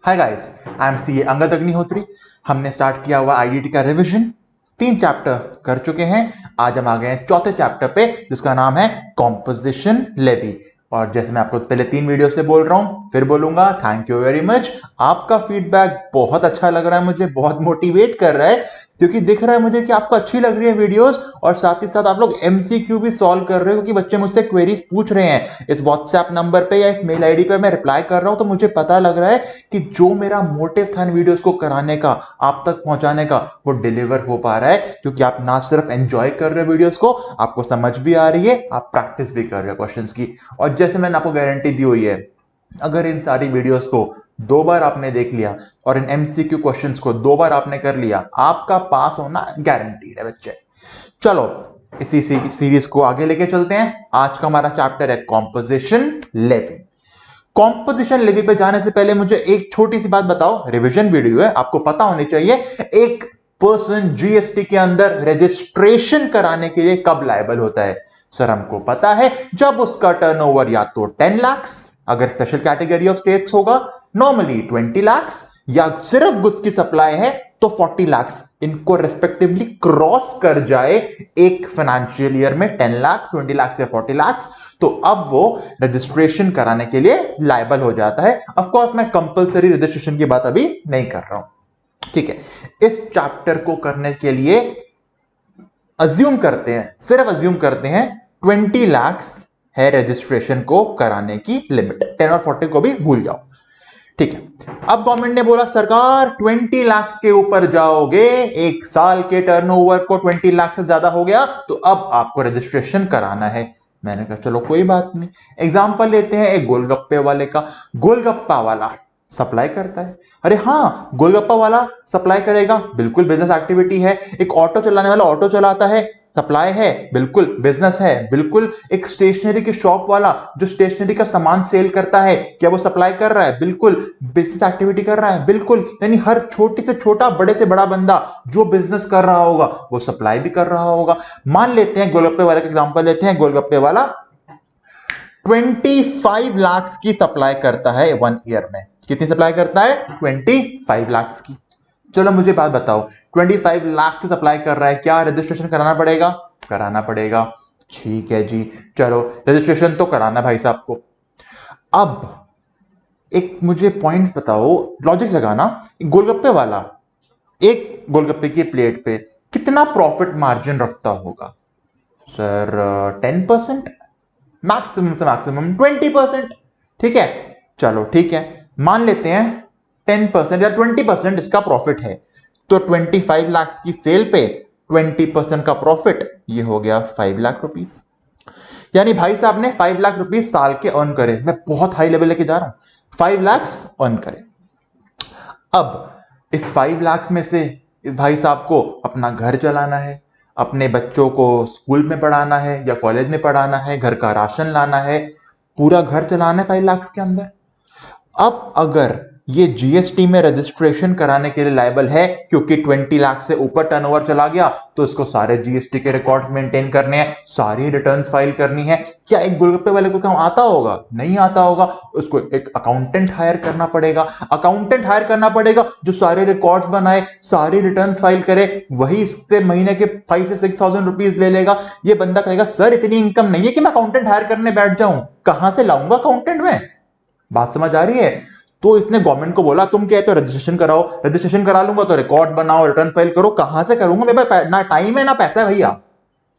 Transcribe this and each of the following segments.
Hi guys, I am CA Angad Agnihotri. हमने start किया हुआ आईडीटी का रिवीजन, 3 चैप्टर कर चुके हैं। आज हम आ गए हैं चौथे चैप्टर पे जिसका नाम है कॉम्पोजिशन लेवी। और जैसे मैं आपको पहले 3 वीडियो से बोल रहा हूं, फिर बोलूंगा थैंक यू वेरी मच। आपका फीडबैक बहुत अच्छा लग रहा है, मुझे बहुत मोटिवेट कर रहा है क्योंकि दिख रहा है मुझे कि आपको अच्छी लग रही है वीडियोस और साथ ही साथ आप लोग एमसीक्यू भी सॉल्व कर रहे हो क्योंकि बच्चे मुझसे क्वेरीज पूछ रहे हैं। इस व्हाट्सएप नंबर पे या इस मेल आईडी पे मैं रिप्लाई कर रहा हूं तो मुझे पता लग रहा है कि जो मेरा मोटिव था इन वीडियोस को कराने का, आप तक पहुंचाने का, वो डिलीवर हो पा रहा है क्योंकि आप ना सिर्फ एंजॉय कर रहे हो वीडियोस को, आपको समझ भी आ रही है, आप प्रैक्टिस भी कर रहे हो क्वेश्चंस की। और जैसे मैंने आपको गारंटी दी हुई है, अगर इन सारी वीडियोस को 2 बार आपने देख लिया और इन एमसीक्यू क्वेश्चंस को 2 बार आपने कर लिया, आपका पास होना गारंटीड है बच्चे। चलो इसी सीरीज को आगे लेके चलते हैं। आज का हमारा चैप्टर है कॉम्पोजिशन लेवी। कॉम्पोजिशन लेवी पे जाने से पहले मुझे एक छोटी सी बात बताओ, रिवीजन वीडियो है, आपको पता होनी चाहिए एक पर्सन जीएसटी के अंदर रजिस्ट्रेशन कराने के लिए कब लायबल होता है। सर हमको पता है जब उसका टर्नओवर या तो 10 लाख, अगर स्पेशल कैटेगरी ऑफ स्टेट्स होगा नॉर्मली 20 लाख, या सिर्फ गुड्स की सप्लाई है तो 40 लाख, इनको रेस्पेक्टिवली क्रॉस कर जाए एक फाइनेंशियल ईयर में 10 लाख, 20 लाख या 40 लाख, तो अब वो रजिस्ट्रेशन कराने के लिए लायबल हो जाता है। ऑफ कोर्स मैं कंपलसरी रजिस्ट्रेशन की बात अभी नहीं कर रहा हूं, ठीक है। इस चैप्टर को करने के लिए अज्यूम करते हैं, सिर्फ अज्यूम करते हैं 20 लाख है रजिस्ट्रेशन को कराने की लिमिट, 10 और 40 को भी भूल जाओ, ठीक है। अब गवर्नमेंट ने बोला सरकार 20 लाख के ऊपर जाओगे, एक साल के टर्नओवर को 20 लाख से ज्यादा हो गया तो अब आपको रजिस्ट्रेशन कराना है। मैंने कहा चलो कोई बात नहीं। एग्जांपल लेते हैं एक गोलगप्पे वाले का। गोलगप्पा वाला सप्लाई करता है, अरे हाँ गोलगप्पा वाला सप्लाई करेगा, बिल्कुल बिजनेस एक्टिविटी है। एक ऑटो चलाने वाला ऑटो चलाता है, सप्लाई है, बिल्कुल बिजनेस है, बिल्कुल। एक स्टेशनरी की शॉप वाला जो स्टेशनरी का सामान सेल करता है, क्या वो सप्लाई कर रहा है? बिल्कुल बिजनेस एक्टिविटी कर रहा है, बिल्कुल। यानी हर छोटे से छोटा, बड़े से बड़ा बंदा जो बिजनेस कर रहा होगा वो सप्लाई भी कर रहा होगा। मान लेते हैं गोलगप्पे वाले का एग्जांपल लेते हैं। गोलगप्पे वाला 25 लाख की सप्लाई करता है 1 ईयर में। कितनी सप्लाई करता है? 25 लाख की। चलो मुझे बात बताओ, 25 लाख की सप्लाई कर रहा है, क्या रजिस्ट्रेशन कराना पड़ेगा? कराना पड़ेगा, ठीक है जी। चलो रजिस्ट्रेशन तो कराना भाई साहब को। अब एक मुझे पॉइंट बताओ, लॉजिक लगाना, गोलगप्पे वाला एक गोलगप्पे की प्लेट पे कितना प्रॉफिट मार्जिन रखता होगा? सर 10%, मैक्सिमम से मैक्सिमम 20%, ठीक है। चलो ठीक है, मान लेते हैं 10% या 20% इसका प्रॉफिट है, तो 25 लाख की सेल पे 20% का प्रॉफिट, ये हो गया 5 लाख रुपीस। यानी भाई साहब ने 5 लाख रुपीस साल के अर्न करे। मैं बहुत हाई लेवल लेके जा रहा हूं, 5 लाख अर्न करे। अब इस 5 लाख में से इस भाई साहब को अपना घर चलाना है, अपने बच्चों को स्कूल में पढ़ाना है या कॉलेज में पढ़ाना है, घर का राशन लाना है, पूरा घर चलाना है 5 लाख के अंदर। अब अगर ये जीएसटी में रजिस्ट्रेशन कराने के लिए लायबल है क्योंकि 20 लाख से ऊपर टर्नओवर चला गया तो इसको सारे जीएसटी के रिकॉर्ड्स मेंटेन करने हैं, सारी रिटर्न्स फाइल करनी है। क्या एक गोलगप्पे वाले को काम आता होगा? नहीं आता होगा। उसको एक अकाउंटेंट हायर करना पड़ेगा, अकाउंटेंट हायर करना पड़ेगा जो सारे रिकॉर्ड्स बनाए, सारी रिटर्न्स फाइल करे। वही इससे महीने के 5 से 6,000 रुपीज ले लेगा। ये बंदा कहेगा सर इतनी इनकम नहीं है कि मैं अकाउंटेंट हायर करने बैठ जाऊं, कहां से लाऊंगा अकाउंटेंट में? बात समझ आ रही है? तो इसने गवर्नमेंट को बोला तुम कहते हो रजिस्ट्रेशन कराओ, रजिस्ट्रेशन करा लूंगा तो रिकॉर्ड बनाओ, रिटर्न फाइल करो, कहां से करूंगा? मेरे पास ना टाइम है ना पैसा है भैया।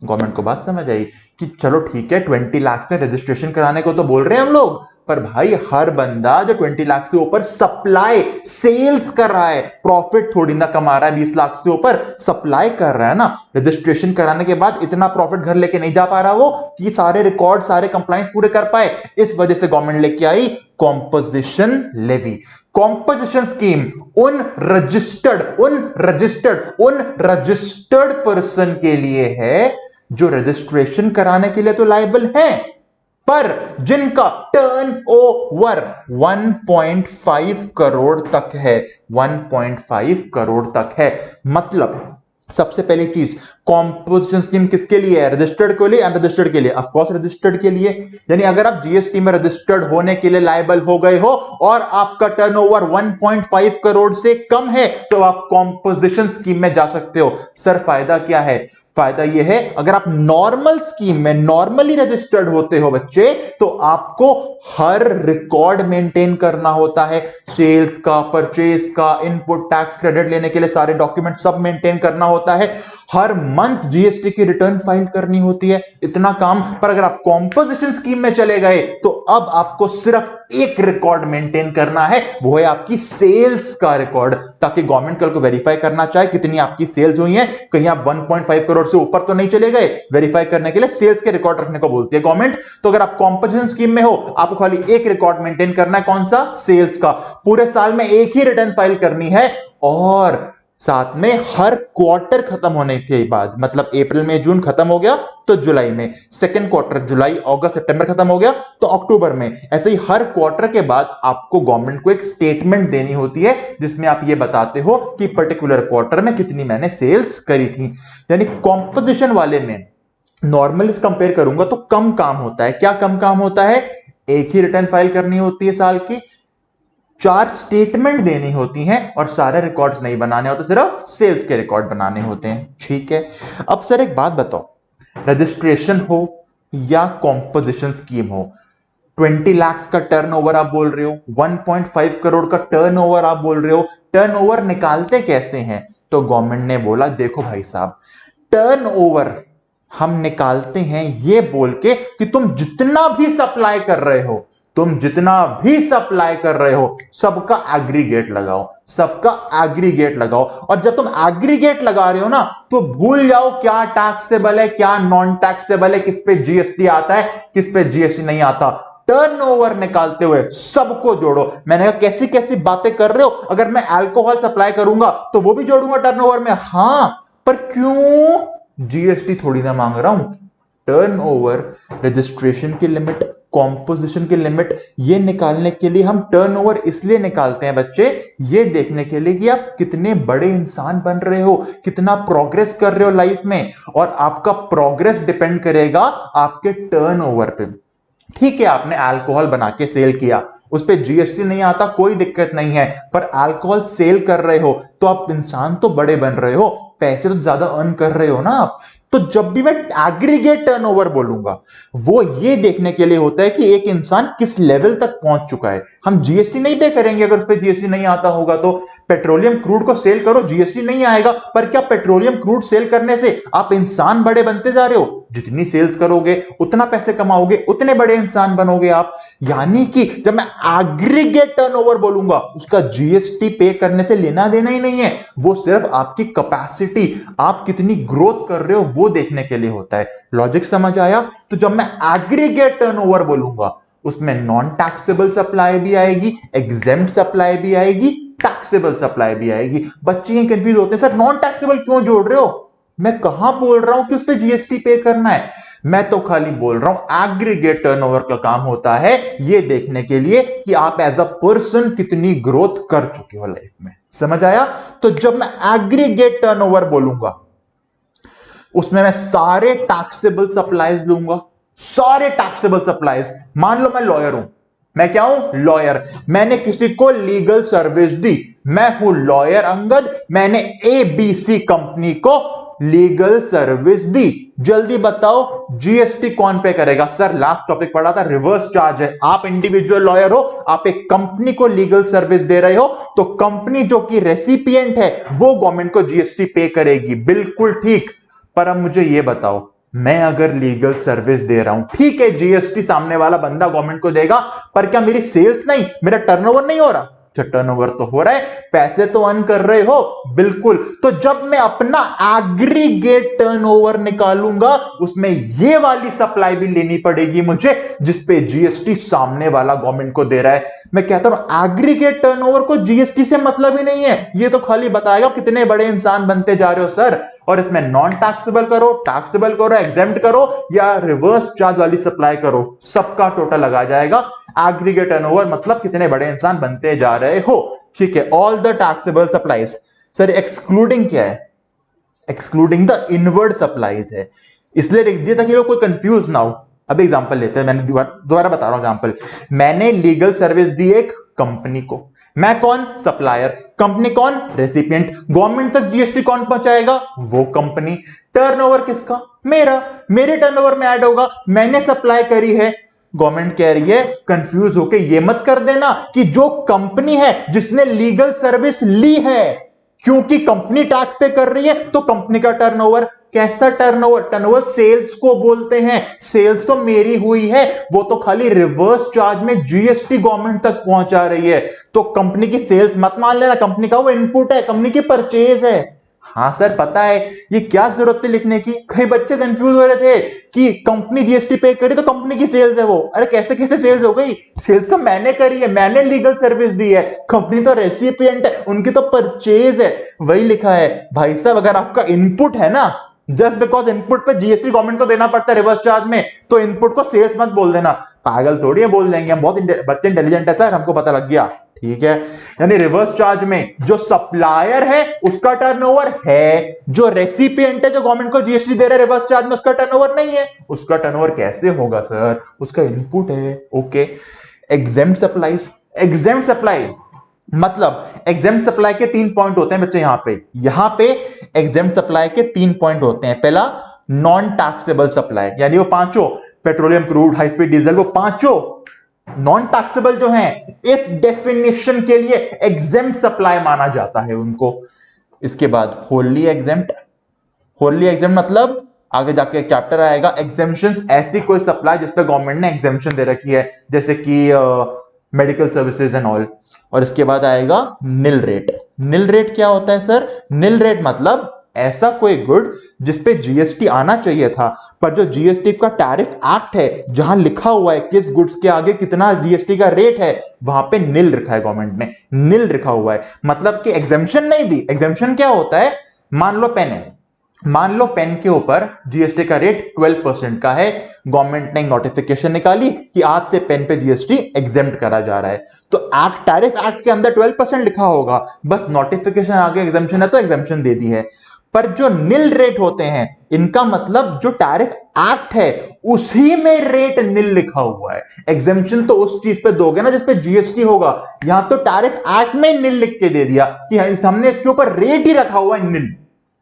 गवर्नमेंट को बात समझ आई कि चलो ठीक है 20 लाख में रजिस्ट्रेशन कराने को तो बोल रहे हैं हम लोग, पर भाई हर बंदा जो 20 लाख से ऊपर सप्लाई सेल्स कर रहा है, प्रॉफिट थोड़ी ना कमा रहा है, 20 लाख से ऊपर सप्लाई कर रहा है ना, रजिस्ट्रेशन कराने के बाद इतना प्रॉफिट घर लेके नहीं जा पा रहा वो कि सारे रिकॉर्ड, सारे कंप्लायंस पूरे कर पाए। इस वजह से गवर्नमेंट लेके आई कॉम्पोजिशन लेवी। कॉम्पोजिशन स्कीम उन रजिस्टर्ड पर्सन के लिए है जो रजिस्ट्रेशन कराने के लिए तो लायबल हैं, पर जिनका टर्नओवर 1.5 करोड़ तक है, 1.5 करोड़ तक है। मतलब सबसे पहली चीज, कॉम्पोजिशन स्कीम किसके लिए है? रजिस्टर्ड के लिए, अनरजिस्टर्ड के लिए? ऑफ कोर्स रजिस्टर्ड के लिए। यानी अगर आप जीएसटी में रजिस्टर्ड होने के लिए लायबल हो गए हो और आपका टर्नओवर 1.5 करोड़ से कम है तो आप कॉम्पोजिशन स्कीम में जा सकते हो। सर फायदा क्या है? फायदा यह है, अगर आप नॉर्मल स्कीम में नॉर्मली रजिस्टर्ड होते हो बच्चे, तो आपको हर रिकॉर्ड मेंटेन करना होता है। सेल्स का, परचेज का, इनपुट टैक्स क्रेडिट लेने के लिए सारे डॉक्यूमेंट सब मेंटेन करना होता है। हर मंथ जीएसटी की रिटर्न फाइल करनी होती है, इतना काम। पर अगर आप कॉम्पोजिशन स्कीम में चले गए तो अब आपको सिर्फ एक रिकॉर्ड मेंटेन करना है, वो है आपकी सेल्स का रिकॉर्ड, ताकि गवर्नमेंट कल को वेरीफाई करना चाहे कितनी आपकी सेल्स हुई है। कहीं आप 1.5 करोड़ से ऊपर तो नहीं चले गए। वेरीफाई करने के लिए सेल्स के रिकॉर्ड रखने को बोलती है गवर्नमेंट। तो अगर आप कॉम्पोजिशन स्कीम में हो, आपको खाली एक रिकॉर्ड मेंटेन करना है, कौन सा? सेल्स का। पूरे साल में एक ही रिटर्न फाइल करनी है, और साथ में हर क्वार्टर खत्म होने के बाद, मतलब अप्रैल में जून खत्म हो गया तो जुलाई में, सेकंड क्वार्टर जुलाई अगस्त सितंबर खत्म हो गया तो अक्टूबर में, ऐसे ही हर क्वार्टर के बाद आपको गवर्नमेंट को एक स्टेटमेंट देनी होती है जिसमें आप ये बताते हो कि पर्टिकुलर क्वार्टर में कितनी मैंने सेल्स करी थी। यानी कॉम्पोजिशन वाले में नॉर्मली कंपेयर करूंगा तो कम काम होता है। क्या कम काम होता है? एक ही रिटर्न फाइल करनी होती है साल की, 4 स्टेटमेंट देनी होती हैं, और सारे रिकॉर्ड्स नहीं बनाने होते, सिर्फ सेल्स के रिकॉर्ड बनाने होते हैं। ठीक है। अब सर एक बात बताओ, रजिस्ट्रेशन हो या कॉम्पोजिशन स्कीम हो, 20 लाख का टर्नओवर आप बोल रहे हो, 1.5 करोड़ का टर्नओवर आप बोल रहे हो, टर्नओवर निकालते कैसे हैं? तो गवर्नमेंट ने बोला देखो भाई साहब, टर्नओवर हम निकालते हैं ये बोल के कि तुम जितना भी सप्लाई कर रहे हो, तुम जितना भी सप्लाई कर रहे हो, सबका एग्रीगेट लगाओ, सबका एग्रीगेट लगाओ। और जब तुम एग्रीगेट लगा रहे हो ना, तो भूल जाओ क्या टैक्सेबल है, क्या नॉन टैक्सेबल है, किस पे जीएसटी आता है, किस पे जीएसटी नहीं आता। टर्नओवर निकालते हुए सबको जोड़ो। मैंने कहा कैसी कैसी बातें कर रहे हो, अगर मैं अल्कोहल सप्लाई करूंगा तो वो भी जोड़ूंगा टर्नओवर में। हां, पर क्यों? जीएसटी थोड़ी ना मांग रहा हूं। टर्नओवर, रजिस्ट्रेशन की लिमिट, कॉम्पोजिशन की लिमिट, ये निकालने के लिए हम टर्नओवर इसलिए निकालते हैं बच्चे, ये देखने के लिए कि आप कितने बड़े इंसान बन रहे हो, कितना प्रोग्रेस कर रहे हो लाइफ में, और आपका प्रोग्रेस डिपेंड करेगा आपके टर्नओवर पे। ठीक है, आपने अल्कोहल बना के सेल किया, उस पे जीएसटी नहीं आता, कोई दिक्कत नहीं है, पर अल्कोहल सेल कर रहे हो तो आप इंसान तो बड़े बन रहे हो, पैसे तो ज्यादा अर्न कर रहे हो ना आप। तो जब भी मैं एग्रीगेट टर्नओवर बोलूंगा, वो ये देखने के लिए होता है कि एक इंसान किस लेवल तक पहुंच चुका है। हम जीएसटी नहीं पे करेंगे अगर उस पर जीएसटी नहीं आता होगा तो। पेट्रोलियम क्रूड को सेल करो, जीएसटी नहीं आएगा, पर क्या पेट्रोलियम क्रूड सेल करने से आप इंसान बड़े बनते जा रहे हो? जितनी सेल्स करोगे उतना पैसे कमाओगे, उतने बड़े इंसान बनोगे आप। यानी कि जब मैं एग्रीगेट टर्नओवर बोलूंगा, उसका जीएसटी पे करने से लेना देना ही नहीं है, वो सिर्फ आपकी कैपेसिटी, आप कितनी ग्रोथ कर रहे हो वो देखने के लिए होता है। लॉजिक समझ आया? तो जब मैं एग्रीगेट टर्नओवर बोलूंगा, उसमें नॉन टैक्सेबल सप्लाई भी आएगी, एग्जेम्प्ट सप्लाई भी आएगी, टैक्सेबल सप्लाई भी आएगी। बच्चे ये कंफ्यूज होते हैं, सर नॉन टैक्सेबल क्यों जोड़ रहे हो? मैं कहां बोल रहा हूं कि उस पर जीएसटी पे करना है, मैं तो खाली बोल रहा हूं एग्रीगेट टर्नओवर का काम होता है ये देखने के लिए कि आप एज अ पर्सन कितनी ग्रोथ कर चुके हो लाइफ में। समझ आया? तो जब मैं एग्रीगेट टर्नओवर बोलूंगा, उसमें मैं सारे टैक्सेबल सप्लाईज लूंगा, सारे टैक्सेबल सप्लाईज। मान लो मैं लॉयर हूं, मैं क्या हूं? लॉयर। मैंने किसी को लीगल सर्विस दी, मैं हूं लॉयर अंगद, मैंने एबीसी कंपनी को लीगल सर्विस दी। जल्दी बताओ जीएसटी कौन पे करेगा? सर लास्ट टॉपिक पढ़ा था, रिवर्स चार्ज है। आप इंडिविजुअल लॉयर हो, आप एक कंपनी को लीगल सर्विस दे रहे हो, तो कंपनी जो कि रेसिपिएंट है वो गवर्नमेंट को जीएसटी पे करेगी। बिल्कुल ठीक। पर अब मुझे यह बताओ, मैं अगर लीगल सर्विस दे रहा हूं, ठीक है जीएसटी सामने वाला बंदा गवर्नमेंट को देगा, पर क्या मेरी सेल्स नहीं, मेरा टर्नओवर नहीं हो रहा? टर्नओवर तो हो रहा है, पैसे तो अर्न कर रहे हो। बिल्कुल। तो जब मैं अपना एग्रीगेट टर्नओवर निकालूंगा, उसमें ये वाली सप्लाई भी लेनी पड़ेगी मुझे जिसपे जीएसटी सामने वाला गवर्नमेंट को दे रहा है। मैं कहता हूं एग्रीगेट टर्नओवर को जीएसटी से मतलब ही नहीं है, ये तो खाली बताएगा कितने बड़े इंसान बनते जा रहे हो सर। और इसमें नॉन टैक्सेबल करो, टैक्सेबल करो, एग्जेम्प्ट करो या रिवर्स चार्ज वाली सप्लाई करो, सबका टोटल लगा जाएगा। एग्रीगेट टर्नओवर मतलब कितने बड़े इंसान बनते जा रहे हो। ठीक है, all the taxable supplies. Sir excluding क्या है? एक्सक्लूडिंग द इनवर्ड सप्लाईज है, इसलिए लिख दिया ताकि लोग कोई कंफ्यूज ना हो। अब एग्जांपल लेते हैं, मैंने दोबारा बता रहा हूं एग्जांपल। मैंने लीगल सर्विस दी एक कंपनी को, मैं कौन? सप्लायर, कंपनी कौन? रेसिपिएंट। गवर्नमेंट तक जीएसटी कौन पहुंचाएगा? वो कंपनी। टर्नओवर किसका? मेरा, मेरे टर्नओवर में ऐड होगा, मैंने सप्लाई करी है। गवर्नमेंट कह रही है कंफ्यूज होके ये मत कर देना कि जो कंपनी है जिसने लीगल सर्विस ली है, क्योंकि कंपनी टैक्स पे कर रही है तो कंपनी का टर्नओवर। कैसा टर्नओवर? टर्नओवर सेल्स को बोलते हैं। सेल्स तो मेरी हुई है, वो तो खाली रिवर्स चार्ज में जीएसटी गवर्नमेंट तक पहुंचा रही है। तो कंपनी की सेल्स मत मान लेना, कंपनी का वो इनपुट है, कंपनी की परचेज है। हाँ सर पता है, ये क्या जरूरत थी लिखने की? कई बच्चे कंफ्यूज हो रहे थे कि कंपनी जीएसटी पे करी तो कंपनी की सेल्स है वो। अरे कैसे कैसे सेल्स हो गई? सेल्स तो मैंने करी है, मैंने लीगल सर्विस दी है, कंपनी तो रेसिपिएंट है, उनकी तो परचेज है। वही लिखा है भाई साहब, अगर आपका इनपुट है ना, जस्ट बिकॉज इनपुट पे जीएसटी गवर्नमेंट को देना पड़ता है रिवर्स चार्ज में, तो इनपुट को सेल्स मत बोल देना। पागल थोड़ी है बोल देंगे हम, बहुत बच्चे इंटेलिजेंट है सर, हमको पता लग गया। ठीक है, यानी रिवर्स चार्ज में जो सप्लायर है उसका टर्नओवर है, जो रेसिपिएंट है जो गवर्नमेंट को जीएसटी दे रहा है रिवर्स चार्ज में, उसका टर्नओवर नहीं है। उसका टर्नओवर कैसे होगा सर? उसका इनपुट है। Okay, exempt supplies. Exempt supply मतलब एग्जेम्प्ट सप्लाई के 3 पॉइंट होते हैं बच्चे। यहां पे एग्जेम्प्ट सप्लाई के 3 पॉइंट होते हैं। पहला, नॉन टैक्सेबल सप्लाई, यानी वो पांचों, petroleum, crude, high speed diesel, वो पांचों नॉन टैक्सेबल जो हैं, इस डेफिनेशन के लिए एग्जेम्प्ट सप्लाई माना जाता है उनको। इसके बाद होली एग्जेम्प्ट। होली एग्जेम्प्ट मतलब आगे जाके एक चैप्टर आएगा, एग्जेम्पशंस, ऐसी कोई सप्लाई जिस पे गवर्नमेंट ने एग्जेम्पशन दे रखी है, जैसे कि मेडिकल सर्विसेज एंड ऑल। और इसके बाद आएगा निल रेट। निल रेट क्या होता है सर? निल रेट मतलब ऐसा कोई गुड जिसपे जीएसटी आना चाहिए था, पर जो जीएसटी का टैरिफ एक्ट है जहां लिखा हुआ है किस गुड्स के आगे कितना जीएसटी का रेट है, वहां पे निल रखा है गवर्नमेंट ने, निल लिखा हुआ है, मतलब कि एग्जेम्पशन नहीं दी। एग्जेम्पशन क्या होता है? मान लो पेन है, मान लो पेन के ऊपर जीएसटी का रेट 12% का है, गवर्नमेंट ने एक नोटिफिकेशन निकाली कि आज से पेन पे जीएसटी एग्जेम्प्ट करा जा रहा है, तो एक्ट, टैरिफ एक्ट के अंदर 12% लिखा होगा, बस नोटिफिकेशन आगे एग्जेम्पशन है तो एग्जेम्पशन दे दी है। पर जो निल रेट होते हैं, इनका मतलब जो टैरिफ एक्ट है उसी में रेट निल लिखा हुआ है। एग्जेम्पशन तो उस चीज पे दोगे ना जिस पे जीएसटी होगा, यहां तो टैरिफ एक्ट में निल लिख के दे दिया कि हमने इसके ऊपर रेट ही रखा हुआ है निल।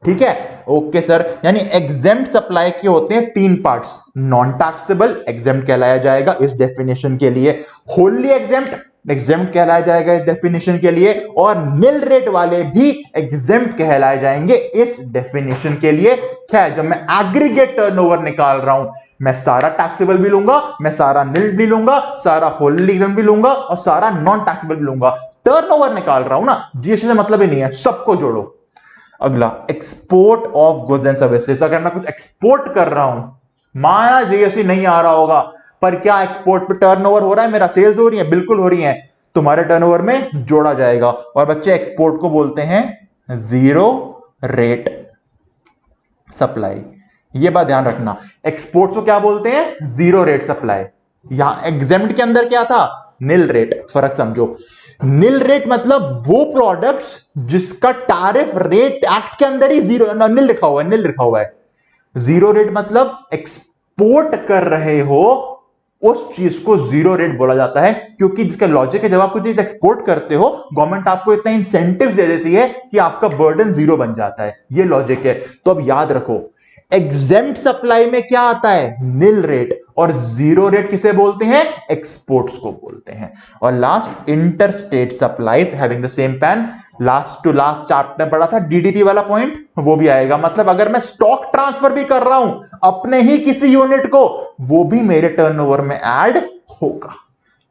ठीक है, ओके सर। यानी एग्जेम्प्ट सप्लाई के होते हैं 3 पार्ट्स। नॉन टैक्सेबल एग्जेम्प्ट कहलाया जाएगा इस डेफिनेशन के लिए, होली एग्जेम्प्ट एग्जेम्प्ट कहलाया जाएगा इस डेफिनेशन के लिए, और निल रेट वाले भी एग्जेम्प्ट कहलाए जाएंगे इस डेफिनेशन के लिए। क्या है, जब मैं एग्रीगेट टर्नओवर निकाल रहा हूं, मैं सारा टैक्सेबल भी लूंगा, मैं सारा निल भी लूंगा, सारा होली एग्जेम्प्ट भी लूंगा और सारा नॉन टैक्सेबल भी लूंगा। टर्नओवर निकाल रहा हूं ना, जीएसटी से मतलब ही नहीं है, सबको जोड़ो। अगला, export of goods and services. अगर मैं कुछ एक्सपोर्ट कर रहा हूं, माना जीएसटी नहीं आ रहा होगा, पर क्या एक्सपोर्ट पे टर्नओवर हो रहा है, मेरा सेल्स हो रही है, बिल्कुल हो रही है, तुम्हारे टर्नओवर में जोड़ा जाएगा। और बच्चे एक्सपोर्ट को बोलते हैं जीरो रेट सप्लाई। ये बात ध्यान रखना, एक्सपोर्ट को क्या बोलते हैं? Zero rate supply. यहां एग्जेम्प्ट के अंदर क्या था? निल रेट। फर्क समझो, निल रेट मतलब वो प्रोडक्ट्स जिसका टैरिफ रेट एक्ट के अंदर ही जीरो, निल लिखा हुआ है, निल लिखा हुआ है। जीरो रेट मतलब एक्सपोर्ट कर रहे हो उस चीज को जीरो रेट बोला जाता है, क्योंकि जिसका लॉजिक है, जब आप कुछ चीज एक्सपोर्ट करते हो, गवर्नमेंट आपको इतना इंसेंटिव दे देती है कि आपका बर्डन जीरो बन जाता है। ये लॉजिक है। तो अब याद रखो, एग्जेम्प्ट सप्लाई में क्या आता है? Nil rate. और जीरो रेट किसे बोलते हैं? एक्सपोर्ट्स को बोलते हैं। और last, inter state supply having the same PAN. Last to last chapter पढ़ा था डीडीपी वाला पॉइंट, वो भी आएगा। मतलब अगर मैं स्टॉक ट्रांसफर भी कर रहा हूं अपने ही किसी यूनिट को, वो भी मेरे टर्नओवर में ऐड होगा।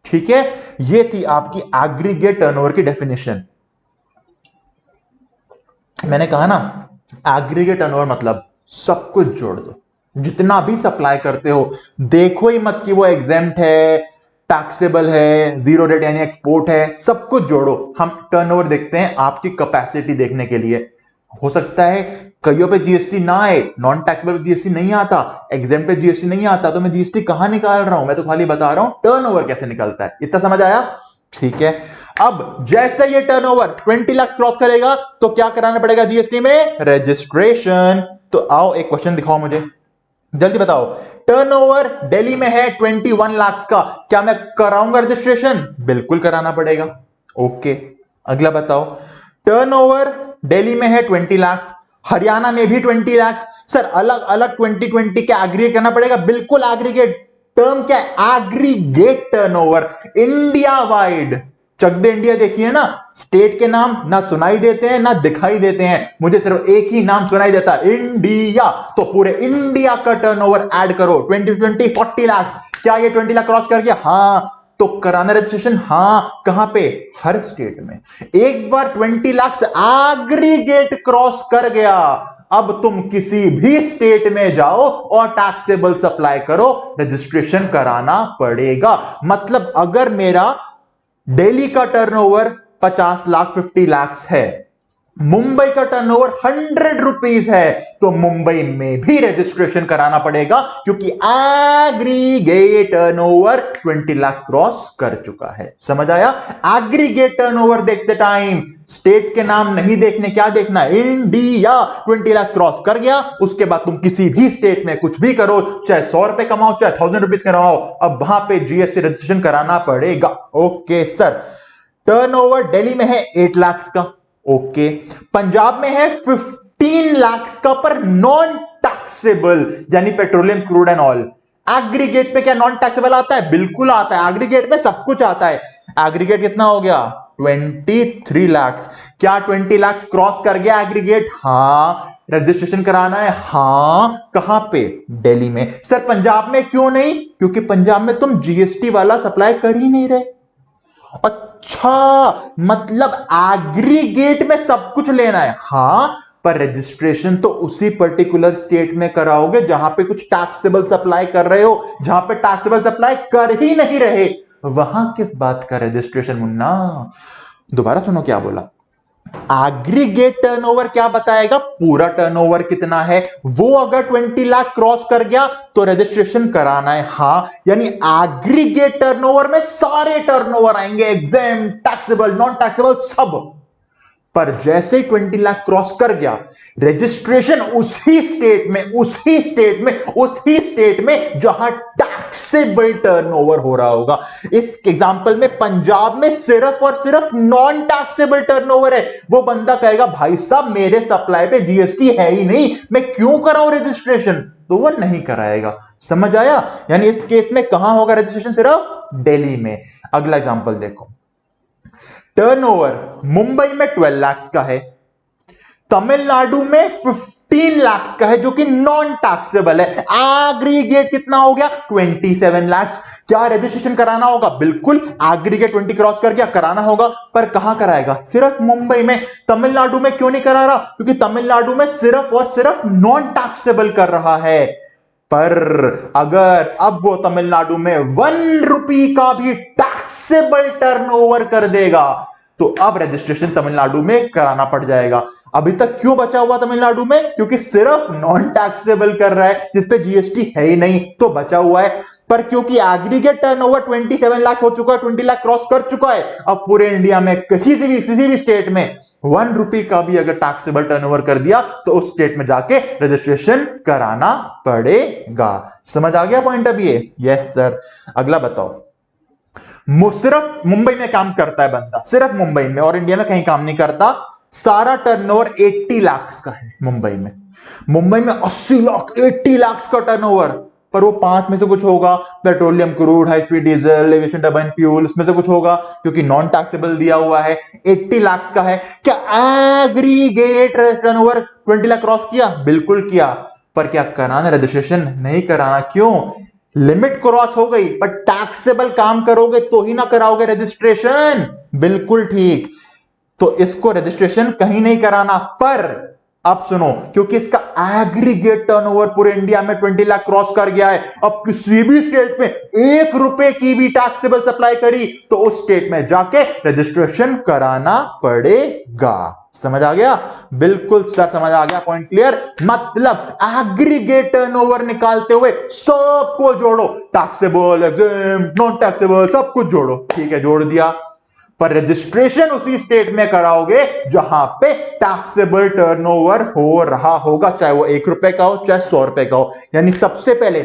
ठीक है, ये थी आपकी एग्रीगेट टर्नओवर की डेफिनेशन। मैंने कहा ना, एग्रीगेट टर्नओवर मतलब सब कुछ जोड़ दो, जितना भी सप्लाई करते हो, देखो ही मत कि वो एग्जेम्प्ट है, टैक्सेबल है, जीरो रेट यानी एक्सपोर्ट है, सब कुछ जोड़ो। हम टर्नओवर देखते हैं आपकी कैपेसिटी देखने के लिए। हो सकता है कईयों पे जीएसटी ना आए, नॉन टैक्सेबल पे जीएसटी नहीं आता, एग्जेम्प्ट पे जीएसटी नहीं आता, तो मैं जीएसटी कहां निकाल रहा हूं? मैं तो खाली बता रहा हूं टर्नओवर कैसे निकलता है। इतना समझ आया? ठीक है, अब जैसे ये टर्नओवर 20 लाख क्रॉस करेगा तो क्या कराना पड़ेगा जीएसटी में? रजिस्ट्रेशन। तो आओ एक क्वेश्चन दिखाओ मुझे, जल्दी बताओ। टर्नओवर दिल्ली में है 21 लाख का, क्या मैं कराऊंगा रजिस्ट्रेशन? बिल्कुल कराना पड़ेगा। ओके, अगला बताओ। टर्नओवर दिल्ली में है 20 लाख, हरियाणा में भी 20 लाख, सर अलग अलग 20 क्या एग्रीगेट करना पड़ेगा? बिल्कुल एग्रीगेट। टर्म क्या है? Aggregate turnover, India wide. Chak De India देखिए ना, स्टेट के नाम ना सुनाई देते हैं ना दिखाई देते हैं, मुझे सिर्फ एक ही नाम सुनाई देता है, इंडिया। तो पूरे इंडिया का टर्नओवर ऐड करो, 20 40 लाख। क्या ये 20 लाख क्रॉस कर गया? हाँ। तो कराना रजिस्ट्रेशन? हाँ। कहां पे? हर स्टेट में। एक बार 20 लाख एग्रीगेट क्रॉस कर गया, अब तुम किसी भी स्टेट में जाओ और टैक्सेबल सप्लाई करो, रजिस्ट्रेशन कराना पड़ेगा। मतलब अगर मेरा दिल्ली का टर्नओवर 50 लाख 50 लाख है, मुंबई का टर्नओवर 100 रुपीज है, तो मुंबई में भी रजिस्ट्रेशन कराना पड़ेगा, क्योंकि एग्रीगेट टर्नओवर 20 लाख क्रॉस कर चुका है। समझ आया? एग्रीगेट टर्नओवर देखते टाइम स्टेट के नाम नहीं देखने, क्या देखना? इंडिया। 20 लाख क्रॉस कर गया, उसके बाद तुम किसी भी स्टेट में कुछ भी करो, चाहे 100 रुपए कमाओ चाहे 1000 रुपीज कमाओ, अब वहां पे जीएसटी रजिस्ट्रेशन कराना पड़ेगा। Okay sir. टर्नओवर दिल्ली में है 8 लाख का, ओके। पंजाब में है 15 लाख का, पर नॉन टैक्सेबल, यानी petroleum crude and oil. Aggregate पे क्या नॉन टैक्सेबल आता है? बिल्कुल आता है, एग्रीगेट में सब कुछ आता है। एग्रीगेट कितना हो गया? 23 लाख। क्या 20 लाख क्रॉस कर गया एग्रीगेट? हाँ। रजिस्ट्रेशन कराना है? हाँ। कहां पे? दिल्ली में। सर पंजाब में क्यों नहीं? क्योंकि पंजाब में तुम जीएसटी वाला सप्लाई कर ही नहीं रहे। अच्छा, मतलब एग्रीगेट में सब कुछ लेना है? हां, पर रजिस्ट्रेशन तो उसी पर्टिकुलर स्टेट में कराओगे जहां पे कुछ टैक्सेबल सप्लाई कर रहे हो। जहां पे टैक्सेबल सप्लाई कर ही नहीं रहे, वहां किस बात का रजिस्ट्रेशन मुन्ना? दोबारा सुनो क्या बोला। एग्रीगेट टर्नओवर क्या बताएगा? पूरा टर्नओवर कितना है। वो अगर 20 लाख क्रॉस कर गया तो रजिस्ट्रेशन कराना है। हां, यानी एग्रीगेट टर्नओवर में सारे टर्नओवर आएंगे, एग्जेम्प्ट, टैक्सेबल, नॉन टैक्सेबल, सब। पर जैसे ही 20 लाख क्रॉस कर गया, रजिस्ट्रेशन उसी स्टेट में जहां टैक्सेबल टर्नओवर हो रहा होगा। इस एग्जांपल में पंजाब में सिर्फ और सिर्फ नॉन टैक्सेबल टर्नओवर है। वो बंदा कहेगा भाई साहब मेरे सप्लाई पे जीएसटी है ही नहीं, मैं क्यों कराऊं रजिस्ट्रेशन? तो वो नहीं कराएगा। समझ आया? यानी इस केस में कहां होगा रजिस्ट्रेशन? सिर्फ दिल्ली में। अगला एग्जांपल देखो। टर्नओवर मुंबई में 12 लाख का है, तमिलनाडु में 15 लाख का है, जो कि नॉन टैक्सेबल है। एग्रीगेट कितना हो गया? 27 लाख। क्या रजिस्ट्रेशन कराना होगा? बिल्कुल। एग्रीगेट 20 क्रॉस कर गया, कराना होगा, पर कहां कराएगा? सिर्फ मुंबई में। तमिलनाडु में क्यों नहीं करा रहा? क्योंकि तमिलनाडु में सिर्फ और सिर्फ नॉन टैक्सेबल कर रहा है। पर अगर अब वो तमिलनाडु में 1 रुपी का भी टैक्सेबल टर्नओवर कर देगा, तो अब रजिस्ट्रेशन तमिलनाडु में कराना पड़ जाएगा। अभी तक क्यों बचा हुआ तमिलनाडु में? क्योंकि सिर्फ नॉन टैक्सेबल कर रहा है, जिसपे जीएसटी है ही नहीं, तो बचा हुआ है। पर क्योंकि एग्रीगेट टर्नओवर 27 लाख हो चुका है, 20 लाख क्रॉस कर चुका है, अब पूरे इंडिया में कहीं से भी किसी भी स्टेट में 1 रुपी का भी अगर टैक्सेबल टर्नओवर कर दिया, तो उस स्टेट में जाके रजिस्ट्रेशन कराना पड़ेगा। समझ आ गया पॉइंट अब ये? Yes sir. अगला बताओ। सिर्फ मुंबई में काम करता है बंदा, सिर्फ मुंबई में, और इंडिया में कहीं काम नहीं करता। सारा टर्नओवर 80 लाख का है मुंबई में। मुंबई में 80 लाख, 80 लाख का टर्नओवर, पर वो 5 में से कुछ होगा, petroleum crude, high speed diesel, aviation turbine fuel, इसमें से कुछ होगा, क्योंकि नॉन टैक्सेबल दिया हुआ है। 80 लाख का है। क्या एग्रीगेट टर्नओवर 20 लाख क्रॉस किया? बिल्कुल किया। पर क्या कराना रजिस्ट्रेशन? नहीं कराना। क्यों? लिमिट क्रॉस हो गई, पर टैक्सेबल काम करोगे तो ही ना कराओगे रजिस्ट्रेशन। बिल्कुल ठीक। तो इसको रजिस्ट्रेशन कहीं नहीं कराना। पर अब सुनो, क्योंकि इसका एग्रीगेट टर्नओवर पूरे इंडिया में 20 लाख क्रॉस कर गया है, अब किसी भी स्टेट में 1 रुपए की भी टैक्सेबल सप्लाई करी तो उस स्टेट में जाके रजिस्ट्रेशन कराना पड़ेगा। समझ आ गया? बिल्कुल सर, समझ आ गया। Point clear? मतलब एग्रीगेट टर्नओवर निकालते हुए सबको जोड़ो, टैक्सेबल, एग्जेम्प्ट, नॉन टैक्सेबल, सब कुछ जोड़ो। ठीक है, जोड़ दिया। पर रजिस्ट्रेशन उसी स्टेट में कराओगे जहां पे टैक्सेबल टर्नओवर हो रहा होगा, चाहे वो 1 रुपए का हो चाहे 100 रुपए का हो। यानी सबसे पहले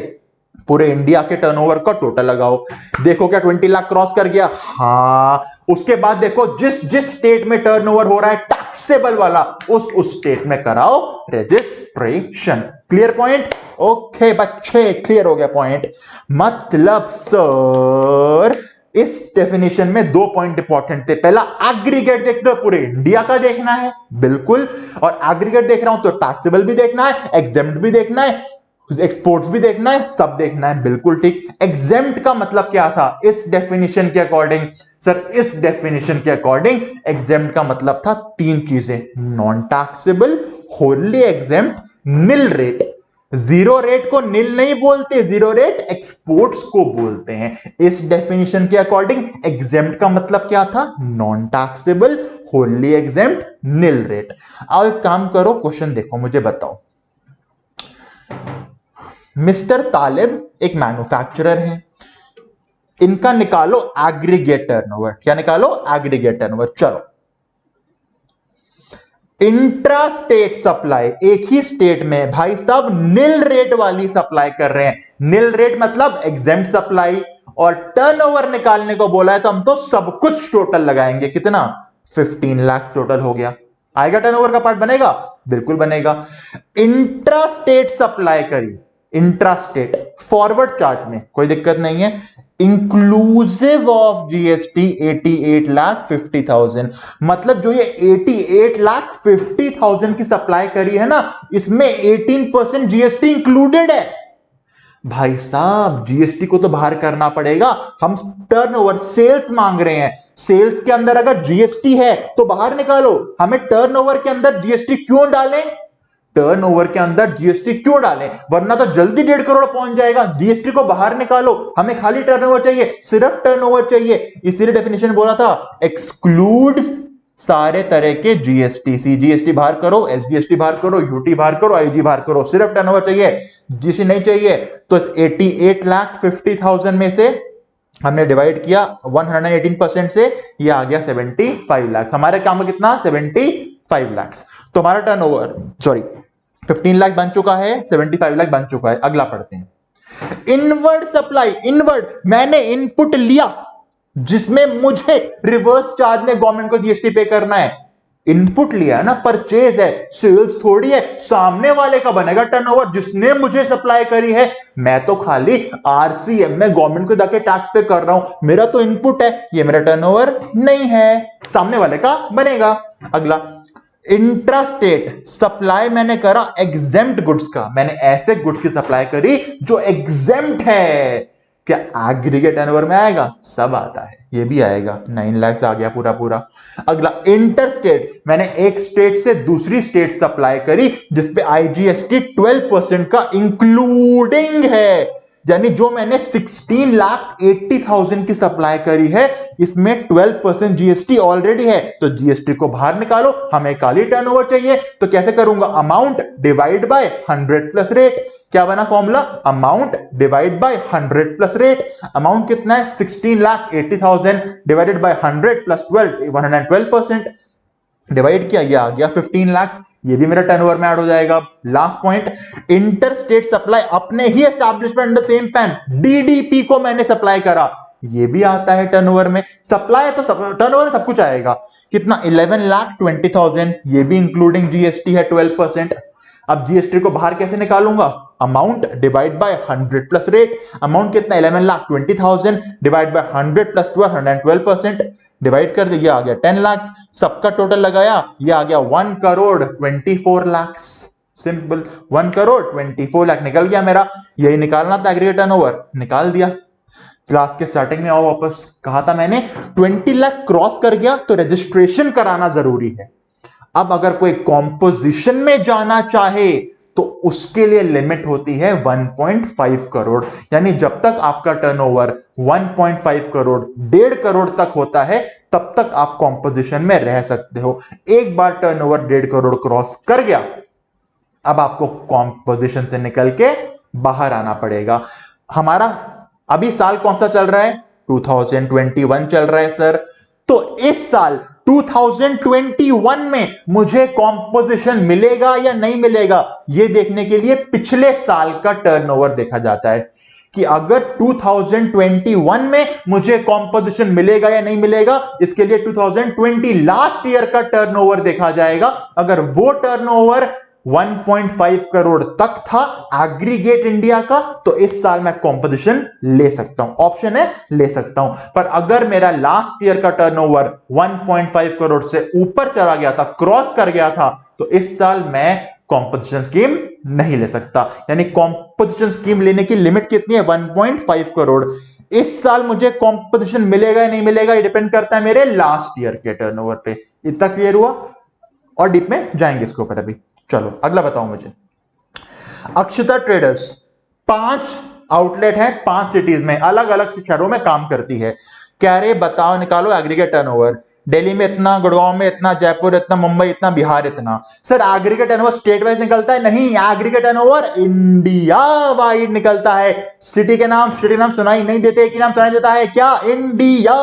पूरे इंडिया के टर्नओवर का टोटल लगाओ, देखो क्या 20 लाख क्रॉस कर गया, हाँ। उसके बाद देखो जिस जिस स्टेट में टर्नओवर हो रहा है टैक्सेबल वाला, उस स्टेट में कराओ रजिस्ट्रेशन। Clear point? ओके बच्चे, क्लियर हो गया पॉइंट। मतलब सर इस डेफिनेशन में 2 पॉइंट इंपॉर्टेंट थे। पहला, एग्रीगेट देखते हो पूरे इंडिया का देखना है, बिल्कुल। और एग्रीगेट देख रहा हूं तो टैक्सेबल भी देखना है, एग्जेम्प्ट भी देखना है, एक्सपोर्ट्स भी देखना है, सब देखना है, बिल्कुल ठीक। एग्जेम्प्ट का मतलब क्या था इस डेफिनेशन के अकॉर्डिंग? सर इस डेफिनेशन के अकॉर्डिंग एग्जेम्प्ट का मतलब था 3 चीजें, नॉन टैक्सेबल, होली एग्जेम्प्ट, निल रेट। जीरो रेट को निल नहीं बोलते, जीरो रेट एक्सपोर्ट्स को बोलते हैं। इस डेफिनेशन के अकॉर्डिंग एग्जेम्प्ट का मतलब क्या था? नॉन टैक्सेबल, होली एग्जेम्प्ट, निल रेट। अब एक काम करो, क्वेश्चन देखो, मुझे बताओ। मिस्टर तालिब एक मैन्युफैक्चरर है, इनका निकालो एग्रीगेट टर्नओवर। क्या निकालो? Aggregate turnover. चलो, इंट्रा स्टेट सप्लाई, एक ही स्टेट में भाई साहब निल रेट वाली सप्लाई कर रहे हैं। निल रेट मतलब एग्जेम्प्ट सप्लाई, और टर्नओवर निकालने को बोला है तो हम तो सब कुछ टोटल लगाएंगे। कितना? 15 लाख टोटल हो गया। आएगा टर्नओवर का पार्ट, बनेगा? बिल्कुल बनेगा। इंट्रा स्टेट सप्लाई करी, इंट्रा स्टेट फॉरवर्ड चार्ज में कोई दिक्कत नहीं है, इंक्लूसिव ऑफ जीएसटी 88,50,000। मतलब जो ये 88,50,000 की सप्लाई करी है ना, इसमें 18% जीएसटी इंक्लूडेड है। भाई साहब जीएसटी को तो बाहर करना पड़ेगा, हम टर्नओवर सेल्स मांग रहे हैं, सेल्स के अंदर अगर जीएसटी है तो बाहर निकालो। हमें टर्नओवर के अंदर जीएसटी क्यों डालें? टर्नओवर के अंदर जीएसटी क्यों डालें? वरना तो जल्दी 1.5 करोड़ पहुंच जाएगा। जीएसटी को बाहर निकालो, हमें खाली टर्नओवर चाहिए, सिर्फ टर्नओवर चाहिए। इसीलिए डेफिनेशन बोला था, एक्सक्लूड्स सारे तरह के जीएसटी। सीजीएसटी बाहर करो, एसजीएसटी बाहर करो, यूटी बाहर करो, आईजी बाहर करो, सिर्फ टर्नओवर चाहिए, जीएसटी नहीं चाहिए। तो 88,50,000 में से हमने डिवाइड किया 118% से, ये आ गया 75 लाख। हमारे काम में कितना? 75 लाख। तो हमारा टर्नओवर, सॉरी 15 लाख बन चुका है, 75 लाख बन चुका है। अगला पढ़ते हैं, इनवर्ड सप्लाई। इनवर्ड मैंने इनपुट लिया जिसमें मुझे रिवर्स चार्ज में गवर्नमेंट को जीएसटी पे करना है। इनपुट लिया ना, परचेज है, सेल्स थोड़ी है। सामने वाले का बनेगा टर्नओवर, जिसने मुझे सप्लाई करी है। मैं तो खाली आरसीएम में गवर्नमेंट को जाके टैक्स पे कर रहा हूं, मेरा तो इनपुट है, ये मेरा टर्नओवर नहीं है, सामने वाले का बनेगा। अगला, इंट्रास्टेट सप्लाई मैंने करा एग्जेम्प्ट गुड्स का, मैंने ऐसे गुड्स की सप्लाई करी जो एग्जेम्प्ट है। क्या एग्रीगेट टर्नओवर में आएगा? सब आता है, ये भी आएगा। 9 लाख आ गया पूरा पूरा। अगला, इंटरस्टेट, मैंने एक स्टेट से दूसरी स्टेट सप्लाई करी जिसपे आईजीएसटी 12% का इंक्लूडिंग है। यानी जो मैंने 16,80,000 की सप्लाई करी है, इसमें 12% जीएसटी ऑलरेडी है, तो जीएसटी को बाहर निकालो, हमें काली टर्नओवर चाहिए। तो कैसे करूंगा? Amount divide by 100 plus rate. क्या बना formula? Amount divide by 100 plus rate. Amount कितना है? 16,80,000 डिवाइडेड बाय 100 प्लस 12, 112%। डिवाइड किया, ये आ गया 15 लाख। ये भी मेरा टर्नओवर में ऐड हो जाएगा। Last point, inter state supply, अपने ही establishment under same PAN DDP को मैंने सप्लाई करा, ये भी आता है टर्नओवर में। सप्लाई तो टर्नओवर में सब कुछ आएगा। कितना? 11,20,000, ये भी इंक्लूडिंग जीएसटी है 12%। अब जीएसटी को बाहर कैसे निकालूंगा? Amount divide by 100 plus rate. Amount कितना? 11,20,000 डिवाइड बाय 100 प्लस 12, 112%। डिवाइड कर दिया, आ गया 10 लाख। सबका टोटल लगाया, ये आ गया 1,24 लाख। सिंपल, 1,24 लाख निकल गया मेरा। यही निकालना था एग्रीगेट टर्नओवर, निकाल दिया। क्लास के स्टार्टिंग में आओ वापस, कहा था मैंने 20 लाख क्रॉस कर गया तो रजिस्ट्रेशन कराना जरूरी है। अब अगर कोई कॉम्पोजिशन में जाना चाहे तो उसके लिए लिमिट होती है 1.5 करोड़। यानी जब तक आपका टर्नओवर 1.5 करोड़, 1.5 करोड़ तक होता है, तब तक आप कॉम्पोजिशन में रह सकते हो। एक बार टर्नओवर 1.5 करोड़ क्रॉस कर गया, अब आपको कॉम्पोजिशन से निकल के बाहर आना पड़ेगा। हमारा अभी साल कौन सा चल रहा है? 2021 चल रहा है सर। तो इस साल 2021 में मुझे कॉम्पोजिशन मिलेगा या नहीं मिलेगा, यह देखने के लिए पिछले साल का टर्नओवर देखा जाता है कि अगर 2021 में मुझे कॉम्पोजिशन मिलेगा या नहीं मिलेगा, इसके लिए 2020 लास्ट ईयर का टर्नओवर देखा जाएगा। अगर वो टर्नओवर 1.5 करोड़ तक था एग्रीगेट इंडिया का, तो इस साल मैं कॉम्पोजिशन ले सकता हूं, ऑप्शन है ले सकता हूं। पर अगर मेरा लास्ट ईयर का टर्नओवर 1.5 करोड़ से ऊपर चला गया था, क्रॉस कर गया था, तो इस साल मैं कॉम्पोजिशन स्कीम नहीं ले सकता। यानी कॉम्पोजिशन स्कीम लेने की लिमिट कितनी है, 1.5 करोड़। इस साल मुझे कॉम्पोजिशन मिलेगा या नहीं मिलेगा, ये डिपेंड करता है मेरे लास्ट ईयर के टर्नओवर पे। इतना क्लियर हुआ? और डीप में जाएंगे इसके ऊपर अभी। चलो अगला बताओ मुझे। अक्षता ट्रेडर्स 5 आउटलेट है 5 सिटीज में, अलग अलग शहरों में काम करती है। कह रहे बताओ निकालो एग्रीगेट टर्नओवर। दिल्ली में इतना, गुड़गांव में इतना, जयपुर इतना, मुंबई इतना, बिहार इतना। Sir aggregate turnover state wise निकलता है? नहीं, एग्रीगेट टर्नओवर इंडिया वाइड निकलता है। सिटी के नाम, स्टेट के नाम सुनाई नहीं देते, एक ही नाम सुनाई देता है, क्या? इंडिया।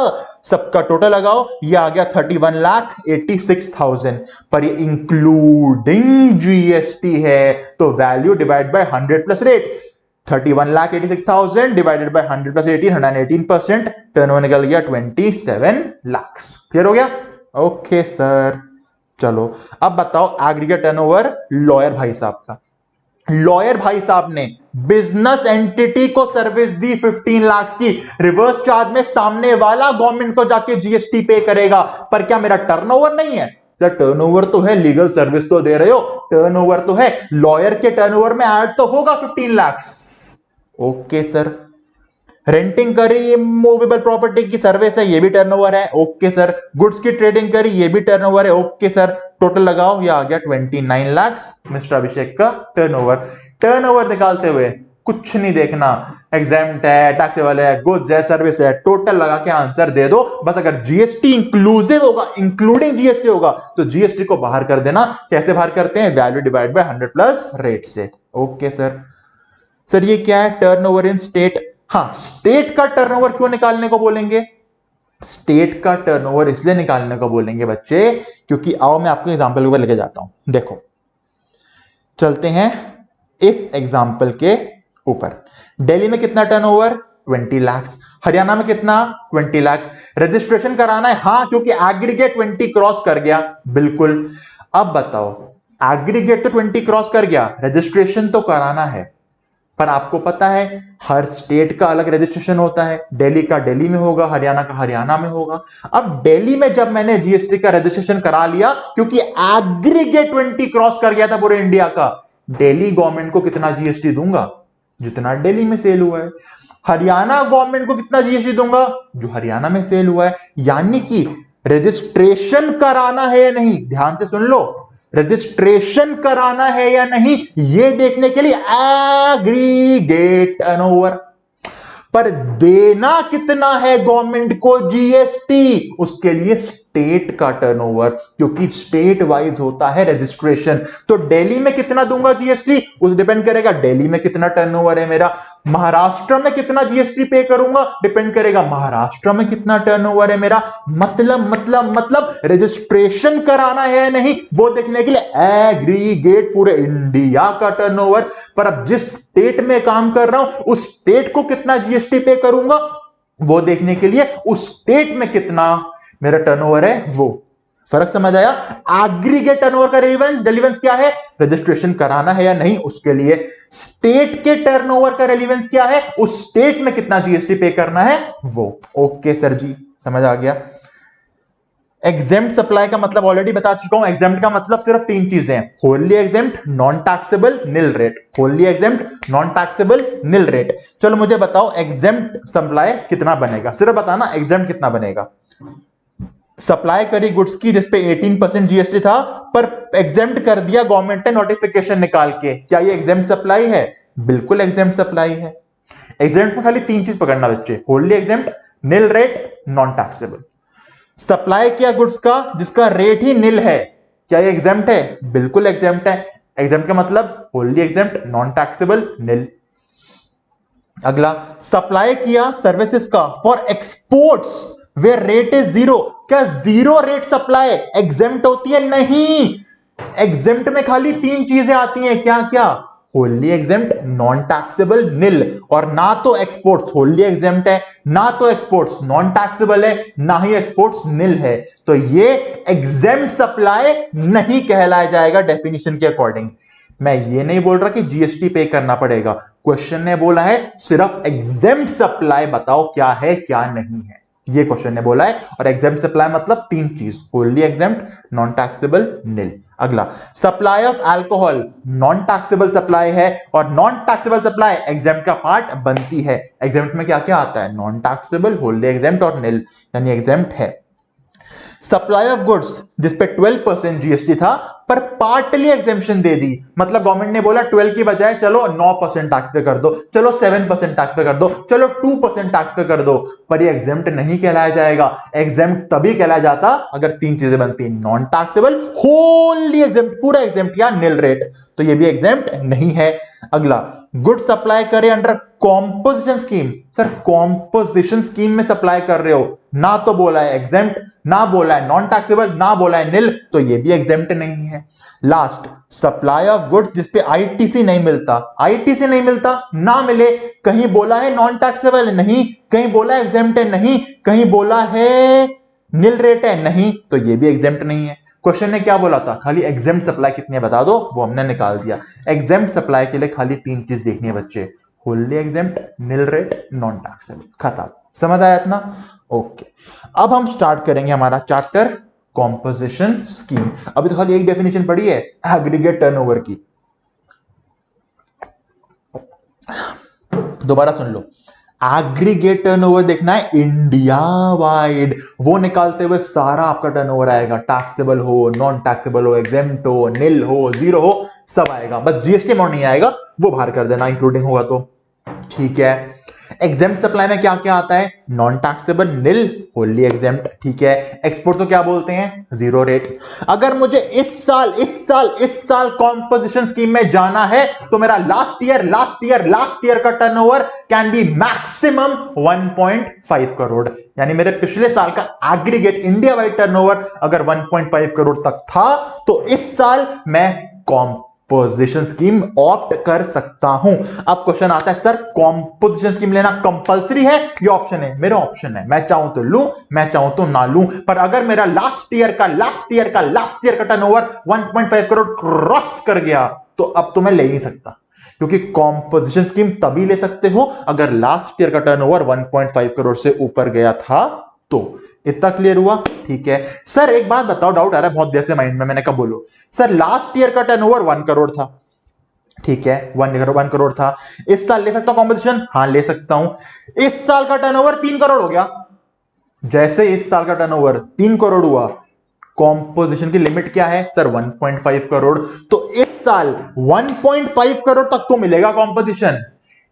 सबका टोटल लगाओ, ये आ गया 31,86,000, पर ये इंक्लूडिंग जीएसटी है, तो value divide by 100 plus rate. 31,86,000 divided by 100 plus 18, 118%, turnover निकल गया 27 लाख। क्लियर हो गया? Okay sir. चलो अब बताओ एग्रीगेट टर्नओवर लॉयर भाई साहब का। लॉयर भाई साहब ने बिजनेस एंटिटी को सर्विस दी 15 लाख की, रिवर्स चार्ज में सामने वाला गवर्नमेंट को जाके जीएसटी पे करेगा। पर क्या मेरा टर्नओवर नहीं है? सर टर्नओवर तो है, लीगल सर्विस तो दे रहे हो, टर्नओवर तो है, लॉयर के टर्नओवर में ऐड तो होगा 15 लाख। Okay sir. रेंटिंग करी मूवेबल प्रॉपर्टी की सर्विस है, ये भी टर्नओवर है। Okay sir. गुड्स की ट्रेडिंग करी, ये भी टर्नओवर है। Okay sir. टोटल लगाओ, ये आ गया 29 लाख मिस्टर अभिषेक का टर्नओवर। टर्नओवर निकालते हुए कुछ नहीं देखना, एग्जाम्प्ट है, टैक्सेबल है, गुड्स है, सर्विस है, टोटल लगा के आंसर दे दो बस। अगर जीएसटी इंक्लूसिव होगा, इंक्लूडिंग जीएसटी होगा, तो जीएसटी को बाहर कर देना। कैसे बाहर करते हैं? Value divide by 100 plus rate से। Okay sir. सर ये क्या है? Turnover in state. हाँ, स्टेट का टर्नओवर क्यों निकालने को बोलेंगे? स्टेट का टर्नओवर इसलिए निकालने को बोलेंगे बच्चे, क्योंकि आओ मैं आपको एग्जांपल के ऊपर लेके जाता हूं। देखो चलते हैं इस एग्जांपल के ऊपर। दिल्ली में कितना टर्नओवर? 20 लाख। हरियाणा में कितना? 20 लाख। रजिस्ट्रेशन कराना है? हाँ, क्योंकि एग्रीगेट 20 क्रॉस कर गया। बिल्कुल। अब बताओ, एग्रीगेट तो 20 क्रॉस कर गया, रजिस्ट्रेशन तो कराना है, पर आपको पता है हर स्टेट का अलग रजिस्ट्रेशन होता है। दिल्ली का दिल्ली में होगा, हरियाणा का हरियाणा में होगा। अब दिल्ली में जब मैंने जीएसटी का रजिस्ट्रेशन करा लिया, क्योंकि एग्रीगेट 20 क्रॉस कर गया था पूरे इंडिया का, दिल्ली गवर्नमेंट को कितना जीएसटी दूंगा? जितना दिल्ली में सेल हुआ है। हरियाणा गवर्नमेंट को कितना जीएसटी दूंगा? जो हरियाणा में सेल हुआ है। यानी कि रजिस्ट्रेशन कराना है या नहीं, ध्यान से सुन लो, रजिस्ट्रेशन कराना है या नहीं, यह देखने के लिए एग्रीगेट टर्नओवर। पर देना कितना है गवर्नमेंट को जीएसटी, उसके लिए स्टेट का टर्नओवर, क्योंकि स्टेट वाइज होता है रजिस्ट्रेशन। तो दिल्ली में कितना दूंगा जीएसटी, उस डिपेंड करेगा दिल्ली में कितना टर्नओवर है मेरा। महाराष्ट्र में कितना जीएसटी पे करूंगा, डिपेंड करेगा महाराष्ट्र में कितना टर्नओवर है मेरा। मतलब रजिस्ट्रेशन कराना है या नहीं, वो देखने के लिए एग्रीगेट पूरे इंडिया का टर्नओवर। पर अब जिस स्टेट में काम कर रहा हूं, उस स्टेट को कितना जीएसटी पे करूंगा, वो देखने के लिए उस स्टेट में कितना मेरा टर्नओवर है, वो फर्क समझ आया? एग्रीगेट टर्नओवर का रेलेवेंस क्या है? रजिस्ट्रेशन कराना है या नहीं, उसके लिए। स्टेट के टर्नओवर का रेलेवेंस क्या है? उस स्टेट में कितना जीएसटी पे करना है, वो। ओके सर जी, समझ आ गया। एग्जेम्प्ट सप्लाई का मतलब ऑलरेडी बता चुका हूं। एग्जेम्प्ट का मतलब सिर्फ 3 चीजें हैं, wholly exempt, non taxable, nil rate. Wholly exempt, non taxable, nil rate. चलो मुझे बताओ एग्जेम्प्ट सप्लाई कितना बनेगा, सिर्फ बताना एग्जेम्प्ट कितना बनेगा। सप्लाई करी गुड्स की जिसपे 18% जीएसटी था, पर एग्जेम्प्ट कर दिया गवर्नमेंट ने नोटिफिकेशन निकाल के, क्या ये एग्जेम्प्ट सप्लाई है? बिल्कुल एग्जेम्प्ट सप्लाई है। एग्जेम्प्ट में खाली 3 चीज पकड़ना बच्चे, होली एग्जेम्प्ट, निल रेट, नॉन टैक्सेबल। सप्लाई किया गुड्स का जिसका रेट ही निल है, क्या ये एग्जेम्प्ट है? बिल्कुल एग्जेम्प्ट है। एग्जेम्प्ट का मतलब होली एग्जेम्प्ट, नॉन टैक्सेबल, निल। अगला, सप्लाई किया सर्विसेज का for exports way rate is zero. क्या जीरो रेट सप्लाई एग्जेम्प्ट होती है? नहीं, एग्जेम्प्ट में खाली तीन चीजें आती हैं। क्या क्या? होली एग्जेम्प्ट, नॉन टैक्सेबल, निल। और ना तो एक्सपोर्ट्स होली एग्जेम्प्ट है, ना तो एक्सपोर्ट्स नॉन टैक्सेबल है, ना ही एक्सपोर्ट्स निल है। तो ये एग्जेम्प्ट सप्लाई नहीं कहलाया जाएगा डेफिनेशन के अकॉर्डिंग। मैं ये नहीं बोल रहा कि जीएसटी पे करना पड़ेगा, क्वेश्चन ने बोला है सिर्फ एग्जेम्प्ट सप्लाई बताओ क्या है क्या नहीं है, ये क्वेश्चन ने बोला है। और एग्जेम्प्ट सप्लाई मतलब तीन चीज, होली एग्जेम्प्ट, नॉन टैक्सेबल, निल। अगला, supply of alcohol non taxable supply है, और नॉन टैक्सेबल सप्लाई एग्जेम्प्ट का पार्ट बनती है। एग्जेम्प्ट में क्या क्या आता है? नॉन टैक्सेबल, होली एग्जेम्प्ट और निल, यानी एग्जेम्प्ट है। सप्लाई ऑफ गुड्स जिसपे 12% जीएसटी था पर पार्टली एग्जेम्पशन दे दी, मतलब गवर्नमेंट ने बोला 12 की बजाय चलो 9% टैक्स पे कर दो, चलो 7% टैक्स पे कर दो, चलो 2% टैक्स पे कर दो, पर ये एग्जेम्प्ट नहीं कहलाया जाएगा। एग्जेम्प्ट तभी कहलाया जाता अगर तीन चीजें बनती, नॉन टैक्सेबल, होली एग्जेम्प्ट, पूरा एग्जेम्प्ट या निल रेट, तो ये भी एग्जेम्प्ट नहीं है। अगला, गुड सप्लाई करे under composition scheme. Sir composition scheme में सप्लाई कर रहे हो, ना तो बोला है एग्जेम्प्ट, ना बोला है नॉन टैक्सेबल, ना बोला है निल, तो ये भी एग्जेम्प्ट नहीं है। लास्ट, सप्लाई ऑफ गुड्स जिसपे आईटीसी नहीं मिलता। आईटीसी नहीं मिलता, ना मिले, कहीं बोला है नॉन टैक्सेबल है, नहीं, कहीं बोला है एग्जेम्प्ट है, नहीं, कहीं बोला है निल रेट है, नहीं, तो ये भी एग्जेम्प्ट नहीं है। क्वेश्चन ने क्या बोला था? खाली एग्जेम्प्ट सप्लाई कितनी है बता दो, वो हमने निकाल दिया। एग्जेम्प्ट सप्लाई के लिए खाली तीन चीज देखनी है बच्चे, होली एग्जेम्प्ट, निल रेट, नॉन टैक्सेबल, खत्म। समझ आया इतना? ओके, अब हम स्टार्ट करेंगे हमारा चैप्टर कॉम्पोजिशन स्कीम। अभी तो खाली एक डेफिनेशन पढ़ी है एग्रीगेट टर्नओवर की, दोबारा सुन लो। एग्रीगेट टर्नओवर देखना है इंडिया वाइड, वो निकालते हुए सारा आपका टर्नओवर आएगा, टैक्सेबल हो, नॉन टैक्सेबल हो, एग्जेम्प्ट हो, निल हो, जीरो हो, सब आएगा। बस जीएसटी अमाउंट नहीं आएगा, वो बाहर कर देना इंक्लूडिंग होगा तो ठीक है। एग्जेम्प्ट सप्लाई में क्या क्या आता है? नॉन टैक्सेबल, निल, होली एग्जेम्प्ट, ठीक है। एक्सपोर्ट तो क्या बोलते हैं? Zero rate. अगर मुझे इस साल कॉम्पोजिशन स्कीम में जाना है तो मेरा लास्ट ईयर का turnover can be maximum 1.5 crore, यानी मेरे पिछले साल का एग्रीगेट इंडिया वाइड टर्नओवर अगर 1.5 करोड़ तक था तो इस साल मैं कॉम्पोजिशन स्कीम ऑप्ट कर सकता हूं। अब क्वेश्चन आता है सर कॉम्पोजिशन स्कीम लेना कंपलसरी है या ऑप्शन है? मेरा ऑप्शन है, मैं चाहूं तो लूं, मैं चाहूं तो ना लूं। पर अगर मेरा लास्ट ईयर का टर्नओवर 1.5 करोड़ क्रॉस कर गया तो अब तो मैं ले ही नहीं सकता, क्योंकि कॉम्पोजिशन स्कीम तभी ले सकते हो अगर लास्ट ईयर का टर्नओवर 1.5 करोड़ से ऊपर गया था तो। इतना क्लियर हुआ? ठीक है। सर एक बात बताओ, डाउट आ रहा है बहुत देर से माइंड में, मैंने कहा बोलो। सर लास्ट ईयर का टर्नओवर 1 करोड़ था, ठीक है, 1 करोड़ था, इस साल ले सकता हूं कॉम्पोजिशन? हाँ ले सकता हूं। इस साल का टर्नओवर 3 करोड़ हो गया, जैसे इस साल का टर्नओवर 3 करोड़ हुआ, कॉम्पोजिशन की लिमिट क्या है? सर 1.5 करोड़। तो इस साल 1.5 करोड़ तक तो मिलेगा कॉम्पोजिशन,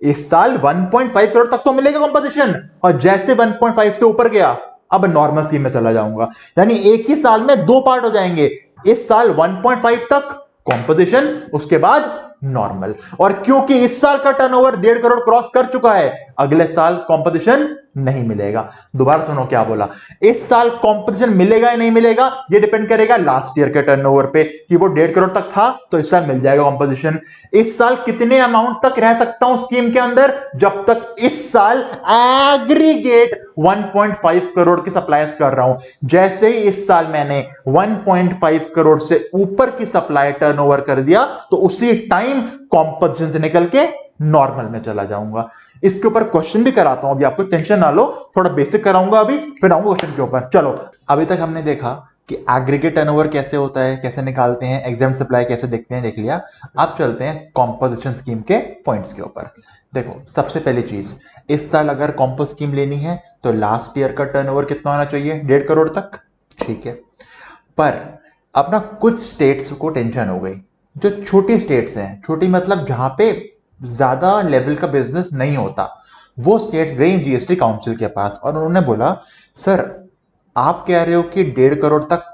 इस साल 1.5 करोड़ तक तो मिलेगा कॉम्पोजिशन, और जैसे 1.5 से ऊपर गया अब नॉर्मल स्कीम में चला जाऊंगा, यानी एक ही साल में दो पार्ट हो जाएंगे, इस साल 1.5 तक कॉम्पोजिशन, उसके बाद नॉर्मल। और क्योंकि इस साल का टर्नओवर 1.5 करोड़ क्रॉस कर चुका है, अगले साल कॉम्पोजिशन नहीं मिलेगा। दोबारा सुनो क्या बोला, इस साल कॉम्पोजिशन मिलेगा या नहीं मिलेगा ये डिपेंड करेगा लास्ट ईयर के टर्नओवर पे, कि वो 1.5 करोड़ तक था तो इस साल मिल जाएगा कॉम्पोजिशन। इस साल कितने अमाउंट तक रह सकता हूं स्कीम के अंदर? जब तक इस साल एग्रीगेट 1.5 करोड़ की सप्लाईज कर रहा हूं। जैसे ही इस साल मैंने 1.5 करोड़ से ऊपर की सप्लाई टर्नओवर कर दिया तो उसी टाइम कॉम्पोजिशन से निकल के नॉर्मल में चला जाऊंगा। इसके ऊपर क्वेश्चन भी कराता हूं, अभी आपको टेंशन ना लो, थोड़ा बेसिक कराऊंगा अभी, फिर आऊंगा क्वेश्चन के ऊपर। चलो, अभी तक हमने देखा कि एग्रीगेट टर्नओवर कैसे होता है, कैसे निकालते हैं, एग्जेम्प्ट सप्लाई कैसे देखते हैं, देख लिया। अब चलते हैं कॉम्पोजिशन स्कीम के पॉइंट्स के ऊपर। देखो, सबसे पहली चीज, इस साल अगर कॉम्पो स्कीम लेनी है तो लास्ट ईयर का टर्नओवर कितना होना चाहिए? 1.5 करोड़ तक, ठीक है। पर अब ना कुछ स्टेट्स को टेंशन हो गई, जो छोटी स्टेट्स हैं, छोटी मतलब जहां पे ज्यादा लेवल का बिजनेस नहीं होता, वो स्टेट्स गई जीएसटी काउंसिल के पास और उन्होंने बोला सर आप कह रहे हो कि 1.5 करोड़ तक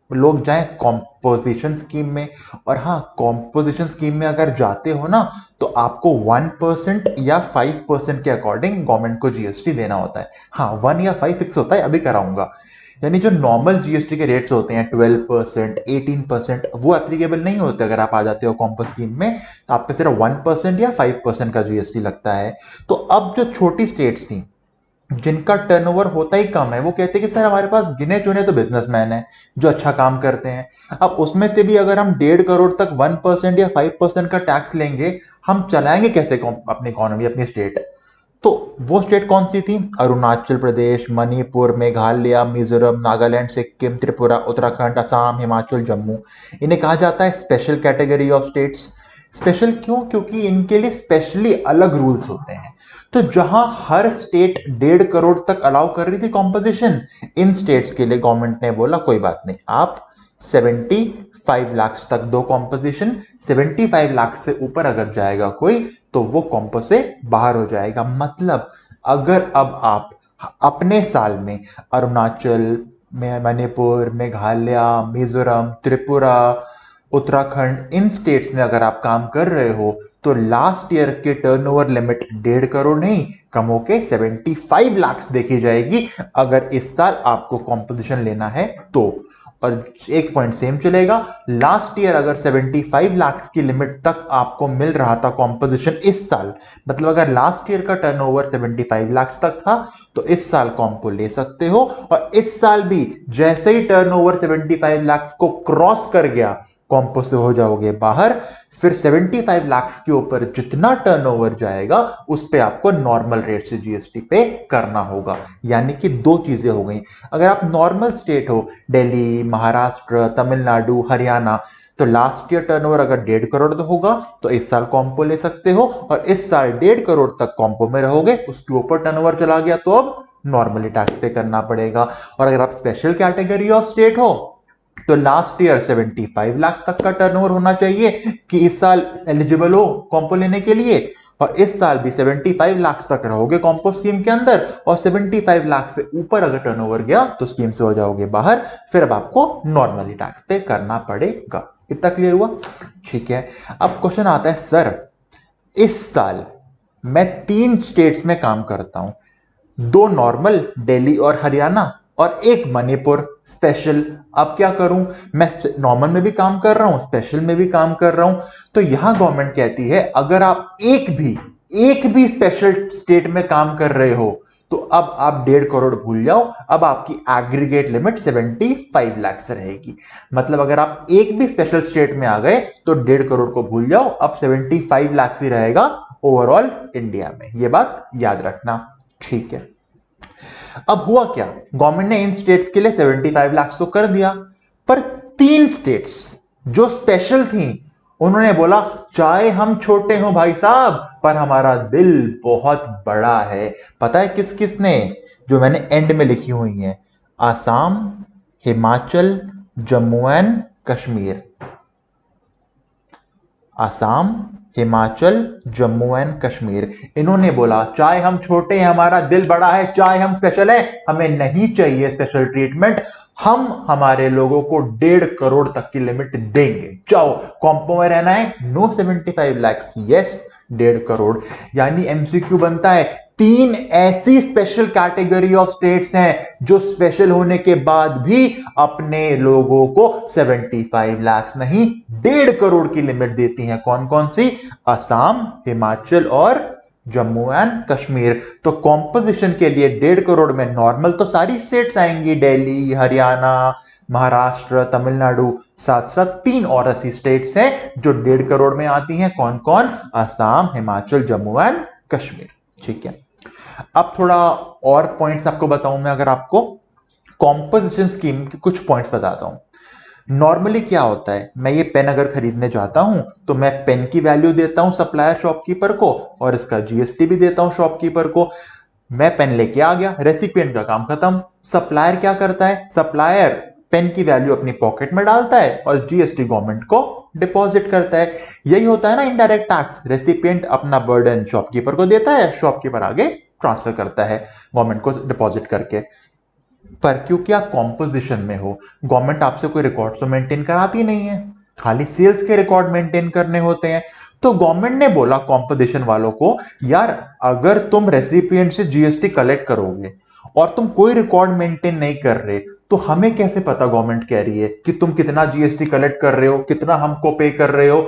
लोग जाएं कॉम्पोजिशन स्कीम में। और हाँ, कॉम्पोजिशन स्कीम में अगर जाते हो ना, तो आपको 1% या 5% के अकॉर्डिंग गवर्नमेंट को जीएसटी देना होता है। हाँ, 1 या 5 फिक्स होता है, अभी कराऊंगा। यानी जो नॉर्मल जीएसटी के रेट्स होते हैं 12%, 18%, वो एप्लीकेबल नहीं होते अगर आप आ जाते हो कॉम्पो स्कीम में। तो आप पे सिर्फ 1% या 5% का जीएसटी लगता है। तो अब जो छोटी स्टेट्स थी जिनका टर्नओवर होता ही कम है, वो कहते हैं कि सर हमारे पास गिने चुने तो बिजनेसमैन हैं जो अच्छा काम करते हैं, अब उसमें से भी अगर हम 1.5 करोड़ तक 1% या 5% का टैक्स लेंगे, हम चलाएंगे कैसे अपनी इकोनॉमी, अपनी स्टेट। तो वो स्टेट कौन सी थी? अरुणाचल प्रदेश, मणिपुर, मेघालय, मिजोरम, नागालैंड, सिक्किम, त्रिपुरा, उत्तराखंड, असम, हिमाचल, जम्मू। इन्हें कहा जाता है special category of states. Special क्यों? क्योंकि इनके लिए स्पेशली अलग रूल्स होते हैं। तो जहां हर स्टेट 1.5 करोड़ तक अलाउ कर रही थी कॉम्पोजिशन, इन स्टेट्स के लिए गवर्नमेंट ने बोला कोई बात नहीं, आप 75 लाख तक दो कॉम्पोजिशन। 75 लाख से ऊपर अगर जाएगा कोई, तो वो कॉम्पो से बाहर हो जाएगा। मतलब अगर अब आप अपने साल में अरुणाचल में, मणिपुर, मेघालय, मिजोरम, त्रिपुरा, उत्तराखंड, इन स्टेट्स में अगर आप काम कर रहे हो, तो लास्ट ईयर के टर्नओवर लिमिट 1.5 करोड़ नहीं, कम होके 75 लाख देखी जाएगी अगर इस साल आपको कॉम्पोजिशन लेना है तो। और एक पॉइंट सेम चलेगा, लास्ट ईयर अगर 75 लाख की लिमिट तक आपको मिल रहा था कॉम्पोजिशन इस साल, मतलब अगर लास्ट ईयर का टर्नओवर 75 लाख तक था, तो इस साल कॉम्पो ले सकते हो। और इस साल भी जैसे ही टर्नओवर 75 लाख को क्रॉस कर गया, कॉम्पो से हो जाओगे बाहर। फिर 75 लाख के ऊपर जितना टर्नओवर जाएगा, उस पे आपको नॉर्मल रेट से जीएसटी पे करना होगा। यानी कि दो चीजें हो गई। अगर आप नॉर्मल स्टेट हो, दिल्ली, महाराष्ट्र, तमिलनाडु, हरियाणा, तो लास्ट ईयर टर्नओवर अगर 1.5 करोड़ तो होगा, तो इस साल कॉम्पो ले सकते हो। और इस साल 1.5 करोड़ तक कॉम्पो में रहोगे, उसके ऊपर टर्नओवर चला गया तो अब नॉर्मली टैक्स पे करना पड़ेगा। और अगर आप स्पेशल कैटेगरी ऑफ स्टेट हो, तो लास्ट ईयर 75 लाख तक का टर्नओवर होना चाहिए कि इस साल एलिजिबल हो कॉम्पो लेने के लिए। और इस साल भी 75 लाख तक रहोगे कॉम्पो स्कीम के अंदर, और 75 लाख से ऊपर अगर टर्नओवर गया तो स्कीम से हो जाओगे बाहर। फिर अब आपको नॉर्मली टैक्स पे करना पड़ेगा। इतना क्लियर हुआ? ठीक है। अब क्वेश्चन आता है, सर इस साल मैं 3 स्टेट्स में काम करता हूं, 2 नॉर्मल दिल्ली और हरियाणा, और 1 मणिपुर स्पेशल। अब क्या करूं? मैं नॉर्मल में भी काम कर रहा हूं, स्पेशल में भी काम कर रहा हूं। तो यहां गवर्नमेंट कहती है अगर आप एक भी स्पेशल स्टेट में काम कर रहे हो, तो अब आप 1.5 करोड़ भूल जाओ, अब आपकी एग्रीगेट लिमिट 75 लाख से रहेगी। मतलब अगर आप एक भी स्पेशल स्टेट में आ गए, तो 1.5 करोड़ को भूल जाओ, अब 75 लाख ही रहेगा ओवरऑल इंडिया में। यह बात याद रखना। ठीक है। अब हुआ क्या, गवर्नमेंट ने इन स्टेट्स के लिए 75 लाख तो कर दिया, पर 3 स्टेट्स जो स्पेशल थी, उन्होंने बोला चाहे हम छोटे हो भाई साहब, पर हमारा दिल बहुत बड़ा है। पता है किस किस ने? जो मैंने एंड में लिखी हुई है, आसाम, हिमाचल, जम्मू एंड कश्मीर। आसाम, हिमाचल, जम्मू एंड कश्मीर, इन्होंने बोला चाहे हम छोटे हैं, हमारा दिल बड़ा है, चाहे हम स्पेशल है, हमें नहीं चाहिए स्पेशल ट्रीटमेंट, हम हमारे लोगों को 1.5 करोड़ तक की लिमिट देंगे। चाहो कॉम्पो में रहना है, नो 75 लाख, यस 1.5 करोड़। यानी एमसीक्यू बनता है, 3 ऐसी स्पेशल कैटेगरी ऑफ स्टेट्स हैं जो स्पेशल होने के बाद भी अपने लोगों को 75 लाख नहीं 1.5 करोड़ की लिमिट देती हैं। कौन कौन सी? असम, हिमाचल और जम्मू एंड कश्मीर। तो कॉम्पोजिशन के लिए 1.5 करोड़ में नॉर्मल तो सारी स्टेट्स आएंगी, दिल्ली, हरियाणा, महाराष्ट्र, तमिलनाडु, साथ साथ 3 और ऐसी स्टेट्स हैं जो 1.5 करोड़ में आती हैं। कौन कौन? असम, हिमाचल, जम्मू एंड कश्मीर। ठीक है। अब थोड़ा और पॉइंट्स आपको बताऊं मैं, अगर आपको कॉम्पोजिशन स्कीम के कुछ पॉइंट्स बताता हूं। नॉर्मली क्या होता है, मैं ये पेन अगर खरीदने जाता हूं, तो मैं पेन की वैल्यू देता हूं सप्लायर शॉपकीपर को, और इसका जीएसटी भी देता हूं शॉपकीपर को। मैं पेन लेके आ गया, रेसिपिएंट का काम खत्म। सप्लायर क्या करता है? सप्लायर पेन की वैल्यू अपनी पॉकेट में डालता है और जीएसटी गवर्नमेंट को डिपॉजिट करता है। यही होता है ना इनडायरेक्ट टैक्स। रेसिपिएंट अपना बर्डन शॉपकीपर को देता है, शॉपकीपर आगे ट्रांसफर करता है गवर्नमेंट को डिपॉजिट करके। पर क्योंकि आप कॉम्पोजिशन में हो, गवर्नमेंट आपसे कोई रिकॉर्ड तो मेंटेन कराती नहीं है, खाली सेल्स के रिकॉर्ड मेंटेन करने होते हैं। तो गवर्नमेंट ने बोला कॉम्पोजिशन वालों को, यार अगर तुम रेसिपिएंट से जीएसटी कलेक्ट करोगे और तुम कोई रिकॉर्ड मेंटेन नहीं कर रहे, तो हमें कैसे पता, गवर्नमेंट कह रही है, कि तुम कितना जीएसटी कलेक्ट कर रहे हो, कितना हमको पे कर रहे हो।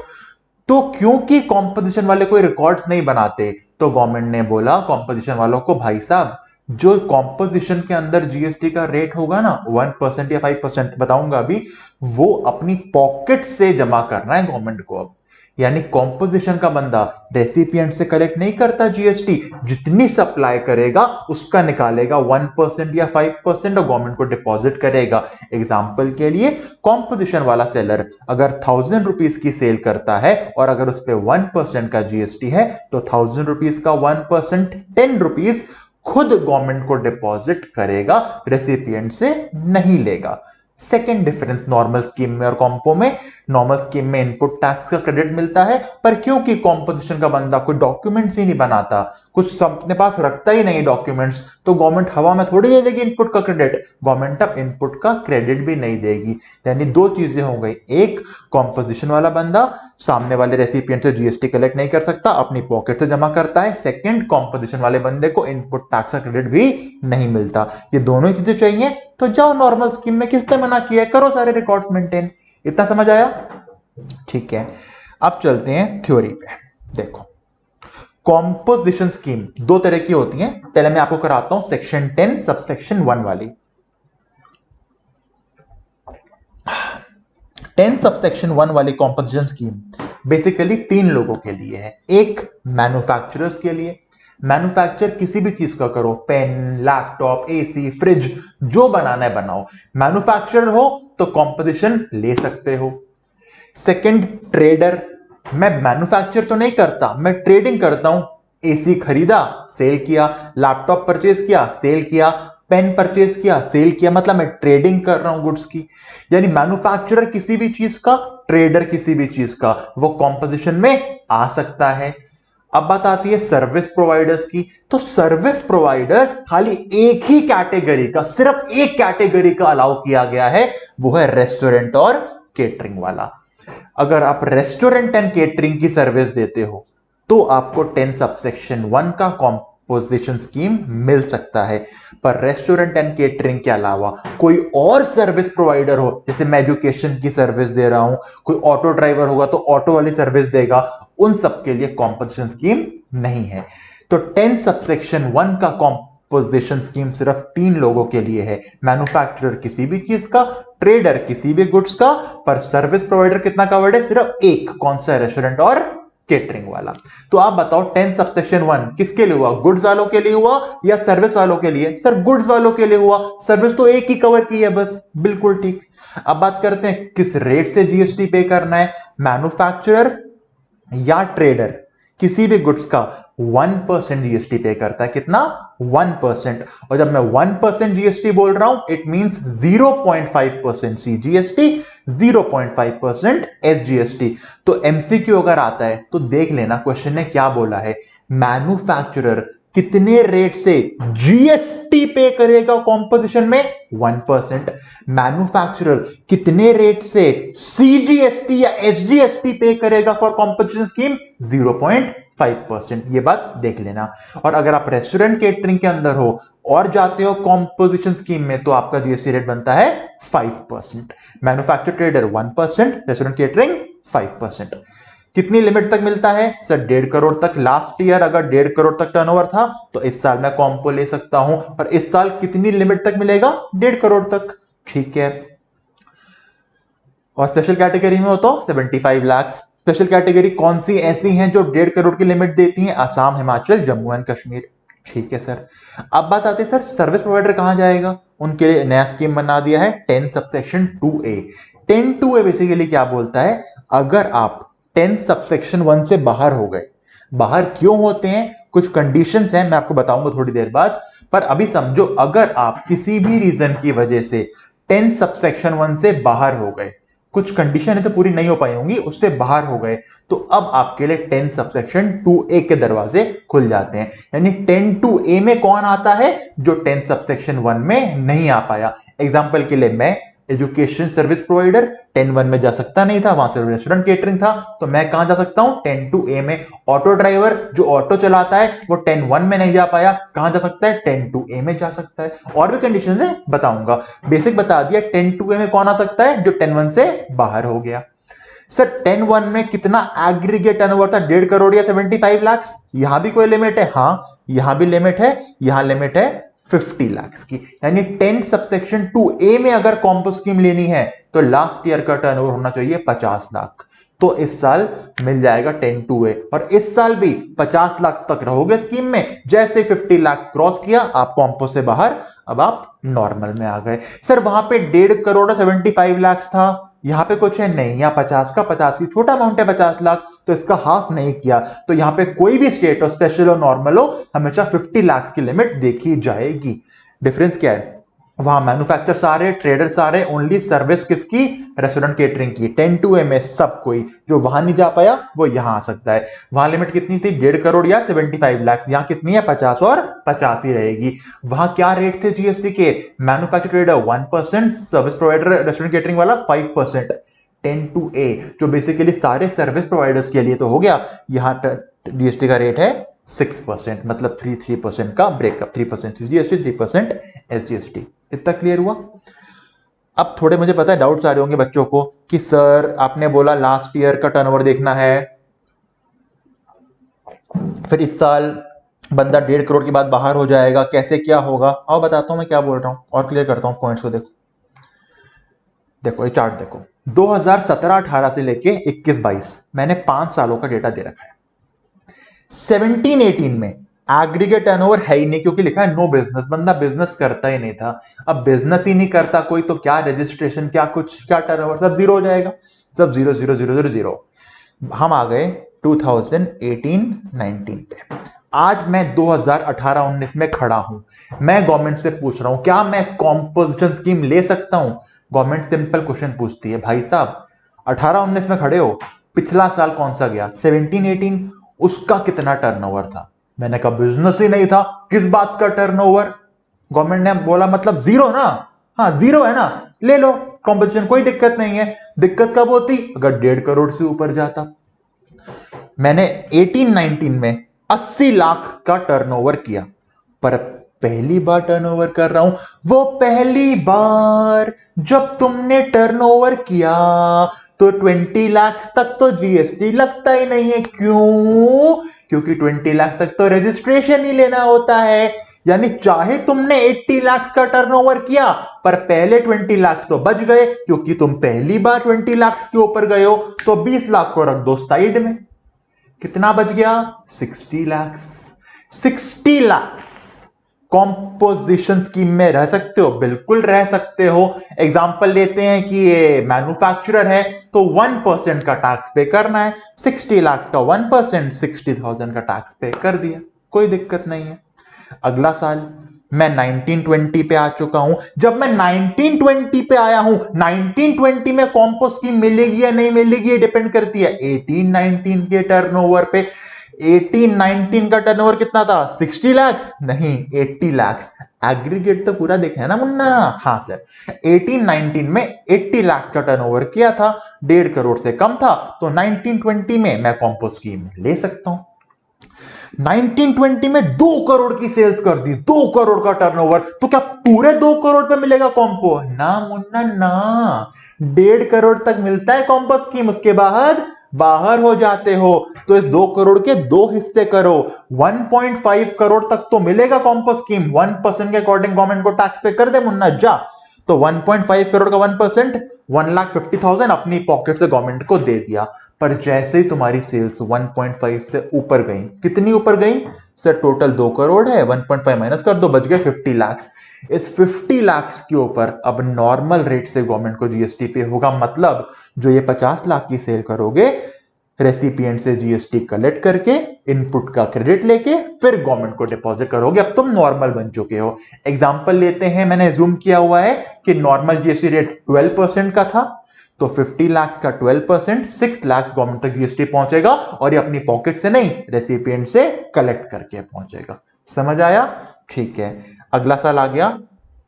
तो क्योंकि कॉम्पोजिशन वाले कोई रिकॉर्ड्स नहीं बनाते, तो गवर्नमेंट ने बोला कॉम्पोजिशन वालों को, भाई साहब जो कॉम्पोजिशन के अंदर जीएसटी का रेट होगा ना 1% या 5%, बताऊंगा अभी, वो अपनी पॉकेट से जमा करना है गवर्नमेंट को अब। यानी कॉम्पोजिशन का बंदा रेसिपिएंट से कलेक्ट नहीं करता जीएसटी, जितनी सप्लाई करेगा उसका निकालेगा 1% या 5% और गवर्नमेंट को डिपॉजिट करेगा। एग्जाम्पल के लिए, कॉम्पोजिशन वाला सेलर अगर 1000 रुपीज की सेल करता है और अगर उस पर 1% का जीएसटी है, तो 1000 रुपीज का 1% 10 रुपीज खुद गवर्नमेंट को डिपॉजिट करेगा, रेसिपिएंट से नहीं लेगा। सेकेंड डिफरेंस नॉर्मल स्कीम में और कॉम्पो में, नॉर्मल स्कीम में इनपुट टैक्स का क्रेडिट मिलता है, पर क्योंकि कॉम्पोजिशन का बंदा कोई डॉक्यूमेंट्स ही नहीं बनाता, कुछ अपने पास रखता ही नहीं डॉक्यूमेंट्स, तो गवर्नमेंट हवा में थोड़ी दे देगी इनपुट का क्रेडिट, गवर्नमेंट अब इनपुट का क्रेडिट भी नहीं देगी। यानी दो चीजें हो गई, एक कॉम्पोजिशन वाला बंदा सामने वाले रेसिपिएंट से जीएसटी कलेक्ट नहीं कर सकता, अपनी पॉकेट से जमा करता है। सेकंड, कॉम्पोजिशन वाले बंदे को इनपुट टैक्स का क्रेडिट भी नहीं मिलता। ये दोनों ही चीजें चाहिए तो जाओ नॉर्मल स्कीम में, किसने मना किया है, करो सारे रिकॉर्ड्स मेंटेन। इतना समझ आया? ठीक है, अब चलते हैं थ्योरी पे। देखो, कॉम्पोजिशन स्कीम दो तरह की होती है, पहले मैं आपको कराता हूं सेक्शन 10 सबसेक्शन 1 वाली। 10 सबसेक्शन 1 वाली कॉम्पोजिशन स्कीम बेसिकली तीन लोगों के लिए है। एक, मैन्युफैक्चरर्स के लिए, मैन्युफैक्चर किसी भी चीज का करो, पेन, लैपटॉप, एसी, फ्रिज, जो बनाना है बनाओ, मैन्युफैक्चरर हो तो कॉम्पोजिशन ले सकते हो। सेकंड, ट्रेडर, मैं मैन्युफैक्चर तो नहीं करता, मैं ट्रेडिंग करता हूं, एसी खरीदा, सेल किया, लैपटॉप परचेज किया, सेल किया, पेन परचेज किया, सेल किया, मतलब मैं ट्रेडिंग कर रहा हूं गुड्स की। यानी मैन्युफैक्चरर किसी भी चीज का, ट्रेडर किसी भी चीज का, वो कॉम्पोजिशन में आ सकता है। अब बात आती है सर्विस प्रोवाइडर्स की, तो सर्विस प्रोवाइडर खाली एक ही कैटेगरी का, सिर्फ एक कैटेगरी का अलाउ किया गया है, वो है रेस्टोरेंट और केटरिंग वाला। अगर आप रेस्टोरेंट एंड केटरिंग की सर्विस देते हो तो आपको 10 सबसेक्शन 1 का कॉम्पोजिशन स्कीम मिल सकता है। पर रेस्टोरेंट एंड केटरिंग के अलावा कोई और सर्विस प्रोवाइडर हो, जैसे मैं एजुकेशन की सर्विस दे रहा हूं, कोई ऑटो ड्राइवर होगा तो ऑटो वाली सर्विस देगा, उन सब के लिए कॉम्पोजिशन स्कीम नहीं है। तो 10 सबसेक्शन 1 का कॉम्पोजिशन स्कीम सिर्फ तीन लोगों के लिए है, मैन्युफैक्चरर किसी भी चीज का, ट्रेडर किसी भी गुड्स का, पर सर्विस प्रोवाइडर कितना कवर्ड है, सिर्फ एक, कौन सा, रेस्टोरेंट और केटरिंग वाला। तो आप बताओ 10 सबसेक्शन 1 किसके लिए हुआ, गुड्स वालों के लिए हुआ या सर्विस वालों के लिए? सर गुड्स वालों के लिए हुआ, सर्विस तो एक ही कवर की है बस, बिल्कुल ठीक। अब बात करते हैं किस रेट से जीएसटी पे करना है, मैन्युफैक्चरर या ट्रेडर किसी भी गुड्स का 1% जीएसटी पे करता है, कितना, 1%। और जब मैं 1% जीएसटी बोल रहा हूं, इट मींस 0.5% सीजीएसटी, 0.5% एसजीएसटी। तो एमसीक्यू अगर आता है तो देख लेना क्वेश्चन ने क्या बोला है, मैन्युफैक्चरर कितने रेट से जीएसटी पे करेगा कॉम्पोजिशन में, 1%। मैन्युफैक्चरर कितने रेट से सीजीएसटी या एसजीएसटी पे करेगा फॉर कॉम्पोजिशन स्कीम, 0.5%। ये बात देख लेना। और अगर आप रेस्टोरेंट केटरिंग के अंदर हो और जाते हो कॉम्पोजिशन स्कीम में, तो आपका जीएसटी रेट बनता है 5%। Manufacture trader 1%, restaurant catering 5%। कितनी लिमिट तक मिलता है सर, 1.5 करोड़ तक। लास्ट ईयर अगर 1.5 करोड़ तक टर्नओवर था तो इस साल मैं कॉम्पो ले सकता हूं, और इस साल कितनी लिमिट तक मिलेगा, 1.5 करोड़ तक, ठीक है। और स्पेशल कैटेगरी में हो तो 75 लाख। स्पेशल कैटेगरी कौन सी ऐसी हैं जो 1.5 करोड़ की लिमिट देती हैं, आसाम, हिमाचल, जम्मू एंड कश्मीर, ठीक है सर। अब बात आती है सर सर्विस प्रोवाइडर कहां जाएगा, उनके लिए नया स्कीम बना दिया है 10 सबसेक्शन 2A। 10(2)A बेसिकली क्या बोलता है, अगर आप 10 सबसेक्शन 1 से बाहर हो गए, बाहर क्यों होते हैं, कुछ कंडीशंस हैं, मैं आपको बताऊंगा थोड़ी देर बाद, पर अभी समझो अगर आप किसी भी रीजन की वजह से 10 सबसेक्शन 1 से बाहर हो गए, कुछ कंडीशन है तो पूरी नहीं हो पाई होंगी, उससे बाहर हो गए, तो अब आपके लिए 10 सबसेक्शन 2A के दरवाजे खुल जाते हैं। यानी 10 2A में कौन आता है? जो 10 सबसेक्शन 1 में नहीं आ पाया। एग्जांपल के लिए मैं एजुकेशन सर्विस प्रोवाइडर 10 1 में जा सकता नहीं था, वहां से रेस्टोरेंट केटरिंग था, तो मैं कहां जा सकता हूं? 10 2A में। ऑटो ड्राइवर जो ऑटो चलाता है वो 10 1 में नहीं जा पाया, कहां जा सकता है? 10 2A में जा सकता है। और भी कंडीशंस है, बताऊंगा। बेसिक बता दिया, 10 2A में कौन आ सकता है? जो 10 1 से बाहर हो गया। सर 10 1 में कितना एग्रीगेट टर्नओवर था? 1.5 करोड़ या 75 लाख? यहां भी कोई लिमिट है? हाँ, यहां भी लिमिट है। यहां लिमिट है 50 लाख की। यानी 10 सबसेक्शन 2A में अगर कॉम्बो स्कीम लेनी है तो लास्ट ईयर का टर्नओवर होना चाहिए 50 लाख। तो इस साल मिल जाएगा 10 2A, और इस साल भी 50 लाख तक रहोगे स्कीम में। जैसे 50 लाख क्रॉस किया, आप कॉम्पो से बाहर, अब आप नॉर्मल में आ गए। सर वहां पे 1.5 करोड़ 75 लाख था, यहां पे कुछ है नहीं, यहां 50 का 50 की छोटा अमाउंट है 50 लाख, तो इसका हाफ नहीं किया। तो यहां पे कोई भी स्टेट हो, स्पेशल हो नॉर्मल हो, हमेशा 50 लाख की लिमिट देखी जाएगी। डिफरेंस क्या है? वहां मैन्युफैक्चर सारे, ट्रेडर सारे, ओनली सर्विस किसकी? रेस्टोरेंट केटरिंग की। 10 2A में सब कोई जो वहां नहीं जा पाया वो यहां आ सकता है। वहां लिमिट कितनी थी? 1.5 करोड़ या 75 लाख। यहां कितनी है? 50 और 50 ही रहेगी। वहां क्या रेट थे जीएसटी के? Manufacture trader 1%, service provider restaurant catering वाला 5%। 10 2A जो बेसिकली सारे सर्विस प्रोवाइडर्स के लिए तो हो गया, यहां जीएसटी का रेट है 6%, मतलब 3% का ब्रेकअप। 3% GST, 3% SGST. इतना क्लियर हुआ? अब थोड़े मुझे पता है डाउट्स आ रहे होंगे बच्चों को कि सर आपने बोला लास्ट ईयर का टर्नओवर देखना है, फिर इस साल बंदा 1.5 करोड़ के बाद बाहर हो जाएगा, कैसे क्या होगा? आओ बताता हूं मैं क्या बोल रहा हूं और क्लियर करता हूं पॉइंट्स को। देखो देखो ये चार्ट देखो, 2017-18 से लेके 21-22 मैंने 5 सालों का डेटा दे रखा है। 17-18 में एग्रीगेट टर्नओवर है ही नहीं, क्योंकि लिखा है नो बिजनेस, बंदा बिजनेस करता ही नहीं था। अब बिजनेस ही नहीं करता कोई तो क्या रजिस्ट्रेशन, क्या कुछ, क्या टर्नओवर, सब जीरो हो जाएगा, सब 0 0 0 0 0। हम आ गए 2018-19 पे। आज मैं 2018-19 में खड़ा हूं, मैं गवर्नमेंट से पूछ रहा हूं क्या मैं कॉम्पोजिशन स्कीम ले सकता हूं? गवर्नमेंट सिंपल क्वेश्चन पूछती है, भाई साहब 18-19 में खड़े हो, पिछला साल कौन सा गया? 17-18, उसका कितना टर्नओवर था? मैंने कहा बिजनेस ही नहीं था, किस बात का टर्नओवर? गवर्नमेंट ने बोला मतलब जीरो ना? हाँ जीरो है ना, ले लो कॉम्पोजिशन, कोई दिक्कत नहीं है। दिक्कत कब होती? अगर 1.5 करोड़ से ऊपर जाता। मैंने 18-19 में 80 लाख का टर्नओवर किया, पर पहली बार टर्नओवर कर रहा हूं, वो पहली बार जब तुमने टर्नओवर किया तो 20 लाख तक तो जीएसटी लगता ही नहीं है। क्यों? क्योंकि 20 लाख तक तो रजिस्ट्रेशन ही लेना होता है। यानी चाहे तुमने 80 लाख का टर्नओवर किया, पर पहले 20 लाख तो बच गए, क्योंकि तुम पहली बार 20 लाख के ऊपर गए हो। तो 20 लाख को रख दो साइड में, कितना बच गया? 60 लाख। 60 लाख कॉम्पोजिशन स्कीम में रह सकते हो, बिल्कुल रह सकते हो। एग्जांपल लेते हैं कि ये मैन्युफैक्चरर है तो 1% का टैक्स पे करना है, 60 लाख का 1%, 60,000 का टैक्स पे कर दिया, कोई दिक्कत नहीं है। अगला साल मैं 1920 पे आ चुका हूं। जब मैं 1920 पे आया हूं, 1920 में कॉम्पो स्कीम मिलेगी या नहीं मिलेगी ये डिपेंड करती है 18-19 के टर्नओवर पे। 18-19 का टर्नओवर कितना था? 60 लाख नहीं, 80 लाख। एग्रीगेट तो पूरा देखा है ना मुन्ना? हाँ सर, 18-19 में 80 लाख का टर्नओवर किया था, 1.5 करोड़ से कम था, तो 1920 में मैं कॉम्पो स्कीम ले सकता हूं। 1920 में 2 करोड़ की सेल्स कर दी, 2 करोड़ का टर्नओवर, तो क्या पूरे 2 करोड़ पे मिलेगा कॉम्पो? ना मुन्ना ना, 1.5 करोड़ तक मिलता है कॉम्पो स्कीम, उसके बाद बाहर हो जाते हो। तो इस 2 करोड़ के 2 हिस्से करो, 1.5 करोड़ तक तो मिलेगा कॉम्पो स्कीम। 1% के अकॉर्डिंग गवर्नमेंट को टैक्स पे कर दे मुन्ना जा। तो 1.5 करोड़ का 1%, 1,50,000 अपनी पॉकेट से गवर्नमेंट को दे दिया। पर जैसे ही तुम्हारी सेल्स 1.5 से ऊपर गई, कितनी ऊपर गई सर? टोटल 2 करोड़ है, 1.5 माइनस कर दो, बच गए 50 लाख। इस 50 लाख के ऊपर अब नॉर्मल रेट से गवर्नमेंट को जीएसटी पे होगा। मतलब जो ये 50 लाख की सेल करोगे, रेसिपिएंट से जीएसटी कलेक्ट करके, इनपुट का क्रेडिट लेके, फिर गवर्नमेंट को डिपॉजिट करोगे। अब तुम नॉर्मल बन चुके हो। एग्जांपल लेते हैं, मैंने जूम किया हुआ है कि नॉर्मल जीएसटी रेट 12% का था, तो 50 लाख का 12%, 6 लाख गवर्नमेंट तक जीएसटी पहुंचेगा और ये अपनी पॉकेट से नहीं रेसिपिएंट से कलेक्ट करके पहुंचेगा। समझ आया? ठीक है, अगला साल आ गया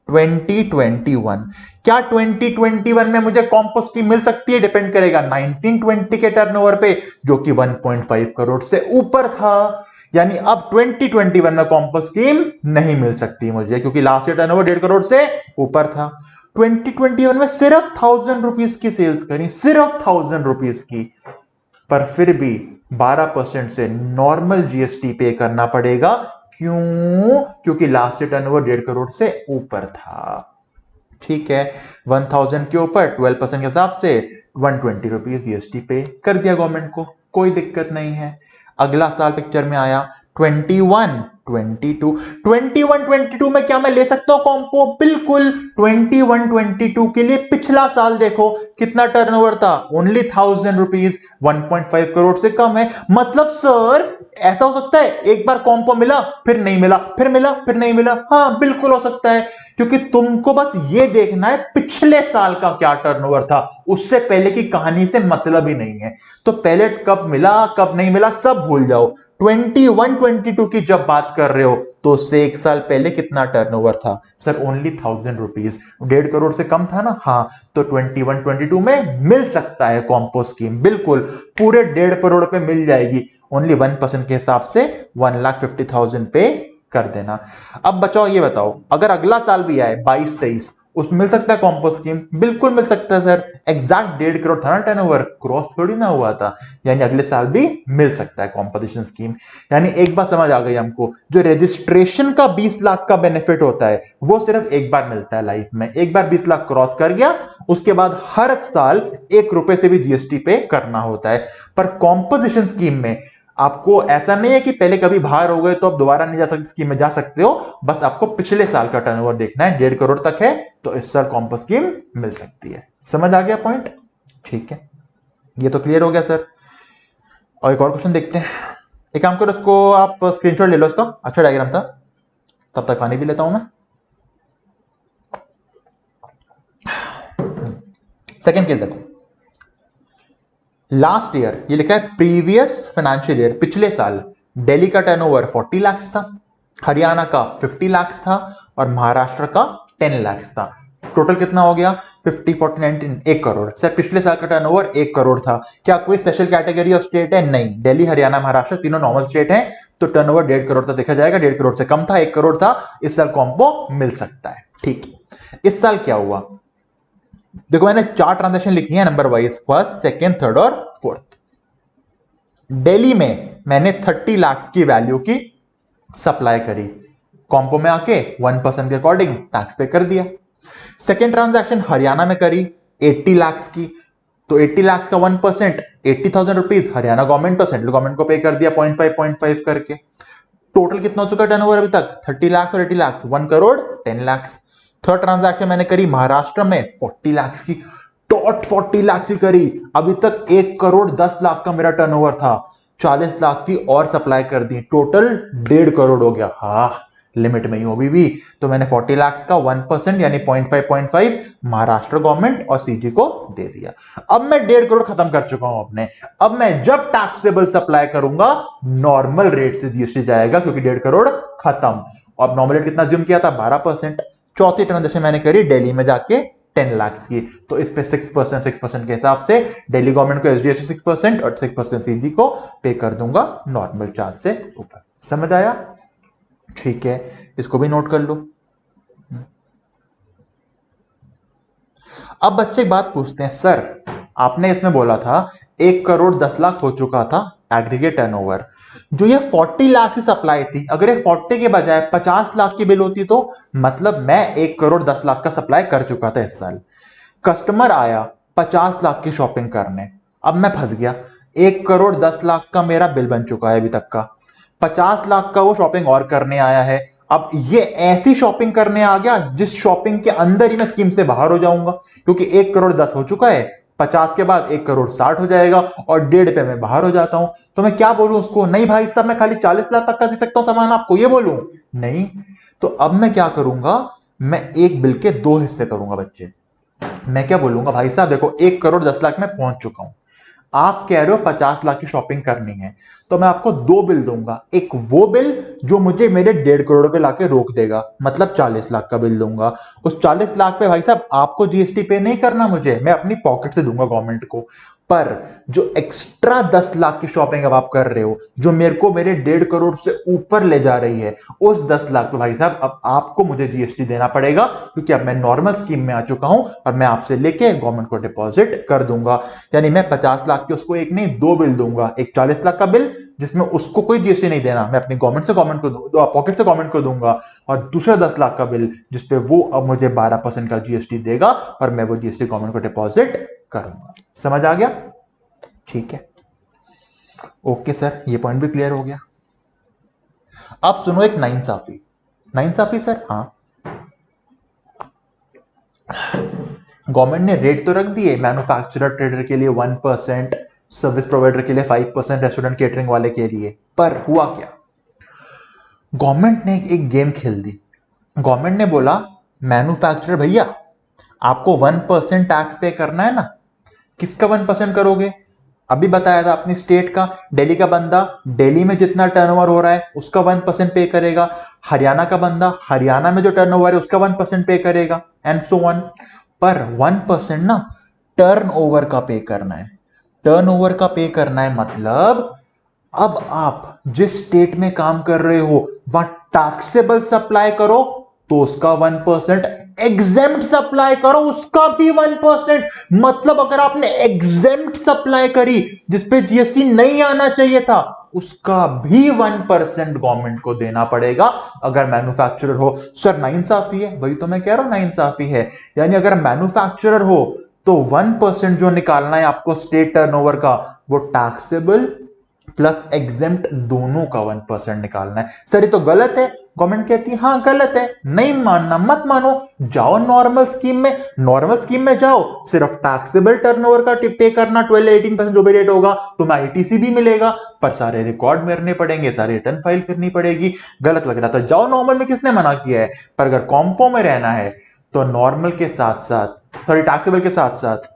2021। क्या 2021 में मुझे कॉम्पोस्ट स्कीम मिल सकती है? डिपेंड करेगा 1920 के टर्नओवर पे जो कि 1.5 करोड़ से ऊपर था। यानी अब 2021 में कॉम्पोस्ट स्कीम नहीं मिल सकती मुझे, क्योंकि लास्ट ईयर टर्नओवर 1.5 करोड़ से ऊपर था। 2021 में सिर्फ 1000 रुपीज की सेल्स करी, सिर्फ 1000 रुपीज की, पर फिर भी 12% से नॉर्मल जीएसटी पे करना पड़ेगा। क्यों? क्योंकि लास्ट ईयर टर्नओवर 1.5 करोड़ से ऊपर था। ठीक है, 1000 के ऊपर 12% के हिसाब से 120 रुपीज जीएसटी पे कर दिया गवर्नमेंट को, कोई दिक्कत नहीं है। अगला साल पिक्चर में आया 21-22 में क्या मैं ले सकता हूं कॉम्पो? बिल्कुल। 21-22 के लिए पिछला साल देखो कितना टर्नओवर था, ओनली 1000 रुपीज, 1.5 करोड़ से कम है। मतलब सर ऐसा हो सकता है एक बार कॉम्पो मिला फिर नहीं मिला, फिर मिला फिर नहीं मिला? हाँ बिल्कुल हो सकता है, क्योंकि तुमको बस ये देखना है पिछले साल का क्या टर्नओवर था, उससे पहले की कहानी से मतलब ही नहीं है। तो पहले कब मिला कब नहीं मिला सब भूल जाओ। 21-22 की जब बात कर रहे हो तो उससे एक साल पहले कितना टर्नओवर था? सर ओनली 1000 रुपीज, 1.5 करोड़ से कम था ना? हाँ, तो 21-22 में मिल सकता है कॉम्पो स्कीम, बिल्कुल पूरे 1.5 करोड़ पे मिल जाएगी। ओनली 1% के हिसाब से 1,50,000 पे कर देना। अब बचाओ ये बताओ, अगर अगला साल भी आए 22-23, उसमें मिल सकता है कॉम्पोस्ट स्कीम? बिल्कुल मिल सकता है सर, एग्जैक्ट 1.5 करोड़ था ना टर्नओवर, क्रॉस थोड़ी ना हुआ था, यानी अगले साल भी मिल सकता है कॉम्पोजिशन स्कीम। यानी एक बात समझ आ गई हमको, जो रजिस्ट्रेशन का 20 लाख का बेनिफिट होता है वो सिर्फ एक बार मिलता है लाइफ में। एक बार 20 लाख क्रॉस कर गया उसके बाद हर साल 1 रुपए से भी जीएसटी पे करना होता है। पर कॉम्पोजिशन स्कीम में आपको ऐसा नहीं है कि पहले कभी बाहर हो गए तो आप दोबारा नहीं जा सकते, स्कीम में जा सकते हो, बस आपको पिछले साल का टर्नओवर देखना है, 1.5 करोड़ तक है तो इस साल कॉम्पो स्कीम मिल सकती है। समझ आ गया पॉइंट? ठीक है, ये तो क्लियर हो गया सर। और एक और क्वेश्चन देखते हैं। एक काम करो, इसको आप स्क्रीनशॉट ले लो, इसका अच्छा डायग्राम था। तब तक पानी भी लेता हूं मैं। सेकेंड केस देखो, लास्ट ईयर ये लिखा है प्रीवियस फाइनेंशियल ईयर, पिछले साल दिल्ली का टर्नओवर 40 लाख था, हरियाणा का 50 लाख था और महाराष्ट्र का 10 लाख था। टोटल कितना हो गया? 50, 40, 19, 1 करोड़। सर पिछले साल का टर्नओवर 1 करोड़ था, क्या कोई स्पेशल कैटेगरी ऑफ स्टेट है? नहीं, दिल्ली, हरियाणा, महाराष्ट्र तीनों नॉर्मल स्टेट हैं, तो टर्नओवर 1.5 करोड़ तक देखा जाएगा। 1.5 करोड़ से कम था, 1 करोड़ था, इस साल कॉम्पो मिल सकता है। ठीक है, इस साल क्या हुआ देखो, मैंने 4 ट्रांजैक्शन लिखी है number wise, first, second, third और फोर्थ। दिल्ली में मैंने 30 लाख की वैल्यू की सप्लाई करी, कॉम्पो में आके 1% के अकॉर्डिंग टैक्स पे कर दिया। सेकेंड ट्रांजैक्शन हरियाणा में करी 80 लाख की, तो 80 लाख का 1%, 80,000 रुपीज हरियाणा गवर्नमेंट और सेंट्रल गवर्नमेंट को पे कर दिया 0.5 करके। टोटल कितना हो चुका टर्नओवर अभी तक? 30 लाख और 80 लाख, 1 करोड़ 10 लाख। थर्ड ट्रांजैक्शन मैंने करी महाराष्ट्र में 40 लाख की, डॉट 40 लाख की करी। अभी तक 1 करोड़ 10 लाख का मेरा टर्नओवर था, 40 लाख की और सप्लाई कर दी, टोटल 1.5 करोड़ हो गया। हाँ लिमिट में ही हो भी, तो मैंने 40 लाख का 1% यानी 0.5 महाराष्ट्र गवर्नमेंट और सीजी को दे दिया। अब मैं 1.5 करोड़ खत्म कर चुका हूं अपने। अब मैं जब टैक्सेबल सप्लाई करूंगा नॉर्मल रेट से जीएसटी जाएगा, क्योंकि 1.5 करोड़ खत्म। और नॉर्मल रेट कितना ज्यूम किया था? 12%। चौथी ट्रांजेक्शन मैंने करी दिल्ली में जाके 10 लाख की, तो इस पे 6% के हिसाब से दिल्ली गवर्नमेंट को एसडीएस 6% और 6% सीजी को पे कर दूंगा नॉर्मल चार्ज से ऊपर। समझ आया? ठीक है, इसको भी नोट कर लो। अब बच्चे एक बात पूछते हैं, सर आपने इसमें बोला था 1 करोड़ 10 लाख हो चुका था एग्रीगेट टर्नओवर, जो ये 40 लाख की सप्लाई थी, अगर ये 40 के बजाय 50 लाख की बिल होती तो मतलब मैं 1 करोड़ 10 लाख का सप्लाई कर चुका था इस साल। कस्टमर आया 50 लाख की शॉपिंग करने, अब मैं फंस गया। 1 करोड़ 10 लाख का मेरा बिल बन चुका है अभी तक का, 50 लाख का वो शॉपिंग और करने आया है। अब ये ऐसी शॉपिंग करने आ गया जिस शॉपिंग के अंदर ही मैं स्कीम से बाहर हो जाऊंगा, क्योंकि 1 करोड़ 10 हो चुका है, 50 के बाद 1 करोड़ 60 हो जाएगा और 1.5 पे मैं बाहर हो जाता हूं। तो मैं क्या बोलूं उसको? नहीं भाई साहब मैं खाली 40 लाख तक का दे सकता हूं सामान आपको, ये बोलूं? नहीं। तो अब मैं क्या करूंगा, मैं एक बिल के 2 हिस्से करूंगा बच्चे। मैं क्या बोलूंगा भाई साहब, देखो 1,10,00,000 में पहुंच चुका हूं, आप कह रहे हो 50 लाख की शॉपिंग करनी है, तो मैं आपको दो बिल दूंगा। एक वो बिल जो मुझे मेरे 1.5 करोड़ पे लाके रोक देगा, मतलब 40 लाख का बिल दूंगा। उस 40 लाख पे भाई साहब आपको जीएसटी पे नहीं करना, मुझे, मैं अपनी पॉकेट से दूंगा गवर्नमेंट को। पर जो एक्स्ट्रा 10 लाख की शॉपिंग अब आप कर रहे हो, जो मेरे को मेरे 1.5 करोड़ से ऊपर ले जा रही है, उस 10 लाख पे भाई साहब अब आपको मुझे जीएसटी देना पड़ेगा, क्योंकि अब मैं नॉर्मल स्कीम में आ चुका हूं और मैं आपसे लेके गवर्नमेंट को डिपॉजिट कर दूंगा। यानी मैं 50 लाख के उसको एक नहीं दो बिल दूंगा, एक 40 लाख का बिल जिसमें उसको कोई जीएसटी नहीं देना, मैं अपनी गवर्नमेंट को पॉकेट से गवर्नमेंट को दूंगा, और दूसरा 10 लाख का बिल जिसपे वो अब मुझे 12% का जीएसटी देगा और मैं वो जीएसटी गवर्नमेंट को डिपॉजिट करूंगा। समझ आ गया? ठीक है, ओके सर, ये पॉइंट भी क्लियर हो गया। अब सुनो एक नाइंसाफी। नाइंसाफी सर? हाँ, गवर्नमेंट ने रेट तो रख दिए, मैन्युफैक्चरर ट्रेडर के लिए 1%, सर्विस प्रोवाइडर के लिए 5%, रेस्टोरेंट केटरिंग वाले के लिए। पर हुआ क्या, गवर्नमेंट ने एक गेम खेल दी। गवर्नमेंट ने बोला मैन्युफैक्चरर भैया आपको 1% टैक्स पे करना है ना, किसका 1% करोगे? अभी बताया था अपनी स्टेट का, दिल्ली का बंदा दिल्ली में जितना टर्नओवर हो रहा है उसका 1% पे करेगा, हरियाणा का बंदा हरियाणा में जो टर्नओवर है उसका 1% पे करेगा, एंड सो ऑन। पर 1% ना टर्नओवर का पे करना है। टर्नओवर का पे करना है मतलब अब आप जिस स्टेट में काम कर रहे हो वहां टैक्सेबल सप्लाई करो तो उसका 1%, एग्जेम्प्ट सप्लाई करो उसका भी 1%। मतलब अगर आपने एग्जेम्प्ट सप्लाई करी जिसपे जीएसटी नहीं आना चाहिए था, उसका भी 1% गवर्नमेंट को देना पड़ेगा अगर मैन्युफैक्चरर हो। सर नाइंसाफी है, वही तो मैं कह रहा हूं नाइंसाफी है। यानी अगर मैन्युफैक्चरर हो तो 1% जो निकालना है आपको स्टेट टर्नओवर का, वो टैक्सेबल प्लस एग्जेम्प्ट दोनों का 1% निकालना है। सर ये तो गलत है, गवर्नमेंट कहती है हाँ गलत है, नहीं मानना मत मानो, जाओ नॉर्मल स्कीम में। नॉर्मल स्कीम में जाओ, सिर्फ टैक्सेबल टर्नओवर का पे करना 12-18% जो भी रेट होगा, तुम्हें आईटीसी भी मिलेगा, पर सारे रिकॉर्ड मेरने पड़ेंगे, सारी रिटर्न फाइल करनी पड़ेगी। गलत लग रहा था, जाओ नॉर्मल में, किसने मना किया है? पर अगर कॉम्पो में रहना है तो नॉर्मल के साथ साथ, सॉरी टैक्सेबल के साथ साथ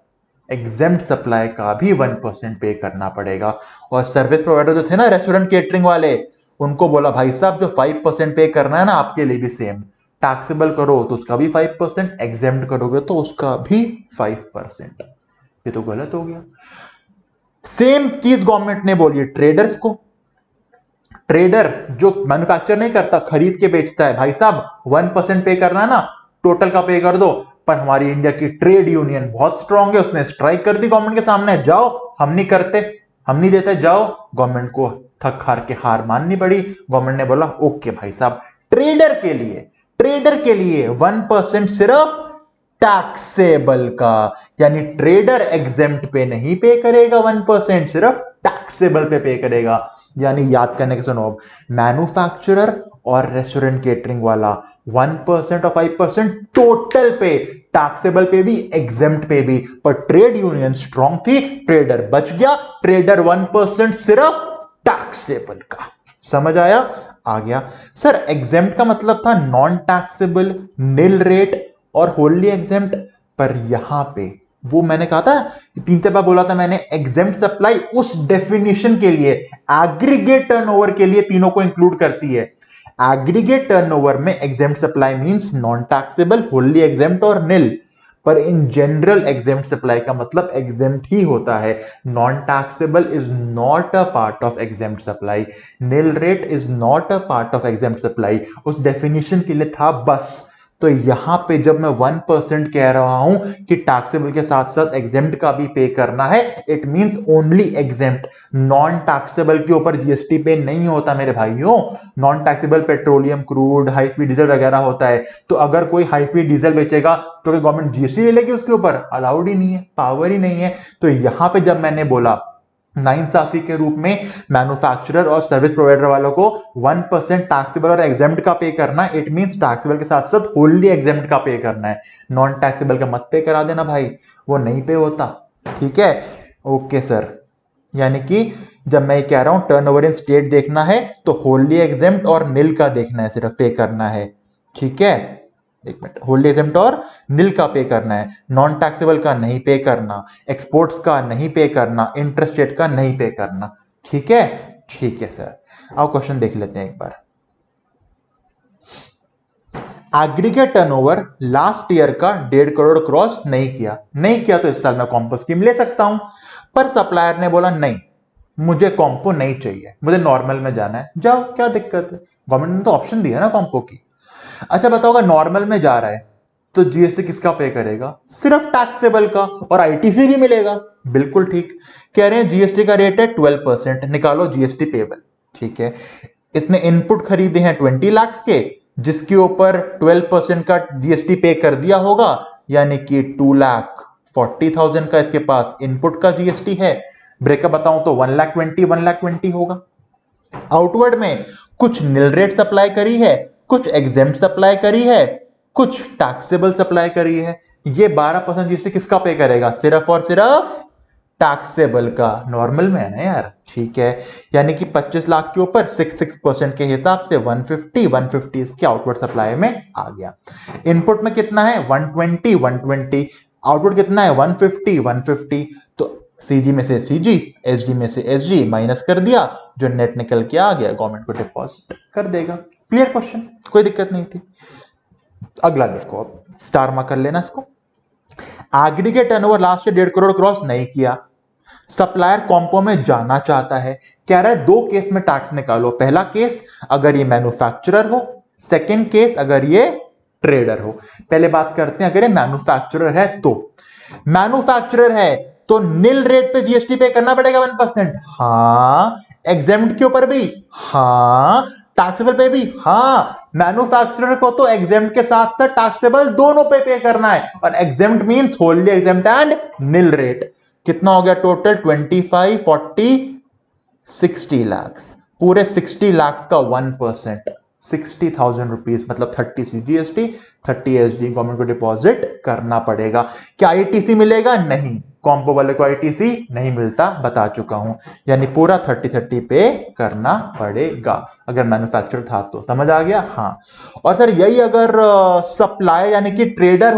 एग्जेम्प्ट सप्लाई का भी 1% पे करना पड़ेगा। और सर्विस प्रोवाइडर जो थे ना रेस्टोरेंट केटरिंग वाले, उनको बोला भाई साहब जो 5% पे करना है ना आपके लिए भी सेम, टैक्सेबल करो तो उसका भी 5%, एग्जेम्प्ट करोगे तो उसका भी 5%। ये तो गलत हो गया। सेम चीज गवर्नमेंट ने बोली ट्रेडर्स को। ट्रेडर जो मैन्युफैक्चर नहीं करता, खरीद के बेचता है, भाई साहब 1% पे करना है ना, टोटल का पे कर दो। पर हमारी इंडिया की ट्रेड यूनियन बहुत स्ट्रांग है, उसने स्ट्राइक कर दी गवर्नमेंट के सामने, जाओ हम नहीं करते, हम नहीं देते, जाओ। गवर्नमेंट को थक हार के हार माननी पड़ी। गवर्नमेंट ने बोला ओके भाई साहब, ट्रेडर के लिए 1% सिर्फ टैक्सेबल का, यानी ट्रेडर एग्जेम्प्ट पे नहीं पे करेगा 1%, सिर्फ टैक्सेबल पे करेगा। यानी याद करने के सुनो, मैन्युफैक्चरर और रेस्टोरेंट केटरिंग वाला 1% और 5% टोटल पे, टैक्सेबल पे भी एग्जेम्प्ट पे भी। पर ट्रेड यूनियन स्ट्रांग थी, ट्रेडर बच गया, ट्रेडर 1% सिर्फ टैक्सेबल का। समझ आया? आ गया। सर एग्जेम्प्ट का मतलब था नॉन टैक्सेबल, निल रेट और होली एग्जेम्प्ट। पर यहां पे वो मैंने कहा था, 3 बार बोला था मैंने, एग्जेम्प्ट सप्लाई उस डेफिनेशन के लिए, एग्रीगेट टर्नओवर के लिए तीनों को इंक्लूड करती है। एग्रीगेट टर्नओवर में exempt supply means non taxable, wholly exempt और निल। पर इन जनरल एग्जेम्प्ट सप्लाई का मतलब एग्जेम्प्ट ही होता है। Non taxable is not a part of exempt supply, nil rate is not a part of exempt supply. उस definition के लिए था बस। तो यहां पे जब मैं 1% कह रहा हूं कि टैक्सेबल के साथ साथ एग्जेम्प्ट का भी पे करना है, it means only exempt, non taxable के ऊपर जीएसटी पे नहीं होता मेरे भाइयों। Non taxable petroleum, crude, high speed diesel वगैरह होता है। तो अगर कोई हाई स्पीड डीजल बेचेगा तो गवर्नमेंट जीएसटी ले लेगी उसके ऊपर? अलाउड ही नहीं है, पावर ही नहीं है। तो यहां पे जब मैंने बोला नाइंसाफी के रूप में मैन्युफैक्चरर और सर्विस प्रोवाइडर वालों को 1% टैक्सेबल और एग्जेम्प्ट का पे करना, इट मींस टैक्सेबल के साथ साथ होली एग्जेम्प्ट का पे करना है। नॉन टैक्सेबल का मत पे करा देना भाई, वो नहीं पे होता। ठीक है, ओके सर। यानी कि जब मैं कह रहा हूं टर्नओवर इन स्टेट देखना है तो होली एग्जेम्प्ट और निल का देखना है, सिर्फ पे करना है। ठीक है, एक मिनट, होल्ड एग्जेम्प्ट और नील का पे करना है, नॉन टैक्सेबल का नहीं पे करना, एक्सपोर्ट्स का नहीं पे करना, इंटरेस्ट रेट का नहीं पे करना। ठीक है, ठीक है सर। आओ क्वेश्चन देख लेते हैं एक बार। एग्रीगेट टर्नओवर लास्ट ईयर का 1.5 करोड़ क्रॉस नहीं किया तो इस साल मैं कॉम्पो स्कीम ले सकता हूं, पर सप्लायर ने बोला नहीं, मुझे कॉम्पो नहीं चाहिए, मुझे नॉर्मल में जाना है। जाओ, क्या दिक्कत है, गवर्नमेंट ने तो ऑप्शन दिया ना कॉम्पो की। अच्छा बताओ, अगर नॉर्मल में जा रहा है तो जीएसटी किसका पे करेगा? सिर्फ टैक्सेबल का, और आईटीसी भी मिलेगा। बिल्कुल ठीक कह रहे हैं, जीएसटी का रेट है 12%, निकालो जीएसटी पेबल। ठीक है, इसने इनपुट खरीदे हैं 20 लाख के, जिसके ऊपर 12% का जीएसटी पे कर दिया होगा, यानी कि 2,40,000 का इसके पास इनपुट का जीएसटी है। ब्रेकअप बताऊं तो 1,20,1,20 होगा। आउटवर्ड में कुछ नील रेट सप्लाई करी है, कुछ एग्जेम्प्ट सप्लाई करी है, कुछ टैक्सेबल सप्लाई करी है। ये 12% जीएसटी किसका पे करेगा? सिर्फ और सिर्फ टैक्सेबल का। नॉर्मल में है ना यार, ठीक है। यानी कि 25 लाख के ऊपर 6% के हिसाब से 150 इसके आउटवर्ड सप्लाई में आ गया। इनपुट में कितना है? 120, आउटपुट कितना है? 150। तो सीजी में से सीजी, एसजी में से एसजी माइनस कर दिया, जो नेट निकल के आ गया गवर्नमेंट को डिपॉजिट कर देगा। क्लियर क्वेश्चन, कोई दिक्कत नहीं थी। अगला देखो, अब स्टार मार्क कर लेना इसको। Aggregate turnover last year 1.5 crore cross नहीं किया, सप्लायर कॉम्पो में जाना चाहता है। कह रहा है 2 केस में टैक्स निकालो। पहला केस अगर ये मैन्युफैक्चरर हो, सेकंड केस अगर ये ट्रेडर हो। पहले बात करते हैं, अगर ये मैन्युफैक्चरर है तो। मैन्युफैक्चरर है तो नील रेट पे जीएसटी पे करना पड़ेगा 1%। हाँ, एग्जेम्प्ट के ऊपर भी हाँ, टैक्सेबल पे भी हाँ। मैन्युफैक्चरर को तो एग्जेम्प्ट के साथ साथ टैक्सेबल दोनों पे करना है, और एग्जेम्प्ट मींस होल्डली एग्जेम्प्ट एंड नील रेट। कितना हो गया टोटल? 25, 40, 60 लाख। पूरे 60 लाख का 1%, 60,000 रुपीज, मतलब 30 सी जीएसटी, 30 एसडी गवर्नमेंट को डिपॉजिट करना पड़ेगा। क्या आईटीसी मिलेगा? नहीं, कॉम्पो वाले को आईटीसी नहीं मिलता, बता चुका हूं। यानी पूरा 30 पे करना पड़ेगा अगर मैन्युफैक्चर था तो। समझ आ गया? हाँ। और सर यही अगर सप्लाई यानी कि ट्रेडर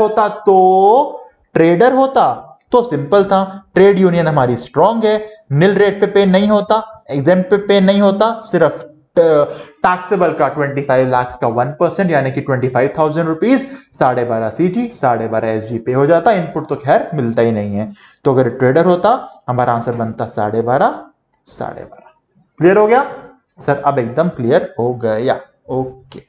होता तो सिंपल था, ट्रेड यूनियन हमारी स्ट्रांग है, नील रेट पे नहीं होता, एग्जेम्प्ट पे नहीं होता, सिर्फ टैक्सेबल का 25 लाख का 1%, यानी कि 25,000 रुपीज, 12.5 सीजी, 12.5 एसजी पे हो जाता। इनपुट तो खैर मिलता ही नहीं है, तो अगर ट्रेडर होता हमारा आंसर बनता 12.5। क्लियर हो गया सर? अब एकदम क्लियर हो गया। ओके,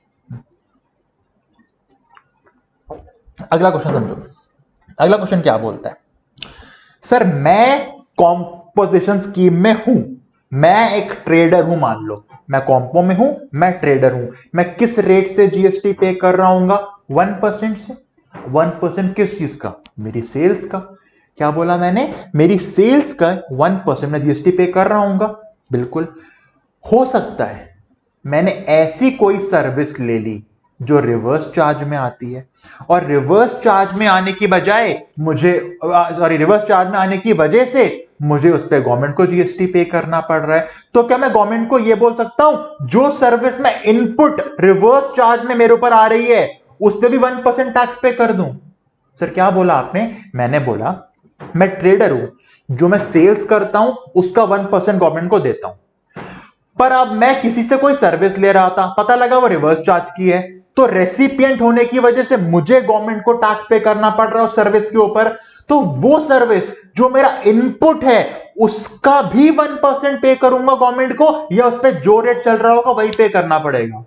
अगला क्वेश्चन समझो। अगला क्वेश्चन क्या बोलता है? सर मैं कॉम्पोजिशन स्कीम में हूं, मैं एक ट्रेडर हूं, मान लो मैं कॉम्पो में हूं, मैं ट्रेडर हूं, मैं किस रेट से जीएसटी पे कर रहा हूंगा? 1% से। 1% किस चीज का? मेरी सेल्स का। क्या बोला मैंने? मेरी सेल्स का 1% मैं जीएसटी पे कर रहा हूंगा। बिल्कुल हो सकता है मैंने ऐसी कोई सर्विस ले ली जो रिवर्स चार्ज में आती है, और रिवर्स चार्ज में आने की बजाय मुझे रिवर्स चार्ज में आने की वजह से मुझे उस पर गवर्नमेंट को जीएसटी पे करना पड़ रहा है। तो क्या मैं गवर्नमेंट को यह बोल सकता हूं जो सर्विस में इनपुट रिवर्स चार्ज में मेरे ऊपर आ रही है उस पर भी 1% टैक्स पे कर दूं? सर क्या बोला आपने? मैंने बोला मैं ट्रेडर हूं, जो मैं सेल्स करता हूं उसका 1% गवर्नमेंट को देता हूं, पर अब मैं किसी से कोई सर्विस ले रहा था, पता लगा वो रिवर्स चार्ज की है, तो रेसिपिएंट होने की वजह से मुझे गवर्नमेंट को टैक्स पे करना पड़ रहा है उस सर्विस के ऊपर। तो वो सर्विस जो मेरा इनपुट है उसका भी 1% पे करूंगा गवर्नमेंट को, या उस पर जो रेट चल रहा होगा वही पे करना पड़ेगा?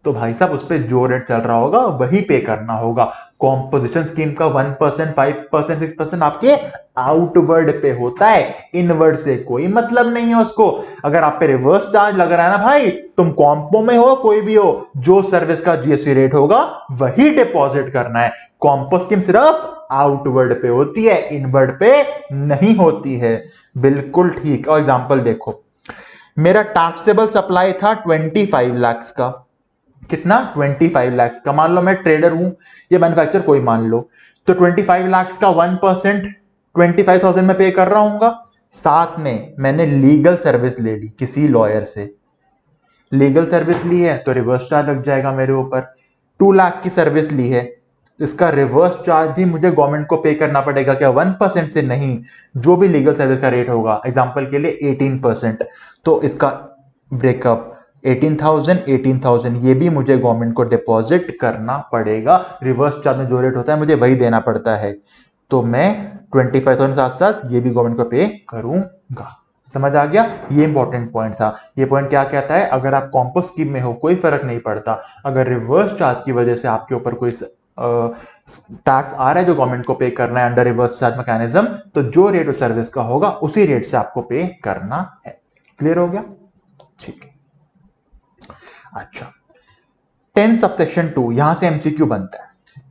तो भाई साहब उस पर जो रेट चल रहा होगा वही पे करना होगा। कॉम्पोजिशन स्कीम का 1%, 5%, 6% आपके आउटवर्ड पे होता है, इनवर्ड से कोई मतलब नहीं है उसको। अगर आप पे रिवर्स चार्ज लग रहा है ना भाई, तुम कॉम्पो में हो कोई भी हो, जो सर्विस का जीएसटी रेट होगा वही डिपॉजिट करना है। कॉम्पो स्कीम सिर्फ आउटवर्ड पे होती है, इनवर्ड पे नहीं होती है। बिल्कुल ठीक। और एग्जांपल देखो, मेरा टैक्सेबल सप्लाई था 25 लाख का। कितना? 25 लाख का। मान लो मैं ट्रेडर हूं या मैन्युफैक्चरर कोई मान लो, तो 25 लाख का 1% 25,000 में पे कर रहा हूंगा। साथ में मैंने लीगल सर्विस ले ली किसी लॉयर से, लीगल सर्विस ली है तो रिवर्स चार्ज लग जाएगा मेरे ऊपर। 2 लाख की सर्विस ली है, इसका रिवर्स चार्ज भी मुझे गवर्नमेंट को पे करना पड़ेगा क्या? 1% से नहीं, जो भी लीगल सर्विस का रेट होगा, एग्जांपल के लिए 18%, तो इसका ब्रेकअप 18,000 ये भी मुझे गवर्नमेंट को डिपॉजिट करना पड़ेगा। रिवर्स चार्ज में जो रेट होता है मुझे वही देना पड़ता है, तो मैं 25,000 साथ साथ ये भी गवर्नमेंट को पे करूंगा। समझ आ गया? ये इंपॉर्टेंट पॉइंट था। ये पॉइंट क्या कहता है? अगर आप कॉम्पो स्कीम में हो कोई फर्क नहीं पड़ता, अगर रिवर्स चार्ज की वजह से आपके ऊपर कोई टैक्स आ रहा है जो गवर्नमेंट को पे करना है अंडर रिवर्स चार्ज मैकेनिज्म, तो जो रेट ऑफ सर्विस का होगा उसी रेट से आपको पे करना है। क्लियर हो गया? ठीक है। अच्छा, 10 सबसेक्शन 2, यहां से एमसीक्यू बनता है।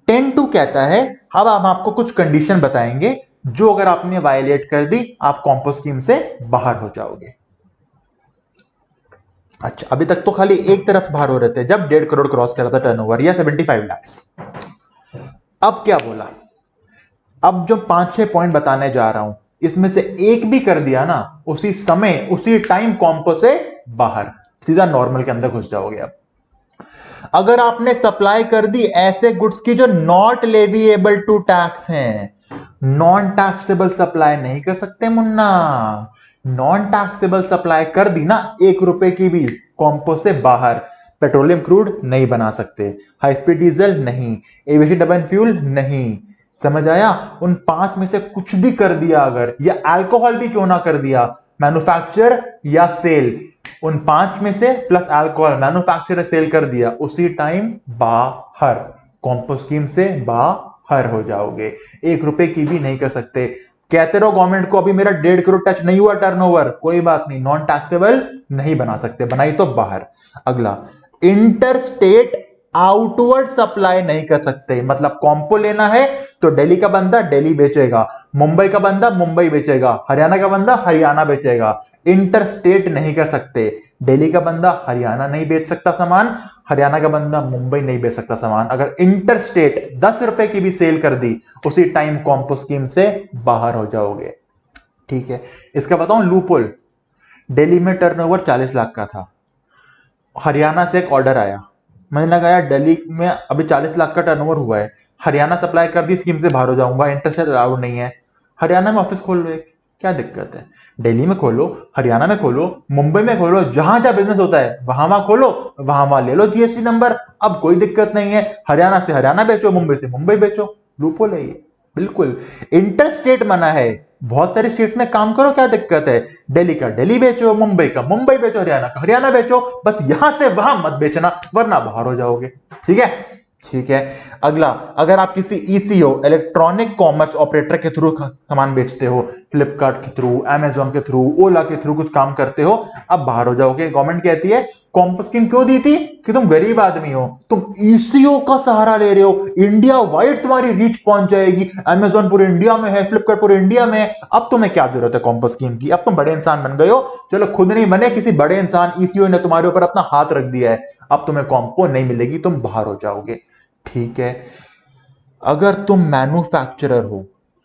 10(2) कहता है अब हम आपको कुछ कंडीशन बताएंगे जो अगर आपने वायलेट कर दी आप कॉम्पो स्कीम से बाहर हो जाओगे। अच्छा, अभी तक तो खाली एक तरफ बाहर हो रहे थे जब 1.5 करोड़ क्रॉस कर रहा था टर्नओवर या 75 लाख। अब क्या बोला? अब जो 5-6 पॉइंट बताने जा रहा हूं इसमें से एक भी कर दिया ना, उसी समय उसी टाइम कॉम्पो से बाहर, सीधा नॉर्मल के अंदर घुस जाओगे। अब अगर आपने सप्लाई कर दी ऐसे गुड्स की जो नॉट लेविएबल टू टैक्स हैं, नॉन टैक्सेबल सप्लाई नहीं कर सकते मुन्ना। नॉन टैक्सेबल सप्लाई कर दी ना 1 रुपए की भी, कॉम्पो से बाहर। पेट्रोलियम क्रूड नहीं बना सकते, हाई स्पीड डीजल नहीं, एविएशन टर्बाइन फ्यूल नहीं। समझ आया? उन 5 में से कुछ भी कर दिया अगर, या अल्कोहल भी क्यों ना कर दिया, मैन्युफैक्चर या सेल, उन 5 में से प्लस अल्कोहल मैन्युफैक्चर सेल कर दिया, उसी टाइम बाहर, कॉम्पो स्कीम से बाहर हो जाओगे। 1 रुपए की भी नहीं कर सकते। कहते रहो गवर्नमेंट को अभी मेरा 1.5 करोड़ टच नहीं हुआ टर्नओवर, कोई बात नहीं, नॉन टैक्सेबल नहीं बना सकते, बनाई तो बाहर। अगला, इंटर स्टेट आउटवर्ड सप्लाई नहीं कर सकते। मतलब कॉम्पो लेना है तो दिल्ली का बंदा दिल्ली बेचेगा, मुंबई का बंदा मुंबई बेचेगा, हरियाणा का बंदा हरियाणा बेचेगा। इंटर स्टेट नहीं कर सकते। दिल्ली का बंदा हरियाणा नहीं बेच सकता सामान, हरियाणा का बंदा मुंबई नहीं बेच सकता सामान। अगर इंटर स्टेट 10 रुपए की भी सेल कर दी उसी टाइम कॉम्पो स्कीम से बाहर हो जाओगे। ठीक है, इसका बताऊं लूपहोल। दिल्ली में टर्नओवर 40 लाख का था, हरियाणा से एक ऑर्डर आया, मैंने लगाया दिल्ली में अभी 40 लाख का टर्नओवर हुआ है, हरियाणा सप्लाई कर दी, स्कीम से बाहर हो जाऊंगा, इंटरस्टेट अलाउड नहीं है। हरियाणा में ऑफिस खोल लो एक, क्या दिक्कत है? दिल्ली में खोलो, हरियाणा में खोलो, मुंबई में खोलो, जहां जहां बिजनेस होता है वहां वहां खोलो, वहां वहां ले लो जीएसटी नंबर, अब कोई दिक्कत नहीं है। हरियाणा से हरियाणा बेचो, मुंबई से मुंबई बेचो, लूपहोल है ये, बिल्कुल। इंटर स्टेट मना है, बहुत सारी स्टेट में काम करो, क्या दिक्कत है? दिल्ली का दिल्ली बेचो, मुंबई का मुंबई बेचो, हरियाणा का हरियाणा बेचो, बस यहां से वहां मत बेचना वरना बाहर हो जाओगे। ठीक है? ठीक है। अगला, अगर आप किसी ईसीओ इलेक्ट्रॉनिक कॉमर्स ऑपरेटर के थ्रू सामान बेचते हो, फ्लिपकार्ट के थ्रू, अमेजॉन के थ्रू, ओला के थ्रू कुछ काम करते हो, अब बाहर हो जाओगे। गवर्नमेंट कहती है कॉम्पो स्कीम क्यों दी थी? कि तुम गरीब आदमी हो, तुम ईसीओ का सहारा ले रहे हो, इंडिया वाइड तुम्हारी रीच पहुंच जाएगी, अमेजॉन पूरे इंडिया में है, फ्लिपकार्ट पूरे इंडिया में है, अब तुम्हें क्या जरूरत है कॉम्पो स्कीम की? अब तुम बड़े इंसान बन गए हो, चलो खुद नहीं बने, किसी बड़े इंसान ईसीओ ने तुम्हारे ऊपर अपना हाथ रख दिया है, अब तुम्हें कॉम्पो नहीं मिलेगी, तुम बाहर हो जाओगे। ठीक है। अगर तुम मैन्युफैक्चरर हो,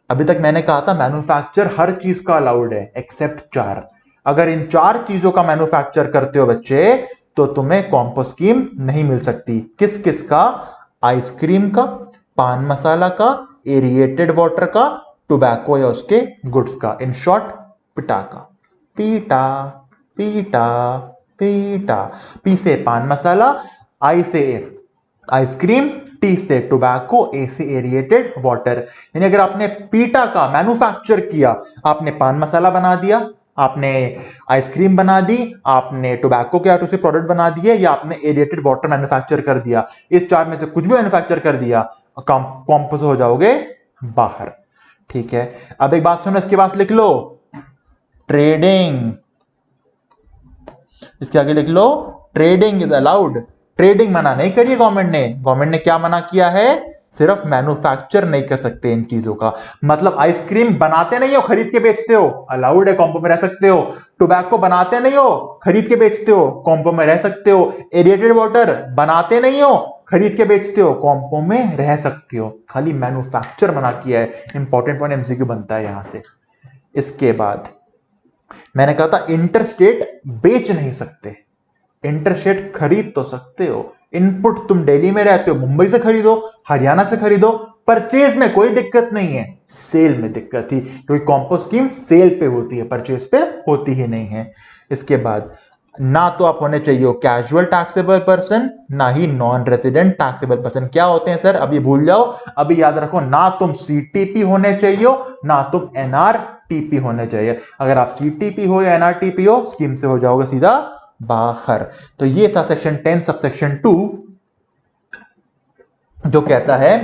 अभी तक मैंने कहा था मैन्युफैक्चर हर चीज का अलाउड है एक्सेप्ट 4, अगर इन 4 चीजों का मैन्युफैक्चर करते हो बच्चे तो तुम्हें कॉम्पो स्कीम नहीं मिल सकती। किस किस का? आइसक्रीम का, पान मसाला का, एरिएटेड वाटर का, टोबैको या उसके गुड्स का, इन शॉर्ट पिटा का। पीटा पीटा पीटा, पी से पान मसाला, आई से आइसक्रीम, टी से टोबैको, ए से एरिएटेड वाटर। यानी अगर आपने पीटा का मैन्युफैक्चर किया, आपने पान मसाला बना दिया, आपने आइसक्रीम बना दी, आपने टोबैको के आटे से प्रोडक्ट बना दिए, या आपने एरिएटेड वाटर मैन्युफैक्चर कर दिया, इस 4 में से कुछ भी मैन्युफैक्चर कर दिया, कॉम्पो से हो जाओगे बाहर। ठीक है। अब एक बात सुनो, इसके पास लिख लो ट्रेडिंग, इसके आगे लिख लो ट्रेडिंग इज अलाउड। ट्रेडिंग मना नहीं करिए गवर्नमेंट ने। गवर्नमेंट ने क्या मना किया है? सिर्फ मैन्युफैक्चर नहीं कर सकते इन चीजों का। मतलब आइसक्रीम बनाते नहीं हो, खरीद के बेचते हो, अलाउड है, कॉम्पो में रह सकते हो। टोबैको बनाते नहीं हो, खरीद के बेचते हो, कॉम्पो में रह सकते हो। एरिएटेड वाटर बनाते नहीं हो, खरीद के बेचते हो, कॉम्पो में रह सकते हो। खाली मैन्युफैक्चर मना किया है। इंपॉर्टेंट पॉइंट एमसीक्यू बनता है यहां से। इसके बाद मैंने कहा था इंटर स्टेट बेच नहीं सकते, इंटरस्टेट खरीद तो सकते हो, इनपुट तुम दिल्ली में रहते हो, मुंबई से खरीदो, हरियाणा से खरीदो, परचेज में कोई दिक्कत नहीं है, सेल में दिक्कत थी, क्योंकि कॉम्पो स्कीम सेल पे होती है, परचेज पे होती ही नहीं है। इसके बाद ना तो आप होने चाहिए कैजुअल टैक्सेबल पर्सन, ना ही नॉन रेजिडेंट टैक्सेबल पर्सन। क्या होते हैं सर, अभी भूल जाओ, अभी याद रखो, ना तुम सीटीपी होने चाहिए, ना तुम एनआरटीपी होने चाहिए। अगर आप सीटीपी हो या एनआरटीपी हो, स्कीम से हो जाओगे सीधा बाहर। तो ये था सेक्शन 10 सब सेक्शन 2, जो कहता है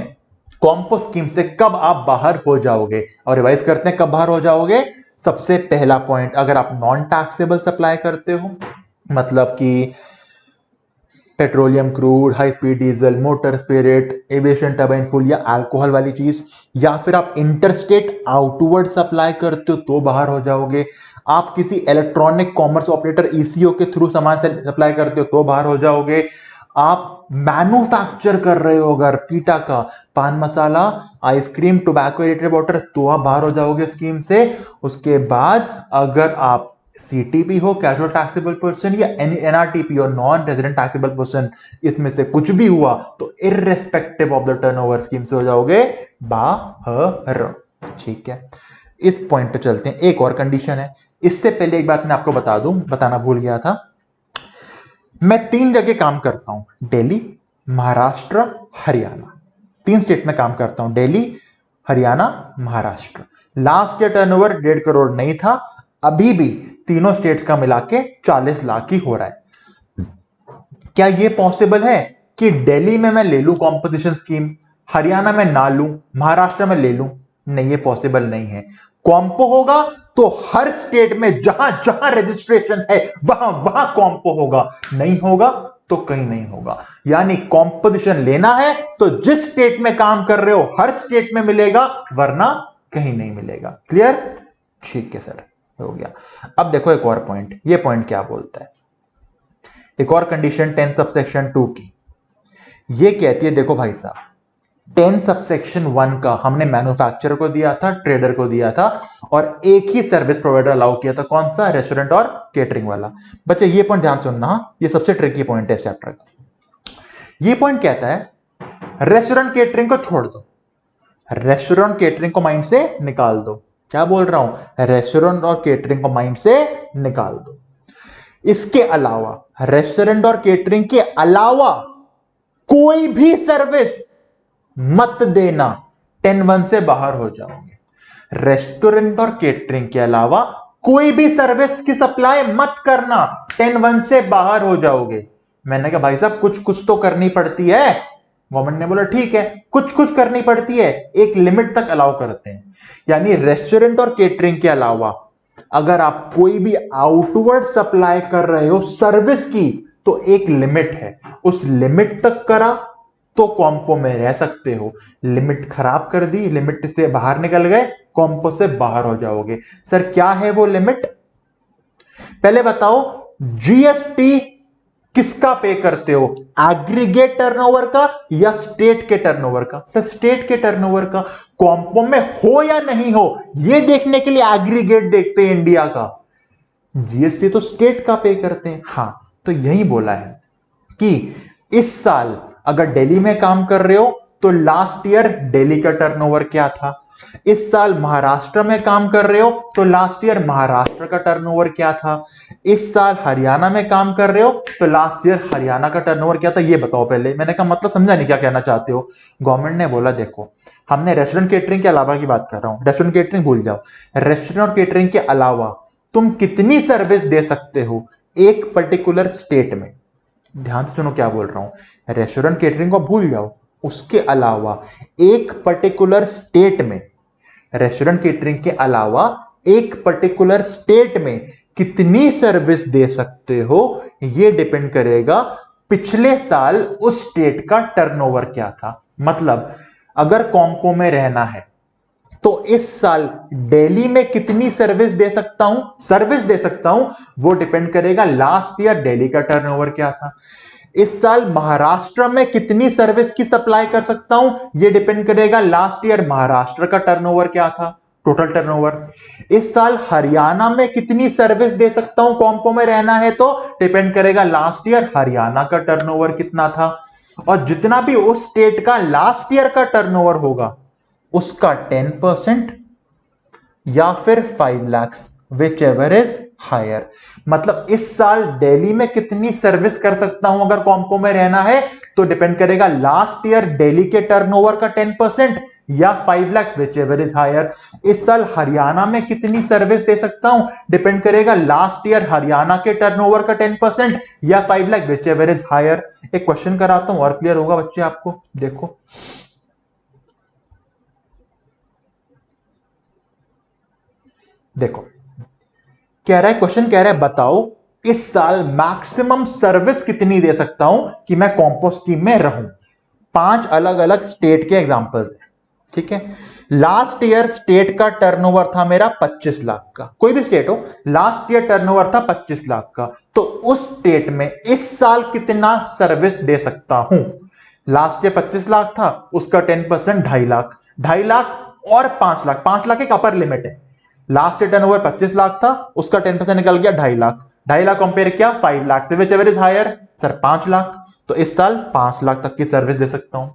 कॉम्पो स्कीम से कब आप बाहर हो जाओगे। और रिवाइज करते हैं कब बाहर हो जाओगे। सबसे पहला पॉइंट, अगर आप नॉन टैक्सेबल सप्लाई करते हो, मतलब कि petroleum crude, high speed diesel, motor spirit, aviation turbine fuel या अल्कोहल वाली चीज, या फिर आप इंटरस्टेट आउटवर्ड सप्लाई करते हो तो बाहर हो जाओगे। आप किसी इलेक्ट्रॉनिक कॉमर्स ऑपरेटर ईसीओ के थ्रू सामान सप्लाई करते हो तो बाहर हो जाओगे। आप मैन्युफैक्चर कर रहे हो अगर पीटा का पान मसाला, आइसक्रीम, टोबैको रिलेटेड वाटर, तो आप बाहर हो जाओगे स्कीम से। उसके बाद अगर आप सीटीपी हो, कैजुअल टैक्सेबल पर्सन, या एनआरटीपी और नॉन रेजिडेंट टैक्सेबल पर्सन, इसमें से कुछ भी हुआ तो irrespective of the turnover scheme से हो जाओगे बाहर। ठीक है, इस पॉइंट पे चलते हैं। एक और कंडीशन है, इससे पहले एक बात मैं आपको बताना भूल गया था। मैं 3 जगह काम करता हूं, दिल्ली, महाराष्ट्र, हरियाणा। 3 स्टेट में काम करता हूं, Delhi, Haryana, Maharashtra. Last year turnover 1.5 crore नहीं था, अभी भी तीनों स्टेट्स का मिला के 40 लाख ही हो रहा है। क्या यह पॉसिबल है कि दिल्ली में मैं ले लूं कॉम्पोजिशन स्कीम, हरियाणा में ना लूं, महाराष्ट्र में ले लूं? नहीं, ये पॉसिबल नहीं है। कॉम्पो होगा तो हर स्टेट में जहां जहां रजिस्ट्रेशन है वहां वहां कॉम्पो होगा, नहीं होगा तो कहीं नहीं होगा। यानी कॉम्पोजिशन लेना है तो जिस स्टेट में काम कर रहे हो हर स्टेट में मिलेगा, वरना कहीं नहीं मिलेगा। क्लियर? ठीक है सर, हो गया। अब देखो एक और पॉइंट, ये पॉइंट क्या बोलता है, एक और कंडीशन 10 सबसेक्शन 2 की, ये कहती है, देखो भाई साहब, 10 सबसेक्शन 1 का हमने मैन्युफैक्चरर को दिया था, ट्रेडर को दिया था, और एक ही सर्विस प्रोवाइडर अलाउ किया था, कौन सा? रेस्टोरेंट और केटरिंग वाला। बच्चे ये पॉइंट ध्यान सुनना, ये सबसे ट्रिकी पॉइंट है इस चैप्टर का। ये पॉइंट कहता है रेस्टोरेंट केटरिंग को छोड़ दो, रेस्टोरेंट केटरिंग को माइंड से निकाल दो। क्या बोल रहा हूं? रेस्टोरेंट और केटरिंग को माइंड से निकाल दो। इसके अलावा, रेस्टोरेंट और केटरिंग के अलावा कोई भी सर्विस मत देना, 10(1) से बाहर हो जाओगे। रेस्टोरेंट और केटरिंग के अलावा कोई भी सर्विस की सप्लाई मत करना, 10(1) से बाहर हो जाओगे। मैंने कहा भाई साहब कुछ कुछ तो करनी पड़ती है। गवर्नमेंट ने बोला ठीक है, कुछ कुछ करनी पड़ती है, एक लिमिट तक अलाउ करते हैं। यानी रेस्टोरेंट और केटरिंग के अलावा अगर आप कोई भी आउटवर्ड सप्लाई कर रहे हो सर्विस की, तो एक लिमिट है, उस लिमिट तक करा तो कॉम्पो में रह सकते हो। लिमिट खराब कर दी, लिमिट से बाहर निकल गए, कॉम्पो से बाहर हो जाओगे। सर क्या है वो लिमिट? पहले बताओ, जीएसटी किसका पे करते हो? एग्रीगेट टर्नओवर का या स्टेट के टर्नओवर का? सर स्टेट के टर्नओवर का। कॉम्पो में हो या नहीं हो यह देखने के लिए एग्रीगेट देखते हैं इंडिया का, जीएसटी तो स्टेट का पे करते हैं। हां, तो यही बोला है कि इस साल अगर दिल्ली में काम कर रहे हो तो लास्ट ईयर दिल्ली का टर्नओवर क्या था, इस साल महाराष्ट्र में काम कर रहे हो तो लास्ट ईयर महाराष्ट्र का टर्नओवर क्या था, इस साल हरियाणा में काम कर रहे हो तो लास्ट ईयर हरियाणा का टर्नओवर क्या था, ये बताओ पहले। मैंने कहा मतलब समझा नहीं क्या कहना चाहते हो। गवर्नमेंट ने बोला देखो, हमने रेस्टोरेंट केटरिंग के अलावा की बात कर रहा हूं, रेस्टोरेंट केटरिंग भूल जाओ, रेस्टोरेंट और केटरिंग के अलावा तुम कितनी सर्विस दे सकते हो एक पर्टिकुलर स्टेट में। ध्यान से सुनो क्या बोल रहा हूं, रेस्टोरेंट केटरिंग को भूल जाओ, उसके अलावा एक पर्टिकुलर स्टेट में, रेस्टोरेंट केटरिंग के अलावा एक पर्टिकुलर स्टेट में कितनी सर्विस दे सकते हो, यह डिपेंड करेगा पिछले साल उस स्टेट का टर्नओवर क्या था। मतलब अगर कॉम्पो में रहना है तो इस साल दिल्ली में कितनी सर्विस दे सकता हूं, वो डिपेंड करेगा लास्ट ईयर दिल्ली का टर्नओवर क्या था। इस साल महाराष्ट्र में कितनी सर्विस की सप्लाई कर सकता हूं, ये डिपेंड करेगा लास्ट ईयर महाराष्ट्र का टर्नओवर क्या था। Total turnover. इस साल हरियाणा में कितनी सर्विस दे सकता हूं, कॉम्पो में रहना है तो डिपेंड करेगा लास्ट ईयर हरियाणा का टर्नओवर कितना था, और जितना भी उस स्टेट का लास्ट ईयर का टर्नओवर होगा उसका 10% या फिर 5 lakh, whichever is higher. मतलब इस साल दिल्ली में कितनी सर्विस कर सकता हूं अगर कॉम्पो में रहना है तो डिपेंड करेगा लास्ट ईयर दिल्ली के टर्नओवर का 10% या 5 lakh, whichever is higher. इस साल हरियाणा में कितनी सर्विस दे सकता हूं डिपेंड करेगा लास्ट ईयर हरियाणा के टर्नओवर का 10% या 5 lakh, whichever is higher. एक क्वेश्चन कराता हूं और क्लियर होगा बच्चे आपको। देखो देखो कह रहा है, क्वेश्चन कह रहा है बताओ इस साल मैक्सिमम सर्विस कितनी दे सकता हूं कि मैं कॉम्पो स्कीम में रहूं। 5 अलग अलग स्टेट के एग्जांपल्स हैं, ठीक है। लास्ट ईयर स्टेट का टर्नओवर था मेरा 25 लाख का, कोई भी स्टेट हो, लास्ट ईयर टर्नओवर था 25 लाख का, तो उस स्टेट में इस साल कितना सर्विस दे सकता हूं। लास्ट ईयर 25 लाख था, उसका 10% 2.5 लाख, 2.5 लाख और 5 लाख, 5 लाख एक अपर लिमिट है। लास्ट ईयर टर्नओवर 25 लाख था, उसका 10% निकल गया 2.5 लाख, 2.5 लाख कंपेयर किया 5 लाख से, whichever is higher sir 5 lakh, तो इस साल 5 लाख तक की सर्विस दे सकता हूं।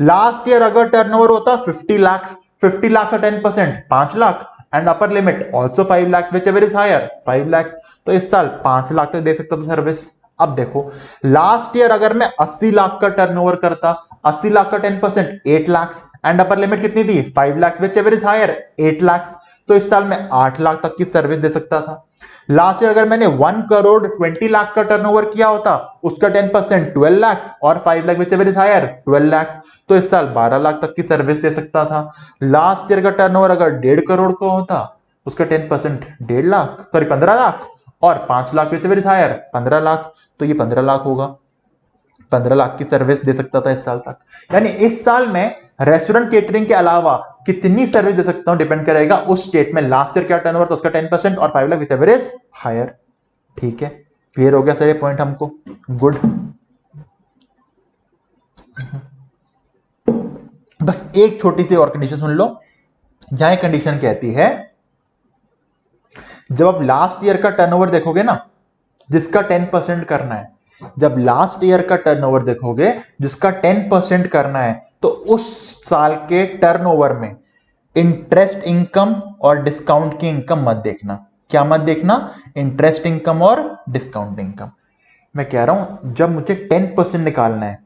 लास्ट ईयर अगर टर्नओवर होता 50 लाख, 50 लाख का 10% 5 lakh and upper limit also 5 lakh, whichever is higher 5 lakh, तो इस साल 5 लाख तक दे सकता था सर्विस। अब देखो लास्ट ईयर अगर मैं 80 लाख का टर्नओवर करता, 80 लाख का 10% 8 लाख एंड अपर लिमिट कितनी थी 5 lakh, whichever is higher 8 lakh, तो इस साल मैं 8 लाख तक की सर्विस दे सकता था। लास्ट ईयर अगर मैंने 1 करोड़ 20 लाख का टर्नओवर किया होता, उसका 10% 12 लाख और 5 lakh, whichever is higher 12 lakh, तो इस साल 12 लाख तक की सर्विस दे सकता था। लास्ट ईयर का टर्नओवर अगर 1.5 करोड़ का होता, उसका 10% 1.5 लाख, सॉरी 15 लाख और 5 lakh, whichever is higher 15 lakh, तो ये 15 लाख होगा। 15 लाख की सर्विस दे सकता था इस साल तक। यानी इस साल में रेस्टोरेंट केटरिंग के अलावा कितनी सर्विस दे सकता हूं डिपेंड करेगा उस स्टेट में लास्ट ईयर क्या टर्नओवर था उसका 10% और 5 lakh, whichever is higher. ठीक है, क्लियर हो गया सर ये पॉइंट हमको, गुड। बस एक छोटी सी और कंडीशन सुन लो। यहां एक कंडीशन कहती है जब आप लास्ट ईयर का टर्नओवर देखोगे ना जिसका 10% करना है, जब लास्ट ईयर का टर्नओवर देखोगे जिसका 10% करना है, तो उस साल के टर्नओवर में इंटरेस्ट इनकम और डिस्काउंट की इनकम मत देखना। क्या मत देखना? इंटरेस्ट इनकम और डिस्काउंट इनकम। मैं कह रहा हूं जब मुझे 10% निकालना है,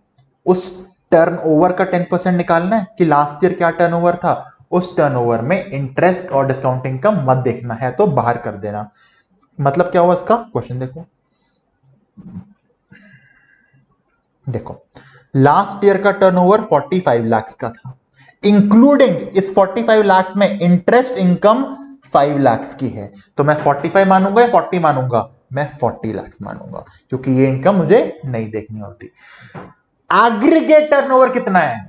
उस टर्नओवर का 10% निकालना है कि लास्ट ईयर क्या टर्नओवर था, उस टर्नओवर में इंटरेस्ट और डिस्काउंट इनकम मत देखना है तो बाहर कर देना। मतलब क्या हुआ इसका? क्वेश्चन देखो, देखो लास्ट ईयर का टर्नओवर 45 लाख का था, इंक्लूडिंग इस 45 लाख में इंटरेस्ट इनकम 5 लाख की है, तो मैं 45 मानूंगा या 40 मानूंगा? मैं 40 लाख मानूंगा, क्योंकि ये इनकम मुझे नहीं देखनी होती। एग्रीगेट टर्नओवर कितना है?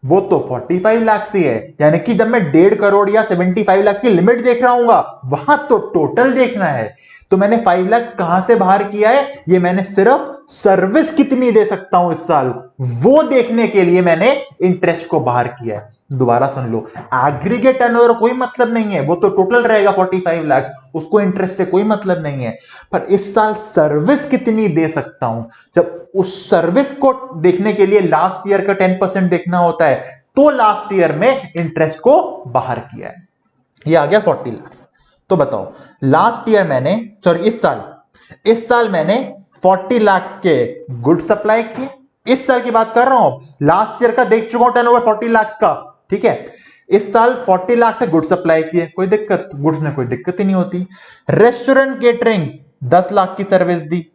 वो तो 45 लाख ही है, यानी कि जब मैं 1.5 करोड़ या 75 लाख की लिमिट देख रहा हूंगा वहां तो टोटल देखना है। तो मैंने 5 लाख कहां से बाहर किया है? ये मैंने सिर्फ सर्विस कितनी दे सकता हूं इस साल वो देखने के लिए मैंने इंटरेस्ट को बाहर किया है। दोबारा सुन लो, एग्रीगेट टर्नओवर कोई मतलब नहीं है, वो तो टोटल रहेगा 45 लाख, उसको इंटरेस्ट से कोई मतलब नहीं है। पर इस साल सर्विस कितनी दे सकता हूं, जब उस सर्विस को देखने के लिए लास्ट ईयर का 10% देखना होता है, तो लास्ट ईयर में इंटरेस्ट को बाहर किया है। ये आ गया 40 लाख। तो बताओ लास्ट ईयर मैंने, सॉरी इस साल मैंने 40 लाख के गुड सप्लाई किए। इस साल की बात कर रहा हूं, लास्ट ईयर का देख चुका हूं टर्नओवर 40 लाख का, ठीक है। इस साल 40 लाख से गुड सप्लाई किए, कोई दिक्कत? गुड्स में कोई दिक्कत ही नहीं होती। रेस्टोरेंट केटरिंग 10 लाख की सर्विस दी,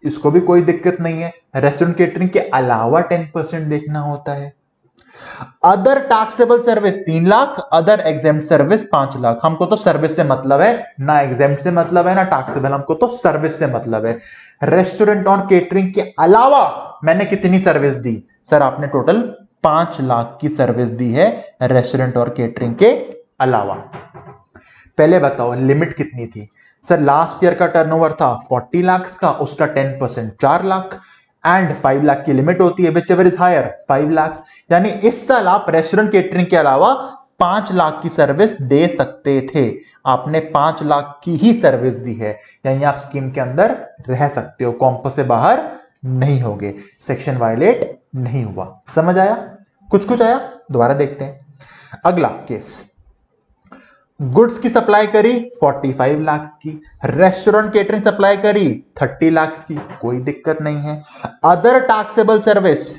इसको भी कोई दिक्कत नहीं है। रेस्टोरेंट केटरिंग के अलावा 10% देखना होता है। Other taxable service 3 lakh, other exempt service 5 lakh. हमको तो सर्विस से मतलब है, ना एग्जेम्प्ट से मतलब है ना टैक्सेबल, हमको तो सर्विस से मतलब है। रेस्टोरेंट और केटरिंग के अलावा मैंने कितनी सर्विस दी? सर आपने टोटल 5 लाख की सर्विस दी है रेस्टोरेंट और केटरिंग के अलावा। पहले बताओ लिमिट कितनी थी? सर लास्ट ईयर का टर्नओवर था 40 लाख का, उसका 10% 4 लाख एंड 5 लाख की लिमिट होती है, whichever is higher 5 lakh. यानी इस साल आप रेस्टोरेंट केटरिंग के अलावा 5 लाख की सर्विस दे सकते थे। आपने 5 लाख की ही सर्विस दी है, यानी आप स्कीम के अंदर रह सकते हो, कॉम्पो से बाहर नहीं होगे, सेक्शन वायलेट नहीं हुआ। समझ आया? कुछ कुछ आया? दोबारा देखते हैं। अगला केस, गुड्स की सप्लाई करी 45 लाख की, रेस्टोरेंट केटरिंग सप्लाई करी 30 लाख की, कोई दिक्कत नहीं है। अदर टैक्सेबल सर्विस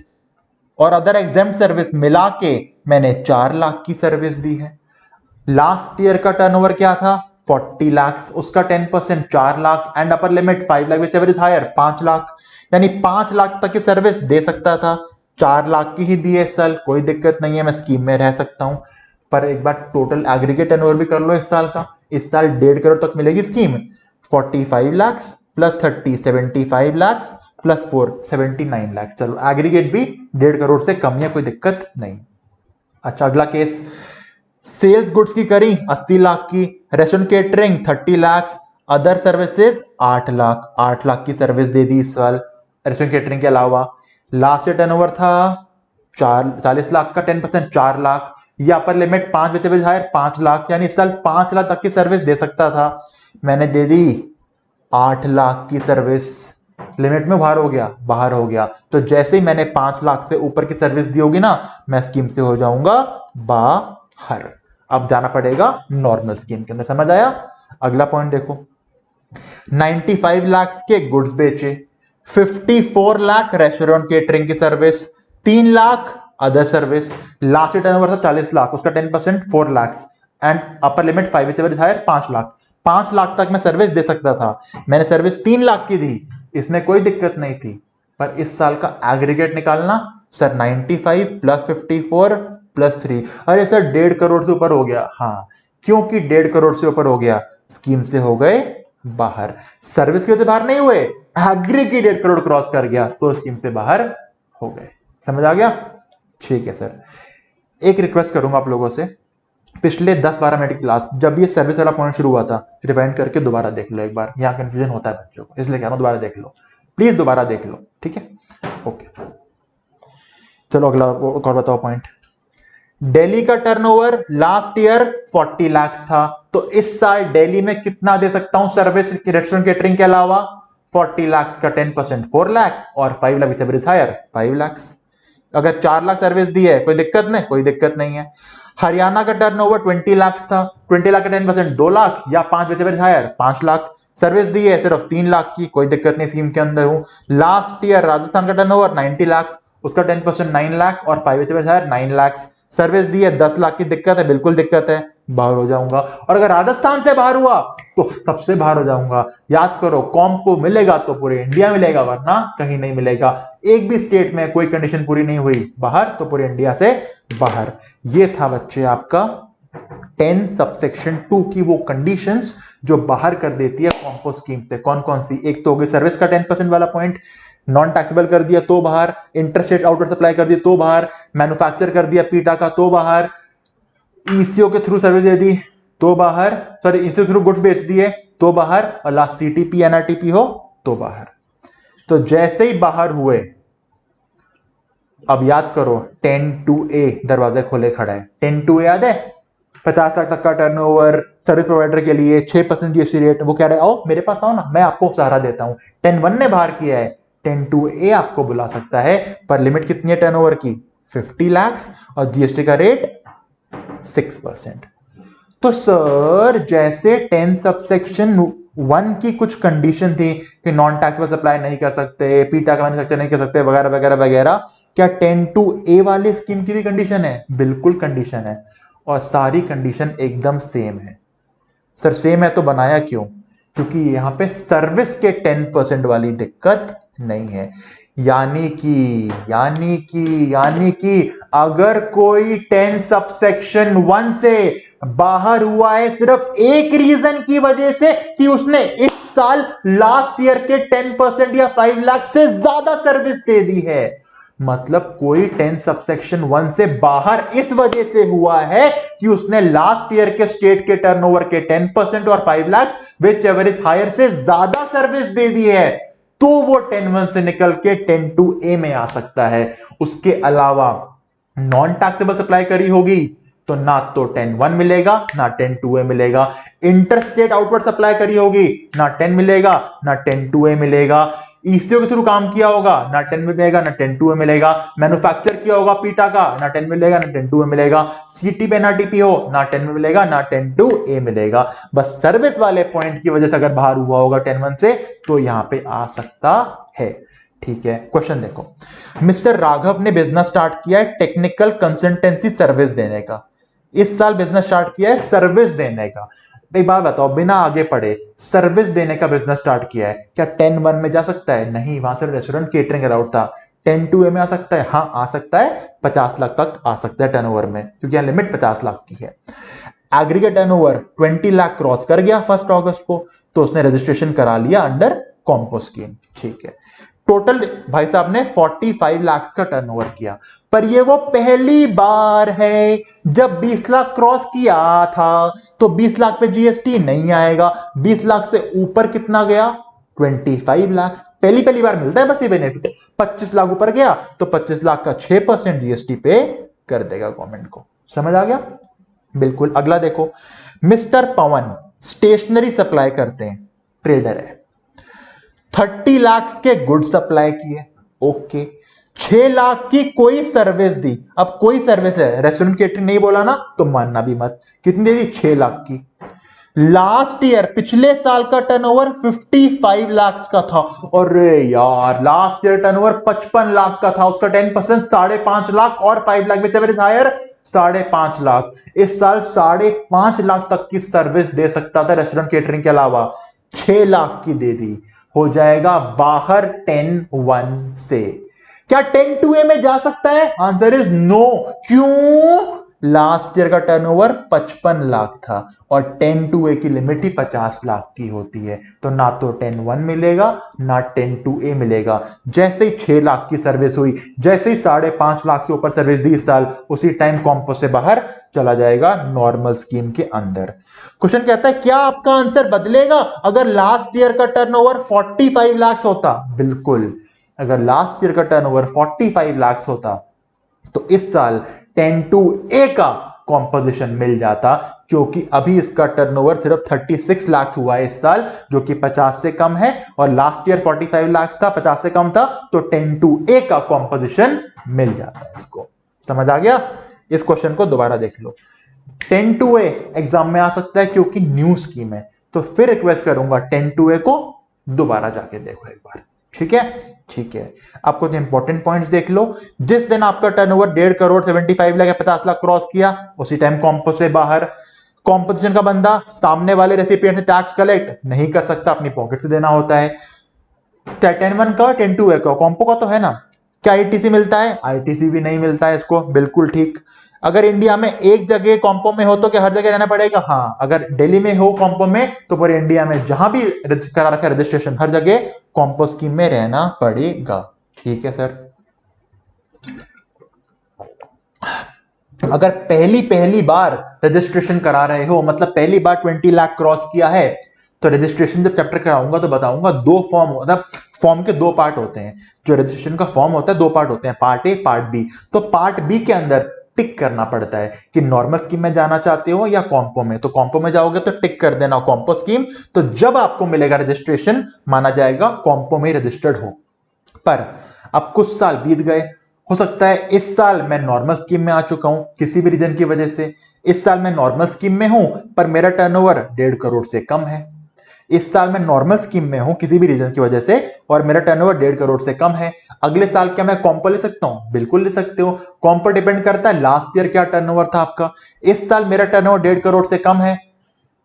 और अदर एग्जेम्प्ट सर्विस मिला के मैंने 4 लाख की सर्विस दी है। लास्ट ईयर का टर्नओवर क्या था? 40 लाख, उसका 10% 4 lakh and upper limit 5 lakh, whichever is higher 5 lakh, यानी 5 लाख तक की सर्विस दे सकता था। 4 लाख की ही दी है इस साल, कोई दिक्कत नहीं है, मैं स्कीम में रह सकता हूं। पर एक बार टोटल एग्रीगेट टर्नओवर भी कर लो इस साल का। इस साल 1.5 करोड़ तक मिलेगी scheme. 45 lakh plus 30 75 lakh plus 4 79 lakh. चलो एग्रीगेट भी 1.5 करोड़ से कम है, कोई दिक्कत नहीं। अच्छा अगला केस, सेल्स गुड्स की करी 80 लाख की, restaurant catering 30 lakh, other services 8 lakh, 8 lakh की सर्विस दे दी इस साल रेस्टोरेंट केटरिंग के अलावा। लास्ट ईयर टर्नओवर था 40 लाख का 10% 4 लाख, या अपर लिमिट 5 बचे हायर 5 लाख, यानी इस साल 5 लाख तक की सर्विस दे सकता था, मैंने दे दी 8 लाख की सर्विस, लिमिट में बाहर हो गया। तो जैसे ही मैंने 5 लाख से ऊपर की सर्विस दी होगी ना, मैं स्कीम से हो जाऊंगा बाहर। अब जाना पड़ेगा नॉर्मल स्कीम के अंदर। समझ आया? अगला पॉइंट देखो, 95 लाख के गुड्स बेचे, 54 लाख रेस्टोरेंट केटरिंग की service, 3 lakh other service. Last turnover था 40 लाख, उसका 10% 4 lakh and upper limit 5 higher 5 lakh. 5 lakh तक मैं सर्विस दे सकता था, मैंने सर्विस 3 लाख की दी, इसमें कोई दिक्कत नहीं थी। पर इस साल का एग्रीगेट निकालना, सर 95 प्लस 54 प्लस 3, अरे सर 1.5 करोड़ से ऊपर हो गया। हाँ, क्योंकि 1.5 करोड़ से ऊपर हो गया, स्कीम से हो गए बाहर। सर्विस की वजह से बाहर नहीं हुए, एग्रीगेट 1.5 करोड़ क्रॉस कर गया तो स्कीम से बाहर हो गए। समझ आ गया? ठीक है सर। एक रिक्वेस्ट करूंगा आप लोगों से, पिछले 10-12 मिनट की क्लास जब ये सर्विस वाला पॉइंट शुरू हुआ था, रिवाइंड करके दोबारा देख लो एक बार, यहां कंफ्यूजन होता है बच्चों को, इसलिए कह रहा हूं दोबारा देख लो, प्लीज दोबारा देख लो, ठीक है? ओके, चलो अगला और बताओ पॉइंट। दिल्ली का टर्नओवर लास्ट ईयर 40 लाख था, तो इस साल दिल्ली में कितना दे सकता हूं सर्विस रेस्टोरेंट केटरिंग के अलावा? 40 लाख का 10% 4 लाख और 5 lakh which is higher 5 lakh. अगर 4 लाख सर्विस दी है कोई दिक्कत नहीं, कोई दिक्कत नहीं है। हरियाणा का टर्नओवर 20 लाख था, 20 लाख का 10% 2 लाख या 5 विच हायर 5 लाख, सर्विस दी है सिर्फ 3 लाख की, कोई दिक्कत नहीं, स्कीम के अंदर हूं। लास्ट ईयर राजस्थान का टर्नओवर 90 लाख, उसका 10% 9 लाख और 5 विच हायर 9 लाख, सर्विस दी है 10 लाख की, दिक्कत है? बिल्कुल दिक्कत है, बाहर हो जाऊंगा। और अगर राजस्थान से बाहर हुआ तो सबसे बाहर हो जाऊंगा। याद करो, कॉम्पो मिलेगा तो पूरे इंडिया मिलेगा, वरना कहीं नहीं मिलेगा। एक भी स्टेट में कोई कंडीशन पूरी नहीं हुई बाहर तो पूरे इंडिया से बाहर। ये था बच्चे आपका 10 सबसेक्शन 2 की वो कंडीशंस जो बाहर कर देती है कॉम्पो स्कीम से। कौन कौन सी? एक तो हो गई सर्विस का 10% वाला पॉइंट, नॉन टैक्सेबल कर दिया तो बाहर, इंटरस्टेट आउटवर्ड सप्लाई कर दिया तो बाहर, मैन्युफैक्चर कर दिया पीटा का तो बाहर, ईसीओ के थ्रू सर्विस दे दी तो बाहर, सॉरी ईसीओ थ्रू गुड्स बेच दिए तो बाहर, और लास्ट सीटीपी एनआरटीपी हो तो बाहर। तो जैसे ही बाहर हुए, अब याद करो 10(2)A दरवाजे खोले खड़ा है। 10(2)A याद है? 50 लाख तक का टर्नओवर, सर्विस प्रोवाइडर के लिए 6% जीएसटी रेट। वो कह रहे आओ मेरे पास आओ ना, मैं आपको सहारा देता हूं। 10(1) ने बाहर किया है, 10(2)A आपको बुला सकता है, पर लिमिट कितनी है टर्नओवर की? 50 लाख और जीएसटी का रेट 6%। तो सर जैसे 10 सबसेक्शन 1 की कुछ कंडीशन थी कि नॉन टैक्सेबल सप्लाई नहीं कर सकते, पीटा का मैन्युफैक्चर नहीं कर सकते, वगैरह वगैरह वगैरह, क्या 10(2)A वाली स्कीम की भी कंडीशन है? बिल्कुल कंडीशन है, और सारी कंडीशन एकदम सेम है। सर सेम है तो बनाया क्यों? क्योंकि यहां पे सर्विस के 10% वाली दिक्कत नहीं है। यानी कि अगर कोई 10 सबसेक्शन 1 से बाहर हुआ है सिर्फ एक रीजन की वजह से कि उसने इस साल लास्ट ईयर के 10% या 5 लाख से ज्यादा सर्विस दे दी है, मतलब कोई 10 सबसेक्शन 1 से बाहर इस वजह से हुआ है कि उसने लास्ट ईयर के स्टेट के टर्नओवर के 10% और 5 lakh whichever is higher से ज्यादा सर्विस दे दी है, तो वो 10(1) से निकल के 10(2)A में आ सकता है। उसके अलावा नॉन टैक्सेबल सप्लाई करी होगी तो ना तो 10-1 मिलेगा ना 10-2A मिलेगा। इंटर स्टेट आउटवर्ड सप्लाई करी होगी, ना 10 मिलेगा ना 10-2A मिलेगा। ईसीओ के थ्रू काम किया होगा, ना 10 मिलेगा ना 10-2A मिलेगा। मैन्युफैक्चर किया होगा पीटा का, ना 10 मिलेगा ना 10-2A मिलेगा। सीटी पे ना टीपी हो, ना 10 में मिलेगा ना 10-2A मिलेगा। बस सर्विस वाले पॉइंट की वजह से अगर बाहर हुआ होगा 10-1 से तो यहां पे आ सकता है। ठीक है, क्वेश्चन देखो। मिस्टर राघव ने बिजनेस स्टार्ट किया है टेक्निकल कंसल्टेंसी सर्विस देने का। इस साल बिजनेस स्टार्ट किया है सर्विस देने का। एक बात बताओ, बिना आगे पढ़े सर्विस देने का बिजनेस स्टार्ट किया है, क्या 10-1 में जा सकता है? नहीं, वहां से रेस्टोरेंट केटरिंग अलाउड था। 10-2A में आ सकता है? हाँ आ सकता है, 50 लाख तक आ सकता है टर्नओवर में, क्योंकि यहां लिमिट 50 लाख की है। एग्रीगेट टर्नओवर 20 लाख क्रॉस कर गया 1 अगस्त को, तो उसने रजिस्ट्रेशन करा लिया अंडर कॉम्पो स्कीम। ठीक है, टोटल भाई साहब ने 45 लाख का टर्नओवर किया, पर ये वो पहली बार है जब 20 लाख क्रॉस किया था, तो 20 लाख पे जीएसटी नहीं आएगा। 20 लाख से ऊपर कितना गया? 25 लाख। पहली बार मिलता है बस ये बेनिफिट। 25 लाख ऊपर गया तो 25 लाख का 6% जीएसटी पे कर देगा गवर्नमेंट को। समझ आ गया? बिल्कुल। अगला देखो, मिस्टर पवन स्टेशनरी सप्लाई करते हैं, ट्रेडर है। 30 लाख के गुड सप्लाई किए, ओके। 6 लाख की कोई सर्विस दी। अब कोई सर्विस है, रेस्टोरेंट केटरिंग नहीं बोला ना, तो मानना भी मत। कितनी दे दी? 6 लाख की। लास्ट ईयर पिछले साल का टर्नओवर 55 लाख का था। अरे यार, लास्ट ईयर टर्नओवर 55 लाख का था, उसका 10% 5.5 लाख और 5 lakh whichever is higher 5.5 lakh. इस साल 5.5 लाख तक की सर्विस दे सकता था रेस्टोरेंट केटरिंग के अलावा, 6 लाख की दे दी। हो जाएगा बाहर 10-1 से। क्या 10-2A में जा सकता है? Answer is no. क्यों? लास्ट ईयर का टर्नओवर 55 लाख था और 10-2A की लिमिट ही 50 लाख की होती है, तो ना तो 10-1 मिलेगा ना 10-2A मिलेगा। जैसे ही 6 लाख की सर्विस हुई, जैसे ही 5.5 लाख से ऊपर सर्विस दी इस साल, उसी टाइम कॉम्पो से बाहर चला जाएगा नॉर्मल स्कीम के अंदर। क्वेश्चन कहता है क्या आपका आंसर बदलेगा अगर लास्ट ईयर का टर्नओवर 45 लाख होता? बिल्कुल। अगर लास्ट ईयर का टर्नओवर 45 लाख होता तो इस साल 10-2A का कॉम्पोजिशन मिल जाता, क्योंकि अभी इसका टर्नओवर सिर्फ 36 लाख हुआ है इस साल, जो कि 50 से कम है, और लास्ट ईयर 45 लाख था, 50 से कम था, तो 10-2A का कॉम्पोजिशन मिल जाता है इसको। समझ आ गया? इस क्वेश्चन को दोबारा देख लो। 10-2A एग्जाम में आ सकता है क्योंकि न्यू स्कीम है, तो फिर रिक्वेस्ट करूंगा 10-2A को दोबारा जाके देखो एक बार। ठीक है? ठीक है, आपको इंपॉर्टेंट पॉइंट्स देख लो। जिस दिन आपका टर्नओवर 1.5 करोड़ 75 लाख या 50 लाख क्रॉस किया, उसी टाइम कॉम्पो से बाहर। कॉम्पोजिशन का बंदा सामने वाले रेसिपिएंट से टैक्स कलेक्ट नहीं कर सकता, अपनी पॉकेट से देना होता है। 10-1 का 10-2A का कॉम्पो का तो है ना। क्या आईटीसी मिलता है? आईटीसी भी नहीं मिलता है इसको। बिल्कुल ठीक। अगर इंडिया में एक जगह कॉम्पो में हो तो क्या हर जगह रहना पड़ेगा? हाँ। अगर दिल्ली में हो कॉम्पो में तो पूरे इंडिया में जहां भी करा रखा रजिस्ट्रेशन, हर जगह कॉम्पो स्कीम में रहना पड़ेगा। ठीक है सर। अगर पहली बार रजिस्ट्रेशन करा रहे हो, मतलब पहली बार 20 लाख क्रॉस किया है, तो रजिस्ट्रेशन जब चैप्टर कराऊंगा तो बताऊंगा। दो फॉर्म, मतलब फॉर्म के दो पार्ट होते हैं। जो रजिस्ट्रेशन का फॉर्म होता है, दो पार्ट होते हैं, पार्ट ए पार्ट बी। तो पार्ट बी के अंदर टिक करना पड़ता है कि नॉर्मल स्कीम में जाना चाहते हो या कॉम्पो में। तो कॉम्पो में जाओगे तो टिक कर देना कॉम्पो स्कीम, तो जब आपको मिलेगा रजिस्ट्रेशन माना जाएगा कॉम्पो में रजिस्टर्ड हो। पर अब कुछ साल बीत गए, हो सकता है इस साल मैं नॉर्मल स्कीम में आ चुका हूं किसी भी रीजन की वजह से। इस साल मैं नॉर्मल स्कीम में हूं पर मेरा टर्नओवर 1.5 करोड़ से कम है। इस साल मैं नॉर्मल स्कीम में हूं किसी भी रीजन की वजह से और मेरा टर्नओवर 1.5 करोड़ से कम है। अगले साल क्या मैं कॉम्पो ले सकता हूं? बिल्कुल ले सकते हो। कॉम्पो डिपेंड करता है लास्ट ईयर क्या टर्नओवर था आपका। इस साल मेरा टर्नओवर 1.5 करोड़ से कम है,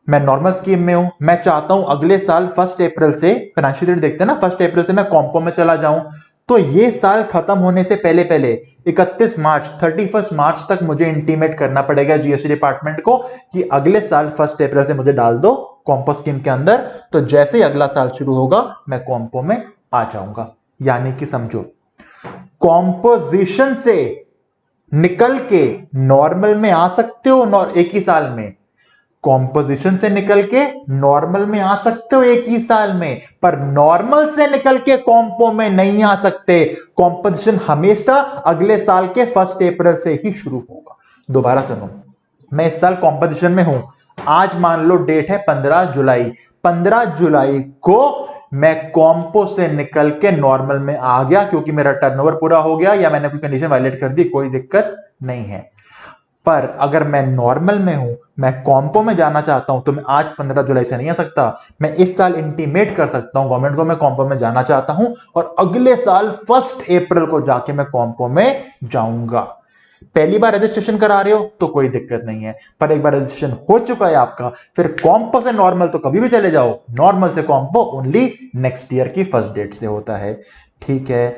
मैं नॉर्मल स्कीम में हूं, मैं चाहता हूं अगले साल 1 अप्रैल से, फाइनेंशियल ईयर देखते हैं ना, 1 अप्रैल से मैं कॉम्पो में चला जाऊं। तो ये साल खत्म होने से पहले पहले 31 मार्च तक मुझे इंटीमेट करना पड़ेगा जीएसटी डिपार्टमेंट को कि अगले साल 1 अप्रैल से मुझे डाल दो कॉम्पो स्कीम के अंदर। तो जैसे ही अगला साल शुरू होगा मैं कॉम्पो में आ जाऊंगा। यानी कि समझो, कॉम्पोजिशन से निकल के नॉर्मल में आ सकते हो एक ही साल में, कॉम्पोजिशन से निकल के नॉर्मल में आ सकते हो एक ही साल में, पर नॉर्मल से निकल के कॉम्पो में नहीं आ सकते। कॉम्पोजिशन हमेशा अगले साल के 1 अप्रैल से ही शुरू होगा। दोबारा सुनो, मैं इस साल कॉम्पोजिशन में हूं, आज मान लो डेट है 15 जुलाई, 15 जुलाई को मैं कॉम्पो से निकल के नॉर्मल में आ गया क्योंकि मेरा टर्नओवर पूरा हो गया या मैंने कोई कंडीशन वायलेट कर दी, कोई दिक्कत नहीं है। पर अगर मैं नॉर्मल में हूं, मैं कॉम्पो में जाना चाहता हूं, तो मैं आज 15 जुलाई से नहीं आ सकता। मैं इस साल इंटीमेट कर सकता हूं गवर्नमेंट को मैं कॉम्पो में जाना चाहता हूं और अगले साल 1 अप्रैल को जाके मैं कॉम्पो में जाऊंगा। पहली बार रजिस्ट्रेशन करा रहे हो तो कोई दिक्कत नहीं है, पर एक बार रजिस्ट्रेशन हो चुका है आपका, फिर कॉम्पो से नॉर्मल तो कभी भी चले जाओ, नॉर्मल से कॉम्पो ओनली नेक्स्ट ईयर की 1 डेट से होता है। ठीक है,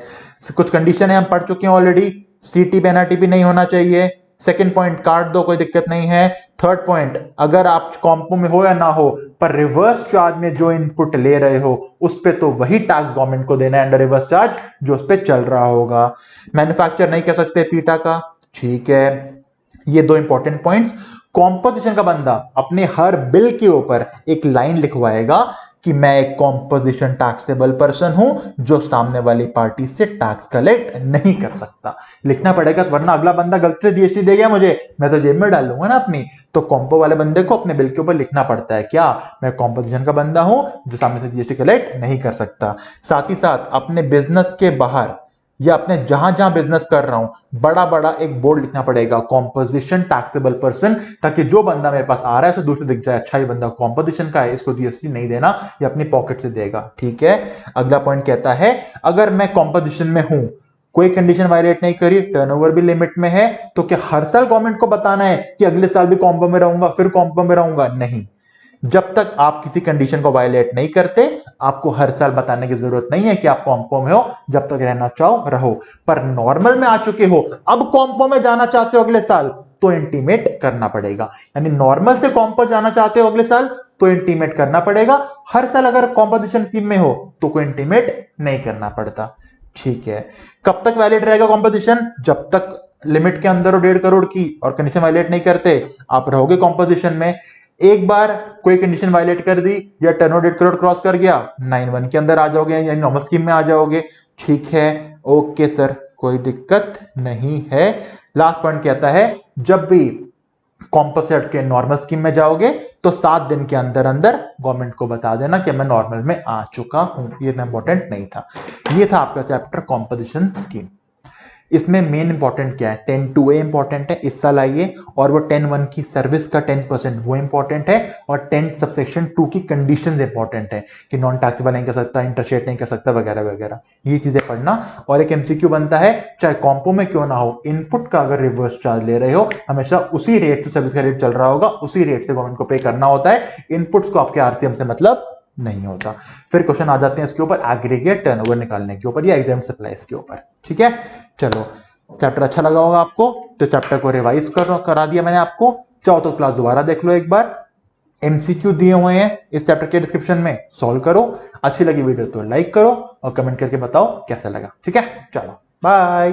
कुछ कंडीशन है हम पढ़ चुके हैं ऑलरेडी। सीटी पेनल्टी नहीं होना चाहिए। सेकंड पॉइंट, काट दो कोई दिक्कत नहीं है। थर्ड पॉइंट, अगर आप कॉम्पो में हो या ना हो, पर रिवर्स चार्ज में जो इनपुट ले रहे हो उस पे तो वही टैक्स गवर्नमेंट को देना है अंडर रिवर्स चार्ज जो उस पे चल रहा होगा। मैन्युफैक्चर नहीं कह सकते पीटा का, ठीक है। ये 2 इंपॉर्टेंट पॉइंट्स। कॉम्पोजिशन का बंदा अपने हर बिल के ऊपर एक लाइन लिखवाएगा कि मैं एक कॉम्पोजिशन टैक्सेबल पर्सन हूं जो सामने वाली पार्टी से टैक्स कलेक्ट नहीं कर सकता। लिखना पड़ेगा, वरना अगला बंदा गलती से जीएसटी दे गया मुझे, मैं तो जेब में डाल लूंगा ना अपनी। तो कॉम्पो वाले बंदे को अपने बिल के ऊपर लिखना पड़ता है क्या, मैं कॉम्पोजिशन का बंदा हूं जो सामने से जीएसटी कलेक्ट नहीं कर सकता। साथ ही साथ अपने बिजनेस के बाहर या अपने जहां जहां बिजनेस कर रहा हूं बड़ा बड़ा एक बोर्ड लिखना पड़ेगा, कॉम्पोजिशन टैक्सेबल पर्सन, ताकि जो बंदा मेरे पास आ रहा है तो दूर से दिख जाए, अच्छा ये बंदा कॉम्पोजिशन का है, इसको जीएसटी नहीं देना, ये अपनी पॉकेट से देगा। ठीक है। अगला पॉइंट कहता है अगर मैं कॉम्पोजिशन में हूं, कोई कंडीशन वायलेट नहीं करी, टर्नओवर भी लिमिट में है, तो क्या हर साल गवर्नमेंट को बताना है कि अगले साल भी कॉम्पो में रहूंगा फिर कॉम्पो में रहूंगा? नहीं। जब तक आप किसी कंडीशन को वायलेट नहीं करते, आपको हर साल बताने की जरूरत नहीं है कि आप कॉम्पो में हो, जब तक रहना चाहो रहो। पर नॉर्मल में आ चुके हो, अब कॉम्पो में जाना चाहते हो अगले साल, तो इंटीमेट करना पड़ेगा। यानी नॉर्मल से कॉम्पो जाना चाहते हो अगले साल तो इंटीमेट करना पड़ेगा। हर साल अगर कॉम्पोजिशन स्कीम में हो तो कोई इंटीमेट नहीं करना पड़ता। ठीक है। कब तक वैलिड रहेगा कॉम्पोजिशन? जब तक लिमिट के अंदर हो 1.5 करोड़ की और कंडीशन वायलेट नहीं करते, आप रहोगे कॉम्पोजिशन में। एक बार कोई कंडीशन वायलेट कर दी या टर्नओवर 1.5 करोड़ क्रॉस कर गया, 9(1) के अंदर आ जाओगे, यानी नॉर्मल स्कीम में आ जाओगे। ठीक है, ओके सर, कोई दिक्कत नहीं है। लास्ट पॉइंट कहता है जब भी कॉम्पोसेट के नॉर्मल स्कीम में जाओगे तो 7 दिन के अंदर अंदर गवर्नमेंट को बता देना कि मैं नॉर्मल में आ चुका हूं। ये इतना इंपॉर्टेंट नहीं था। ये था आपका चैप्टर कॉम्पोजिशन स्कीम। इसमें मेन इंपॉर्टेंट क्या है? 10(2)A इंपॉर्टेंट है, इस साल आई है, और वो 10(1) की सर्विस का 10% वो इंपॉर्टेंट है, और 10 सबसेक्शन 2 की कंडीशंस इंपॉर्टेंट है कि नॉन टैक्सेबल नहीं कर सकता, इंटरशेट नहीं कर सकता, वगैरह वगैरह। ये चीजें पढ़ना। और एक एमसीक्यू बनता है, चाहे कॉम्पो में क्यों ना हो, इनपुट का अगर रिवर्स चार्ज ले रहे हो, हमेशा उसी रेट से सर्विस का रेट चल रहा होगा, उसी रेट से गवर्नमेंट को पे करना होता है। इनपुट्स को आपके आरसीएम से मतलब नहीं होता। फिर क्वेश्चन आ जाते हैं इसके ऊपर एग्रीगेट टर्नओवर निकालने के ऊपर या एग्जाम्प्ट सप्लाईज के ऊपर। ठीक है, चलो। चैप्टर अच्छा लगा होगा आपको, तो चैप्टर को रिवाइज करा दिया मैंने आपको। चाहो तो क्लास दोबारा देख लो एक बार। एमसीक्यू दिए हुए हैं इस चैप्टर के डिस्क्रिप्शन में, सॉल्व करो। अच्छी लगी वीडियो तो लाइक करो और कमेंट करके बताओ कैसा लगा। ठीक है, चलो बाय।